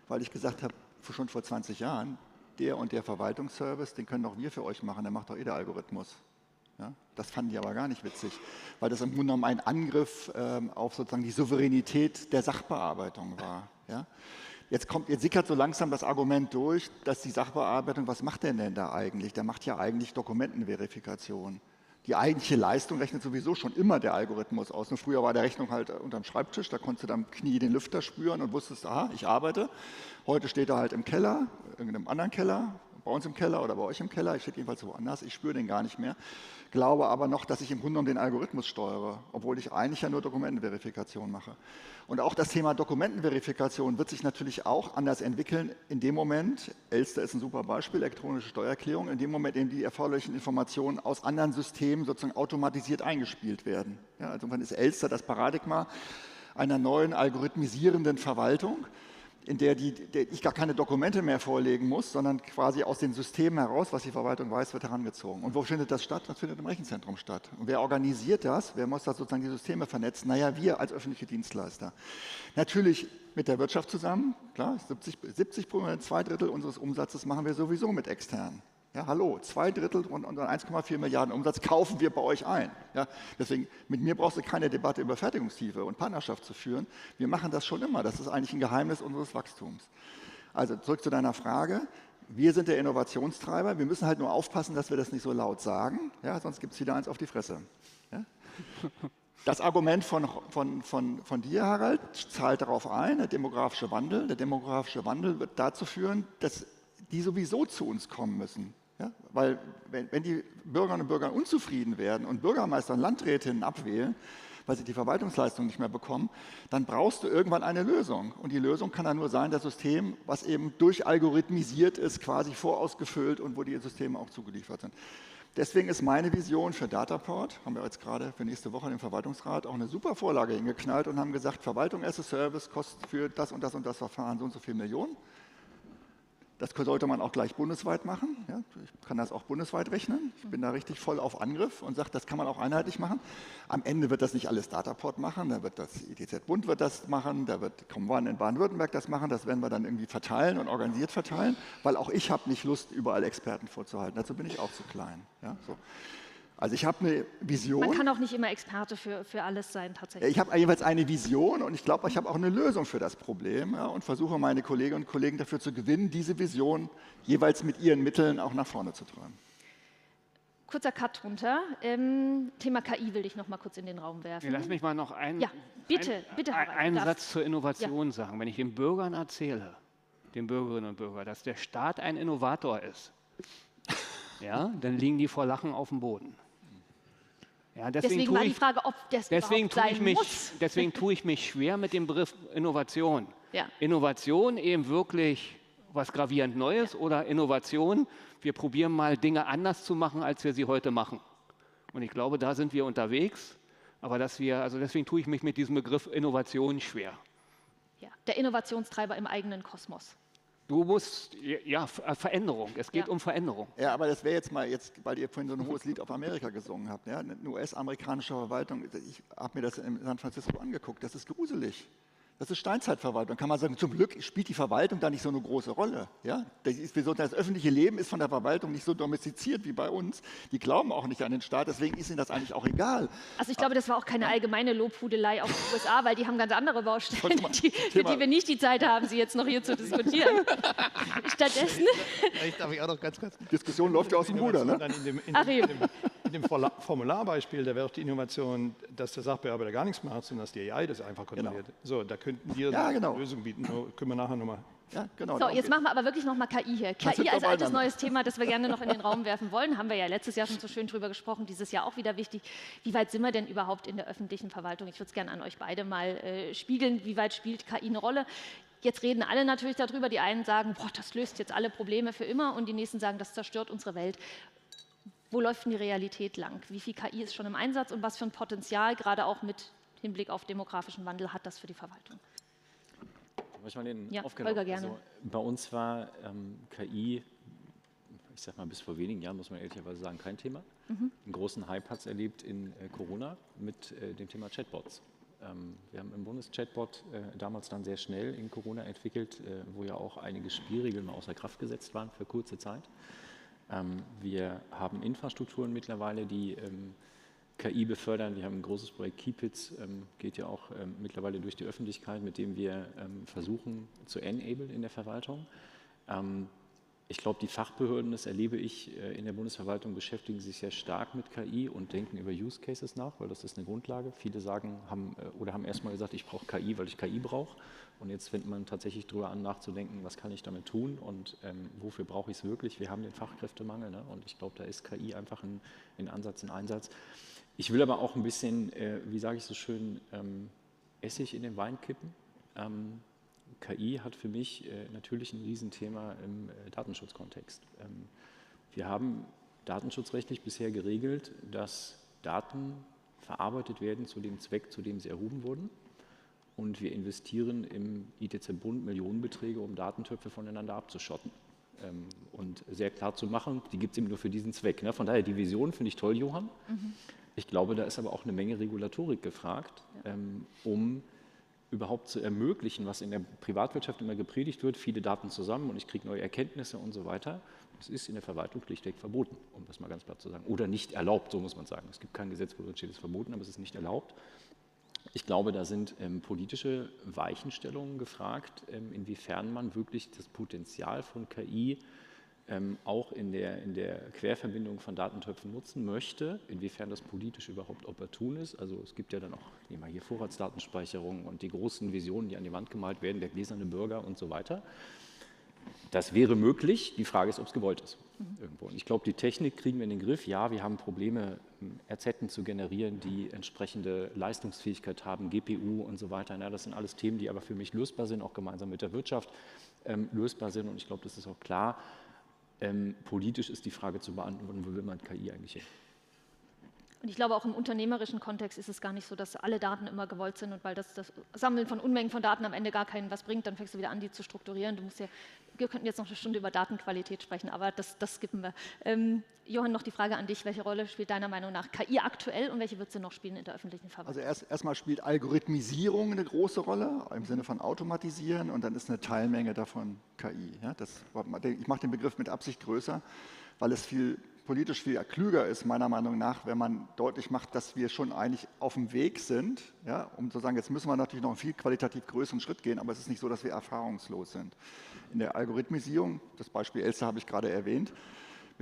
weil ich gesagt habe, schon vor 20 Jahren, der und der Verwaltungsservice, den können doch wir für euch machen, der macht doch der Algorithmus. Ja, das fanden die aber gar nicht witzig, weil das im Grunde genommen ein Angriff auf sozusagen die Souveränität der Sachbearbeitung war. Ja? Jetzt sickert so langsam das Argument durch, dass die Sachbearbeitung, was macht der denn da eigentlich? Der macht ja eigentlich Dokumentenverifikation. Die eigentliche Leistung rechnet sowieso schon immer der Algorithmus aus. Und früher war der Rechnung halt unterm Schreibtisch, da konntest du am Knie den Lüfter spüren und wusstest, aha, ich arbeite. Heute steht er halt im Keller, irgendeinem anderen Keller, bei uns im Keller oder bei euch im Keller, ich stehe jedenfalls woanders, ich spüre den gar nicht mehr. Glaube aber noch, dass ich im Grunde genommen den Algorithmus steuere, obwohl ich eigentlich ja nur Dokumentenverifikation mache. Und auch das Thema Dokumentenverifikation wird sich natürlich auch anders entwickeln in dem Moment, Elster ist ein super Beispiel, elektronische Steuererklärung, in dem Moment, in dem die erforderlichen Informationen aus anderen Systemen sozusagen automatisiert eingespielt werden. Ja, also irgendwann ist Elster das Paradigma einer neuen algorithmisierenden Verwaltung, in der ich gar keine Dokumente mehr vorlegen muss, sondern quasi aus den Systemen heraus, was die Verwaltung weiß, wird herangezogen. Und wo findet das statt? Das findet im Rechenzentrum statt. Und wer organisiert das? Wer muss da sozusagen die Systeme vernetzen? Naja, wir als öffentliche Dienstleister. Natürlich mit der Wirtschaft zusammen, klar, 70%, 2/3 unseres Umsatzes machen wir sowieso mit externen. Ja, hallo, 2/3 und unseren 1,4 Milliarden Umsatz kaufen wir bei euch ein. Ja, deswegen, mit mir brauchst du keine Debatte über Fertigungstiefe und Partnerschaft zu führen. Wir machen das schon immer. Das ist eigentlich ein Geheimnis unseres Wachstums. Also zurück zu deiner Frage. Wir sind der Innovationstreiber. Wir müssen halt nur aufpassen, dass wir das nicht so laut sagen. Ja, sonst gibt es wieder eins auf die Fresse. Ja? Das Argument von dir, Harald, zahlt darauf ein, der demografische Wandel. Der demografische Wandel wird dazu führen, dass die sowieso zu uns kommen müssen. Ja? Weil wenn die Bürgerinnen und Bürger unzufrieden werden und Bürgermeister und Landrätinnen abwählen, weil sie die Verwaltungsleistung nicht mehr bekommen, dann brauchst du irgendwann eine Lösung. Und die Lösung kann dann nur sein, das System, was eben durchalgorithmisiert ist, quasi vorausgefüllt und wo die Systeme auch zugeliefert sind. Deswegen ist meine Vision für Dataport, haben wir jetzt gerade für nächste Woche im Verwaltungsrat auch eine super Vorlage hingeknallt und haben gesagt, Verwaltung as a Service kostet für das und das Verfahren so und so viel Millionen. Das sollte man auch gleich bundesweit machen. Ja, ich kann das auch bundesweit rechnen. Ich bin da richtig voll auf Angriff und sage, das kann man auch einheitlich machen. Am Ende wird das nicht alles Dataport machen, da wird das ITZ-Bund wird das machen, da wird Kommunen in Baden-Württemberg das machen, das werden wir dann irgendwie verteilen und organisiert verteilen, weil auch ich habe nicht Lust, überall Experten vorzuhalten. Dazu bin ich auch zu klein. Ja, so. Also ich habe eine Vision. Man kann auch nicht immer Experte für alles sein, tatsächlich. Ich habe jeweils eine Vision und ich glaube, ich habe auch eine Lösung für das Problem, ja, und versuche meine Kolleginnen und Kollegen dafür zu gewinnen, diese Vision jeweils mit ihren Mitteln auch nach vorne zu treiben. kurzer Cut runter. Thema KI will ich noch mal kurz in den Raum werfen. Lass mich mal noch einen Harald, Satz zur Innovation sagen. Wenn ich den Bürgern erzähle, den Bürgerinnen und Bürgern, dass der Staat ein Innovator ist, ja, dann liegen die vor Lachen auf dem Boden. Ja, deswegen war die Frage, ob das überhaupt sein muss. Deswegen tue ich mich schwer mit dem Begriff Innovation. Ja. Innovation eben wirklich was gravierend Neues oder Innovation, wir probieren mal Dinge anders zu machen, als wir sie heute machen. Und ich glaube, da sind wir unterwegs. Aber deswegen tue ich mich mit diesem Begriff Innovation schwer. Ja, der Innovationstreiber im eigenen Kosmos. Du musst, Veränderung. Es geht um Veränderung. Ja, aber das wäre jetzt mal, weil ihr vorhin so ein hohes Lied auf Amerika gesungen habt, ja, eine US-amerikanische Verwaltung, ich habe mir das in San Francisco angeguckt, das ist gruselig. Das ist Steinzeitverwaltung. Kann man sagen, zum Glück spielt die Verwaltung da nicht so eine große Rolle. Ja? Das öffentliche Leben ist von der Verwaltung nicht so domestiziert wie bei uns. Die glauben auch nicht an den Staat, deswegen ist ihnen das eigentlich auch egal. Also ich glaube, das war auch keine allgemeine Lobhudelei auf die USA, weil die haben ganz andere Baustellen, für die wir nicht die Zeit haben, sie jetzt noch hier zu diskutieren. Stattdessen... Vielleicht darf ich auch noch ganz kurz... Die Diskussion läuft ja aus dem Ruder, ne? In dem Formularbeispiel, da wäre auch die Innovation, dass der Sachbearbeiter gar nichts macht, sondern dass die AI das einfach kontrolliert. Genau. So, da könnten wir eine Lösung bieten. Können wir nachher nochmal. Ja, genau. So, jetzt machen wir aber wirklich nochmal KI hier. KI als altes neues Thema, das wir gerne noch in den Raum werfen wollen. Haben wir ja letztes Jahr schon so schön drüber gesprochen, dieses Jahr auch wieder wichtig. Wie weit sind wir denn überhaupt in der öffentlichen Verwaltung? Ich würde es gerne an euch beide mal spiegeln. Wie weit spielt KI eine Rolle? Jetzt reden alle natürlich darüber. Die einen sagen, boah, das löst jetzt alle Probleme für immer. Und die nächsten sagen, das zerstört unsere Welt. Wo läuft denn die Realität lang? Wie viel KI ist schon im Einsatz und was für ein Potenzial, gerade auch mit Hinblick auf demografischen Wandel, hat das für die Verwaltung? Holger, gerne. Also, bei uns war KI, ich sag mal bis vor wenigen Jahren, muss man ehrlicherweise sagen, kein Thema. Einen großen Hype hat es erlebt in Corona mit dem Thema Chatbots. Wir haben im Bundeschatbot damals dann sehr schnell in Corona entwickelt, wo ja auch einige Spielregeln mal außer Kraft gesetzt waren für kurze Zeit. Wir haben Infrastrukturen mittlerweile, die KI befördern. Wir haben ein großes Projekt KeyPits, geht ja auch mittlerweile durch die Öffentlichkeit, mit dem wir versuchen zu enablen in der Verwaltung. Ich glaube, die Fachbehörden, das erlebe ich in der Bundesverwaltung, beschäftigen sich sehr stark mit KI und denken über Use Cases nach, weil das ist eine Grundlage. Viele haben erstmal gesagt, ich brauche KI, weil ich KI brauche. Und jetzt fängt man tatsächlich darüber an, nachzudenken, was kann ich damit tun und wofür brauche ich es wirklich. Wir haben den Fachkräftemangel, ne? Und ich glaube, da ist KI einfach ein Einsatz. Ich will aber auch ein bisschen, wie sage ich so schön, Essig in den Wein kippen. KI hat für mich natürlich ein Riesenthema im Datenschutzkontext. Wir haben datenschutzrechtlich bisher geregelt, dass Daten verarbeitet werden zu dem Zweck, zu dem sie erhoben wurden. Und wir investieren im ITZ-Bund Millionenbeträge, um Datentöpfe voneinander abzuschotten. Und sehr klar zu machen, die gibt es eben nur für diesen Zweck. Ne? Von daher, die Vision finde ich toll, Johann. Ich glaube, da ist aber auch eine Menge Regulatorik gefragt, um überhaupt zu ermöglichen, was in der Privatwirtschaft immer gepredigt wird, viele Daten zusammen und ich kriege neue Erkenntnisse und so weiter. Das ist in der Verwaltung schlichtweg verboten, um das mal ganz platt zu sagen. Oder nicht erlaubt, so muss man sagen. Es gibt kein Gesetz, wo drin steht, es ist verboten, aber es ist nicht erlaubt. Ich glaube, da sind politische Weichenstellungen gefragt, inwiefern man wirklich das Potenzial von KI auch in der Querverbindung von Datentöpfen nutzen möchte, inwiefern das politisch überhaupt opportun ist. Also es gibt ja dann auch, nehmen wir hier Vorratsdatenspeicherung und die großen Visionen, die an die Wand gemalt werden, der gläserne Bürger und so weiter. Das wäre möglich, die Frage ist, ob es gewollt ist. Irgendwo. Und ich glaube, die Technik kriegen wir in den Griff. Ja, wir haben Probleme, RZen zu generieren, die entsprechende Leistungsfähigkeit haben, GPU und so weiter. Ja, das sind alles Themen, die aber für mich lösbar sind, auch gemeinsam mit der Wirtschaft lösbar sind. Und ich glaube, das ist auch klar. Politisch ist die Frage zu beantworten, wo will man KI eigentlich hin? Und ich glaube, auch im unternehmerischen Kontext ist es gar nicht so, dass alle Daten immer gewollt sind und weil das Sammeln von Unmengen von Daten am Ende gar keinen was bringt, dann fängst du wieder an, die zu strukturieren. Wir könnten jetzt noch eine Stunde über Datenqualität sprechen, aber das skippen wir. Johann, noch die Frage an dich. Welche Rolle spielt deiner Meinung nach KI aktuell und welche wird sie noch spielen in der öffentlichen Verwaltung? Also erstmal spielt Algorithmisierung eine große Rolle, im Sinne von automatisieren und dann ist eine Teilmenge davon KI. Ja, ich mache den Begriff mit Absicht größer, weil es politisch viel klüger ist, meiner Meinung nach, wenn man deutlich macht, dass wir schon eigentlich auf dem Weg sind, ja, um zu sagen, jetzt müssen wir natürlich noch einen viel qualitativ größeren Schritt gehen, aber es ist nicht so, dass wir erfahrungslos sind. In der Algorithmisierung, das Beispiel Elster habe ich gerade erwähnt,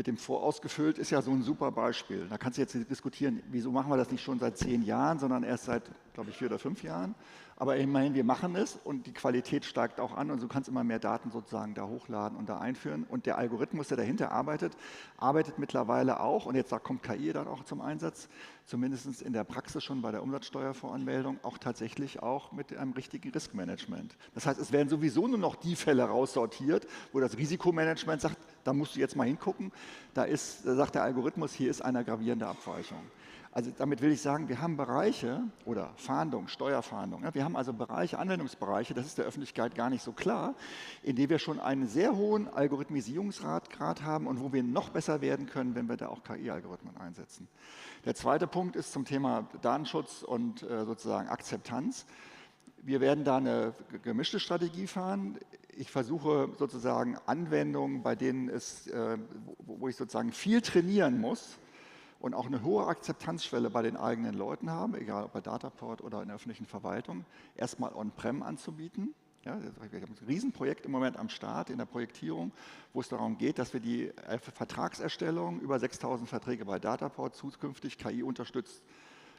mit dem vorausgefüllt ist ja so ein super Beispiel. Da kannst du jetzt diskutieren, wieso machen wir das nicht schon seit 10 Jahren, sondern erst seit, glaube ich, 4 oder 5 Jahren. Aber immerhin, wir machen es und die Qualität steigt auch an und du kannst immer mehr Daten sozusagen da hochladen und da einführen. Und der Algorithmus, der dahinter arbeitet mittlerweile auch, und jetzt da kommt KI dann auch zum Einsatz, zumindest in der Praxis schon bei der Umsatzsteuervoranmeldung, auch tatsächlich auch mit einem richtigen Riskmanagement. Das heißt, es werden sowieso nur noch die Fälle raussortiert, wo das Risikomanagement sagt, da musst du jetzt mal hingucken, da sagt der Algorithmus, hier ist eine gravierende Abweichung. Also damit will ich sagen, wir haben Bereiche oder Fahndung, Steuerfahndung, wir haben also Bereiche, Anwendungsbereiche, das ist der Öffentlichkeit gar nicht so klar, in denen wir schon einen sehr hohen Algorithmisierungsgrad haben und wo wir noch besser werden können, wenn wir da auch KI-Algorithmen einsetzen. Der zweite Punkt ist zum Thema Datenschutz und sozusagen Akzeptanz. Wir werden da eine gemischte Strategie fahren. Ich versuche sozusagen Anwendungen, bei denen wo ich sozusagen viel trainieren muss, und auch eine hohe Akzeptanzschwelle bei den eigenen Leuten haben, egal ob bei Dataport oder in der öffentlichen Verwaltung, erstmal on-prem anzubieten. Ja, wir haben ein Riesenprojekt im Moment am Start in der Projektierung, wo es darum geht, dass wir die Vertragserstellung über 6.000 Verträge bei Dataport zukünftig KI unterstützt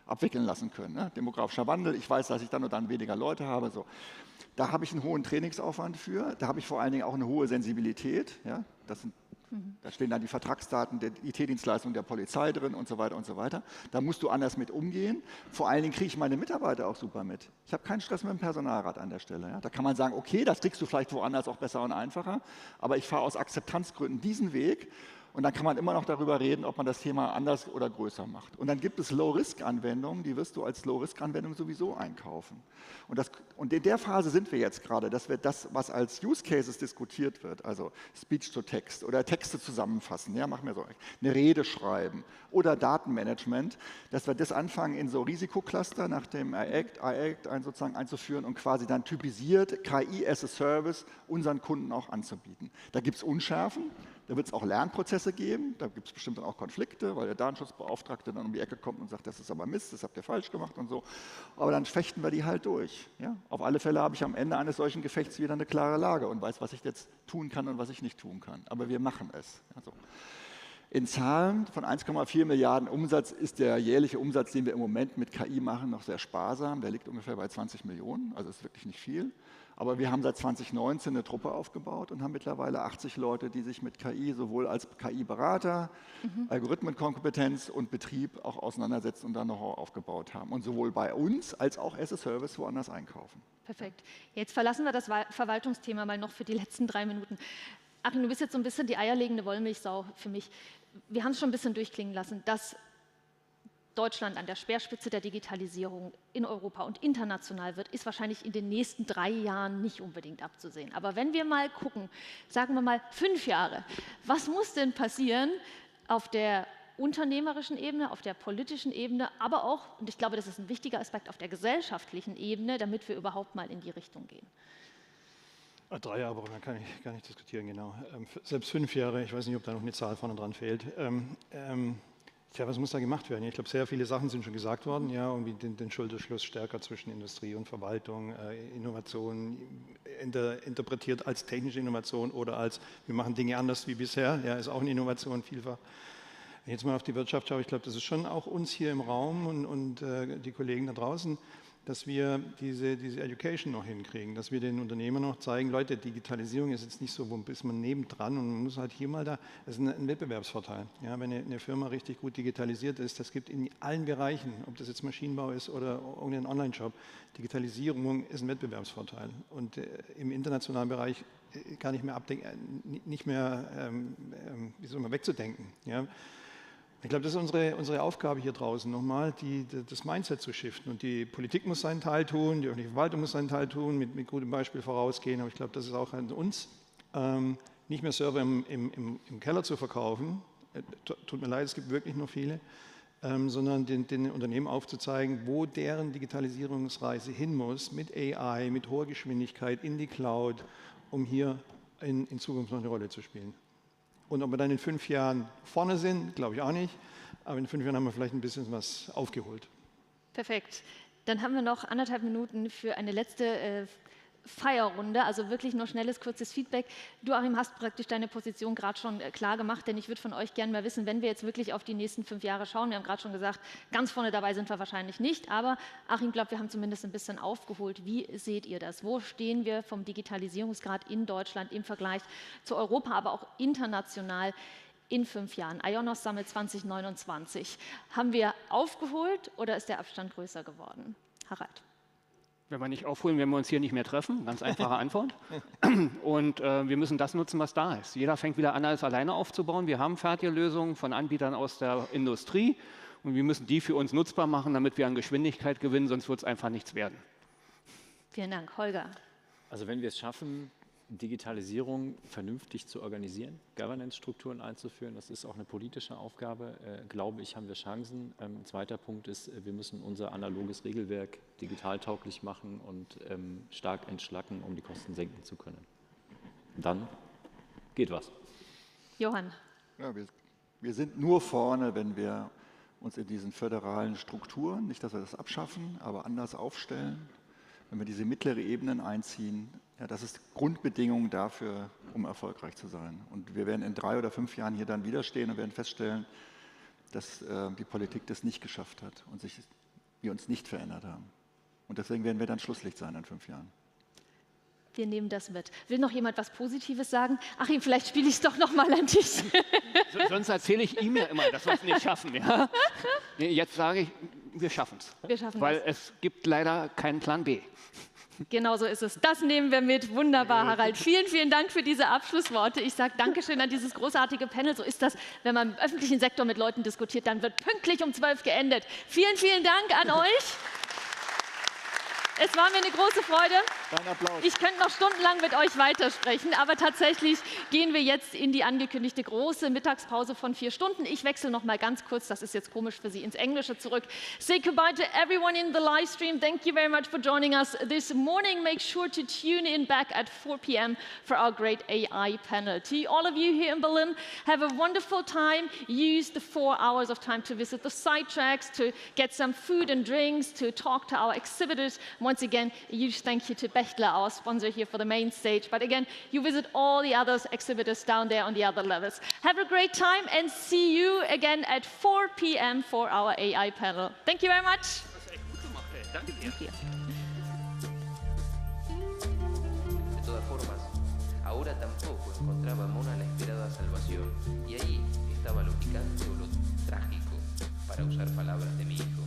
abwickeln lassen können. Ne? Demografischer Wandel, ich weiß, dass ich dann und dann weniger Leute habe. So. Da habe ich einen hohen Trainingsaufwand für, da habe ich vor allen Dingen auch eine hohe Sensibilität. Ja? Da stehen dann die Vertragsdaten der IT-Dienstleistung der Polizei drin und so weiter und so weiter. Da musst du anders mit umgehen. Vor allen Dingen kriege ich meine Mitarbeiter auch super mit. Ich habe keinen Stress mit dem Personalrat an der Stelle. Ja? Da kann man sagen, okay, das kriegst du vielleicht woanders auch besser und einfacher, aber ich fahre aus Akzeptanzgründen diesen Weg. Und dann kann man immer noch darüber reden, ob man das Thema anders oder größer macht. Und dann gibt es Low-Risk-Anwendungen, die wirst du als Low-Risk-Anwendung sowieso einkaufen. Und in der Phase sind wir jetzt gerade, dass wir das, was als Use Cases diskutiert wird, also Speech-to-Text oder Texte zusammenfassen, ja, machen wir so eine Rede schreiben oder Datenmanagement, dass wir das anfangen in so Risikocluster nach dem IACT sozusagen einzuführen und quasi dann typisiert KI as a Service unseren Kunden auch anzubieten. Da gibt es Unschärfen. Da wird es auch Lernprozesse geben, da gibt es bestimmt dann auch Konflikte, weil der Datenschutzbeauftragte dann um die Ecke kommt und sagt, das ist aber Mist, das habt ihr falsch gemacht und so. Aber dann fechten wir die halt durch. Ja? Auf alle Fälle habe ich am Ende eines solchen Gefechts wieder eine klare Lage und weiß, was ich jetzt tun kann und was ich nicht tun kann. Aber wir machen es. Also in Zahlen von 1,4 Milliarden Umsatz ist der jährliche Umsatz, den wir im Moment mit KI machen, noch sehr sparsam. Der liegt ungefähr bei 20 Millionen, also ist wirklich nicht viel. Aber wir haben seit 2019 eine Truppe aufgebaut und haben mittlerweile 80 Leute, die sich mit KI sowohl als KI-Berater, Algorithmenkompetenz und Betrieb auch auseinandersetzen und dann Know-how aufgebaut haben. Und sowohl bei uns als auch as a Service woanders einkaufen. Perfekt. Jetzt verlassen wir das Verwaltungsthema mal noch für die letzten 3 Minuten. Achim, du bist jetzt so ein bisschen die eierlegende Wollmilchsau für mich. Wir haben es schon ein bisschen durchklingen lassen, dass Deutschland an der Speerspitze der Digitalisierung in Europa und international wird, ist wahrscheinlich in den nächsten 3 Jahren nicht unbedingt abzusehen. Aber wenn wir mal gucken, sagen wir mal 5 Jahre, was muss denn passieren auf der unternehmerischen Ebene, auf der politischen Ebene, aber auch, und ich glaube, das ist ein wichtiger Aspekt, auf der gesellschaftlichen Ebene, damit wir überhaupt mal in die Richtung gehen? 3 Jahre, aber da kann ich gar nicht diskutieren, genau. Selbst 5 Jahre, ich weiß nicht, ob da noch eine Zahl vorne dran fehlt. Tja, was muss da gemacht werden? Ich glaube, sehr viele Sachen sind schon gesagt worden, ja, irgendwie den Schulterschluss stärker zwischen Industrie und Verwaltung, Innovation interpretiert als technische Innovation oder als, wir machen Dinge anders wie bisher, ja, ist auch eine Innovation vielfach. Wenn ich jetzt mal auf die Wirtschaft schaue, ich glaube, das ist schon auch uns hier im Raum und die Kollegen da draußen, dass wir diese Education noch hinkriegen, dass wir den Unternehmern noch zeigen, Leute, Digitalisierung ist jetzt nicht so, wo ist man nebendran und man muss halt hier mal da, das ist ein Wettbewerbsvorteil. Ja, wenn eine Firma richtig gut digitalisiert ist, das gibt in allen Bereichen, ob das jetzt Maschinenbau ist oder irgendein Online-Shop, Digitalisierung ist ein Wettbewerbsvorteil und im internationalen Bereich gar nicht mehr wie soll man wegzudenken. Ja. Ich glaube, das ist unsere Aufgabe hier draußen nochmal, das Mindset zu shiften. Und die Politik muss seinen Teil tun, die öffentliche Verwaltung muss seinen Teil tun, mit gutem Beispiel vorausgehen. Aber ich glaube, das ist auch an uns, nicht mehr Server im Keller zu verkaufen. Tut mir leid, es gibt wirklich noch viele, sondern den Unternehmen aufzuzeigen, wo deren Digitalisierungsreise hin muss, mit AI, mit hoher Geschwindigkeit in die Cloud, um hier in Zukunft noch eine Rolle zu spielen. Und ob wir dann in 5 Jahren vorne sind, glaube ich auch nicht. Aber in 5 Jahren haben wir vielleicht ein bisschen was aufgeholt. Perfekt. Dann haben wir noch 1,5 Minuten für eine letzte Feierrunde, also wirklich nur schnelles, kurzes Feedback. Du, Achim, hast praktisch deine Position gerade schon klar gemacht, denn ich würde von euch gerne mal wissen, wenn wir jetzt wirklich auf die nächsten 5 Jahre schauen, wir haben gerade schon gesagt, ganz vorne dabei sind wir wahrscheinlich nicht, aber Achim glaubt, wir haben zumindest ein bisschen aufgeholt. Wie seht ihr das? Wo stehen wir vom Digitalisierungsgrad in Deutschland im Vergleich zu Europa, aber auch international in 5 Jahren? IONOS Summit 2029. Haben wir aufgeholt oder ist der Abstand größer geworden? Harald. Wenn wir nicht aufholen, werden wir uns hier nicht mehr treffen. Ganz einfache Antwort. Und wir müssen das nutzen, was da ist. Jeder fängt wieder an, alles alleine aufzubauen. Wir haben fertige Lösungen von Anbietern aus der Industrie und wir müssen die für uns nutzbar machen, damit wir an Geschwindigkeit gewinnen, sonst wird es einfach nichts werden. Vielen Dank. Holger. Also wenn wir es schaffen, Digitalisierung vernünftig zu organisieren, Governance-Strukturen einzuführen, das ist auch eine politische Aufgabe, glaube ich, haben wir Chancen. Ein zweiter Punkt ist, wir müssen unser analoges Regelwerk digitaltauglich machen und stark entschlacken, um die Kosten senken zu können. Dann geht was. Johann. Ja, wir sind nur vorne, wenn wir uns in diesen föderalen Strukturen, nicht, dass wir das abschaffen, aber anders aufstellen, wenn wir diese mittlere Ebenen einziehen. Ja, das ist Grundbedingung dafür, um erfolgreich zu sein. Und wir werden in 3 oder 5 Jahren hier dann wieder stehen und werden feststellen, dass die Politik das nicht geschafft hat und wir uns nicht verändert haben. Und deswegen werden wir dann Schlusslicht sein in 5 Jahren. Wir nehmen das mit. Will noch jemand was Positives sagen? Achim, vielleicht spiele ich es doch noch mal an dich. Sonst erzähle ich ihm ja immer, dass wir es nicht schaffen. Ja? Jetzt sage ich, wir schaffen es. Wir schaffen Weil das. es gibt leider keinen Plan B. Genau so ist es. Das nehmen wir mit. Wunderbar, Harald. Vielen, vielen Dank für diese Abschlussworte. Ich sage Dankeschön an dieses großartige Panel. So ist das, wenn man im öffentlichen Sektor mit Leuten diskutiert, dann wird pünktlich um 12 geendet. Vielen, vielen Dank an euch. Es war mir eine große Freude. Ich könnte noch stundenlang mit euch weitersprechen, aber tatsächlich gehen wir jetzt in die angekündigte große Mittagspause von 4 Stunden. Ich wechsle noch mal ganz kurz, das ist jetzt komisch für Sie, ins Englische zurück. Say goodbye to everyone in the live stream. Thank you very much for joining us this morning. Make sure to tune in back at 4 p.m. for our great AI panel. To all of you here in Berlin, have a wonderful time. Use the 4 hours of time to visit the side tracks, to get some food and drinks, to talk to our exhibitors. Once again, a huge thank you to Bechtler, our sponsor here for the main stage. But again, you visit all the other exhibitors down there on the other levels. Have a great time and see you again at 4 p.m. for our AI panel. Thank you very much. Danke dir. Thank you. De todas formas, ahora tampoco encontraba a Mona la esperada salvación. Y ahí estaba lo picante o lo trágico, para usar palabras de mi hijo.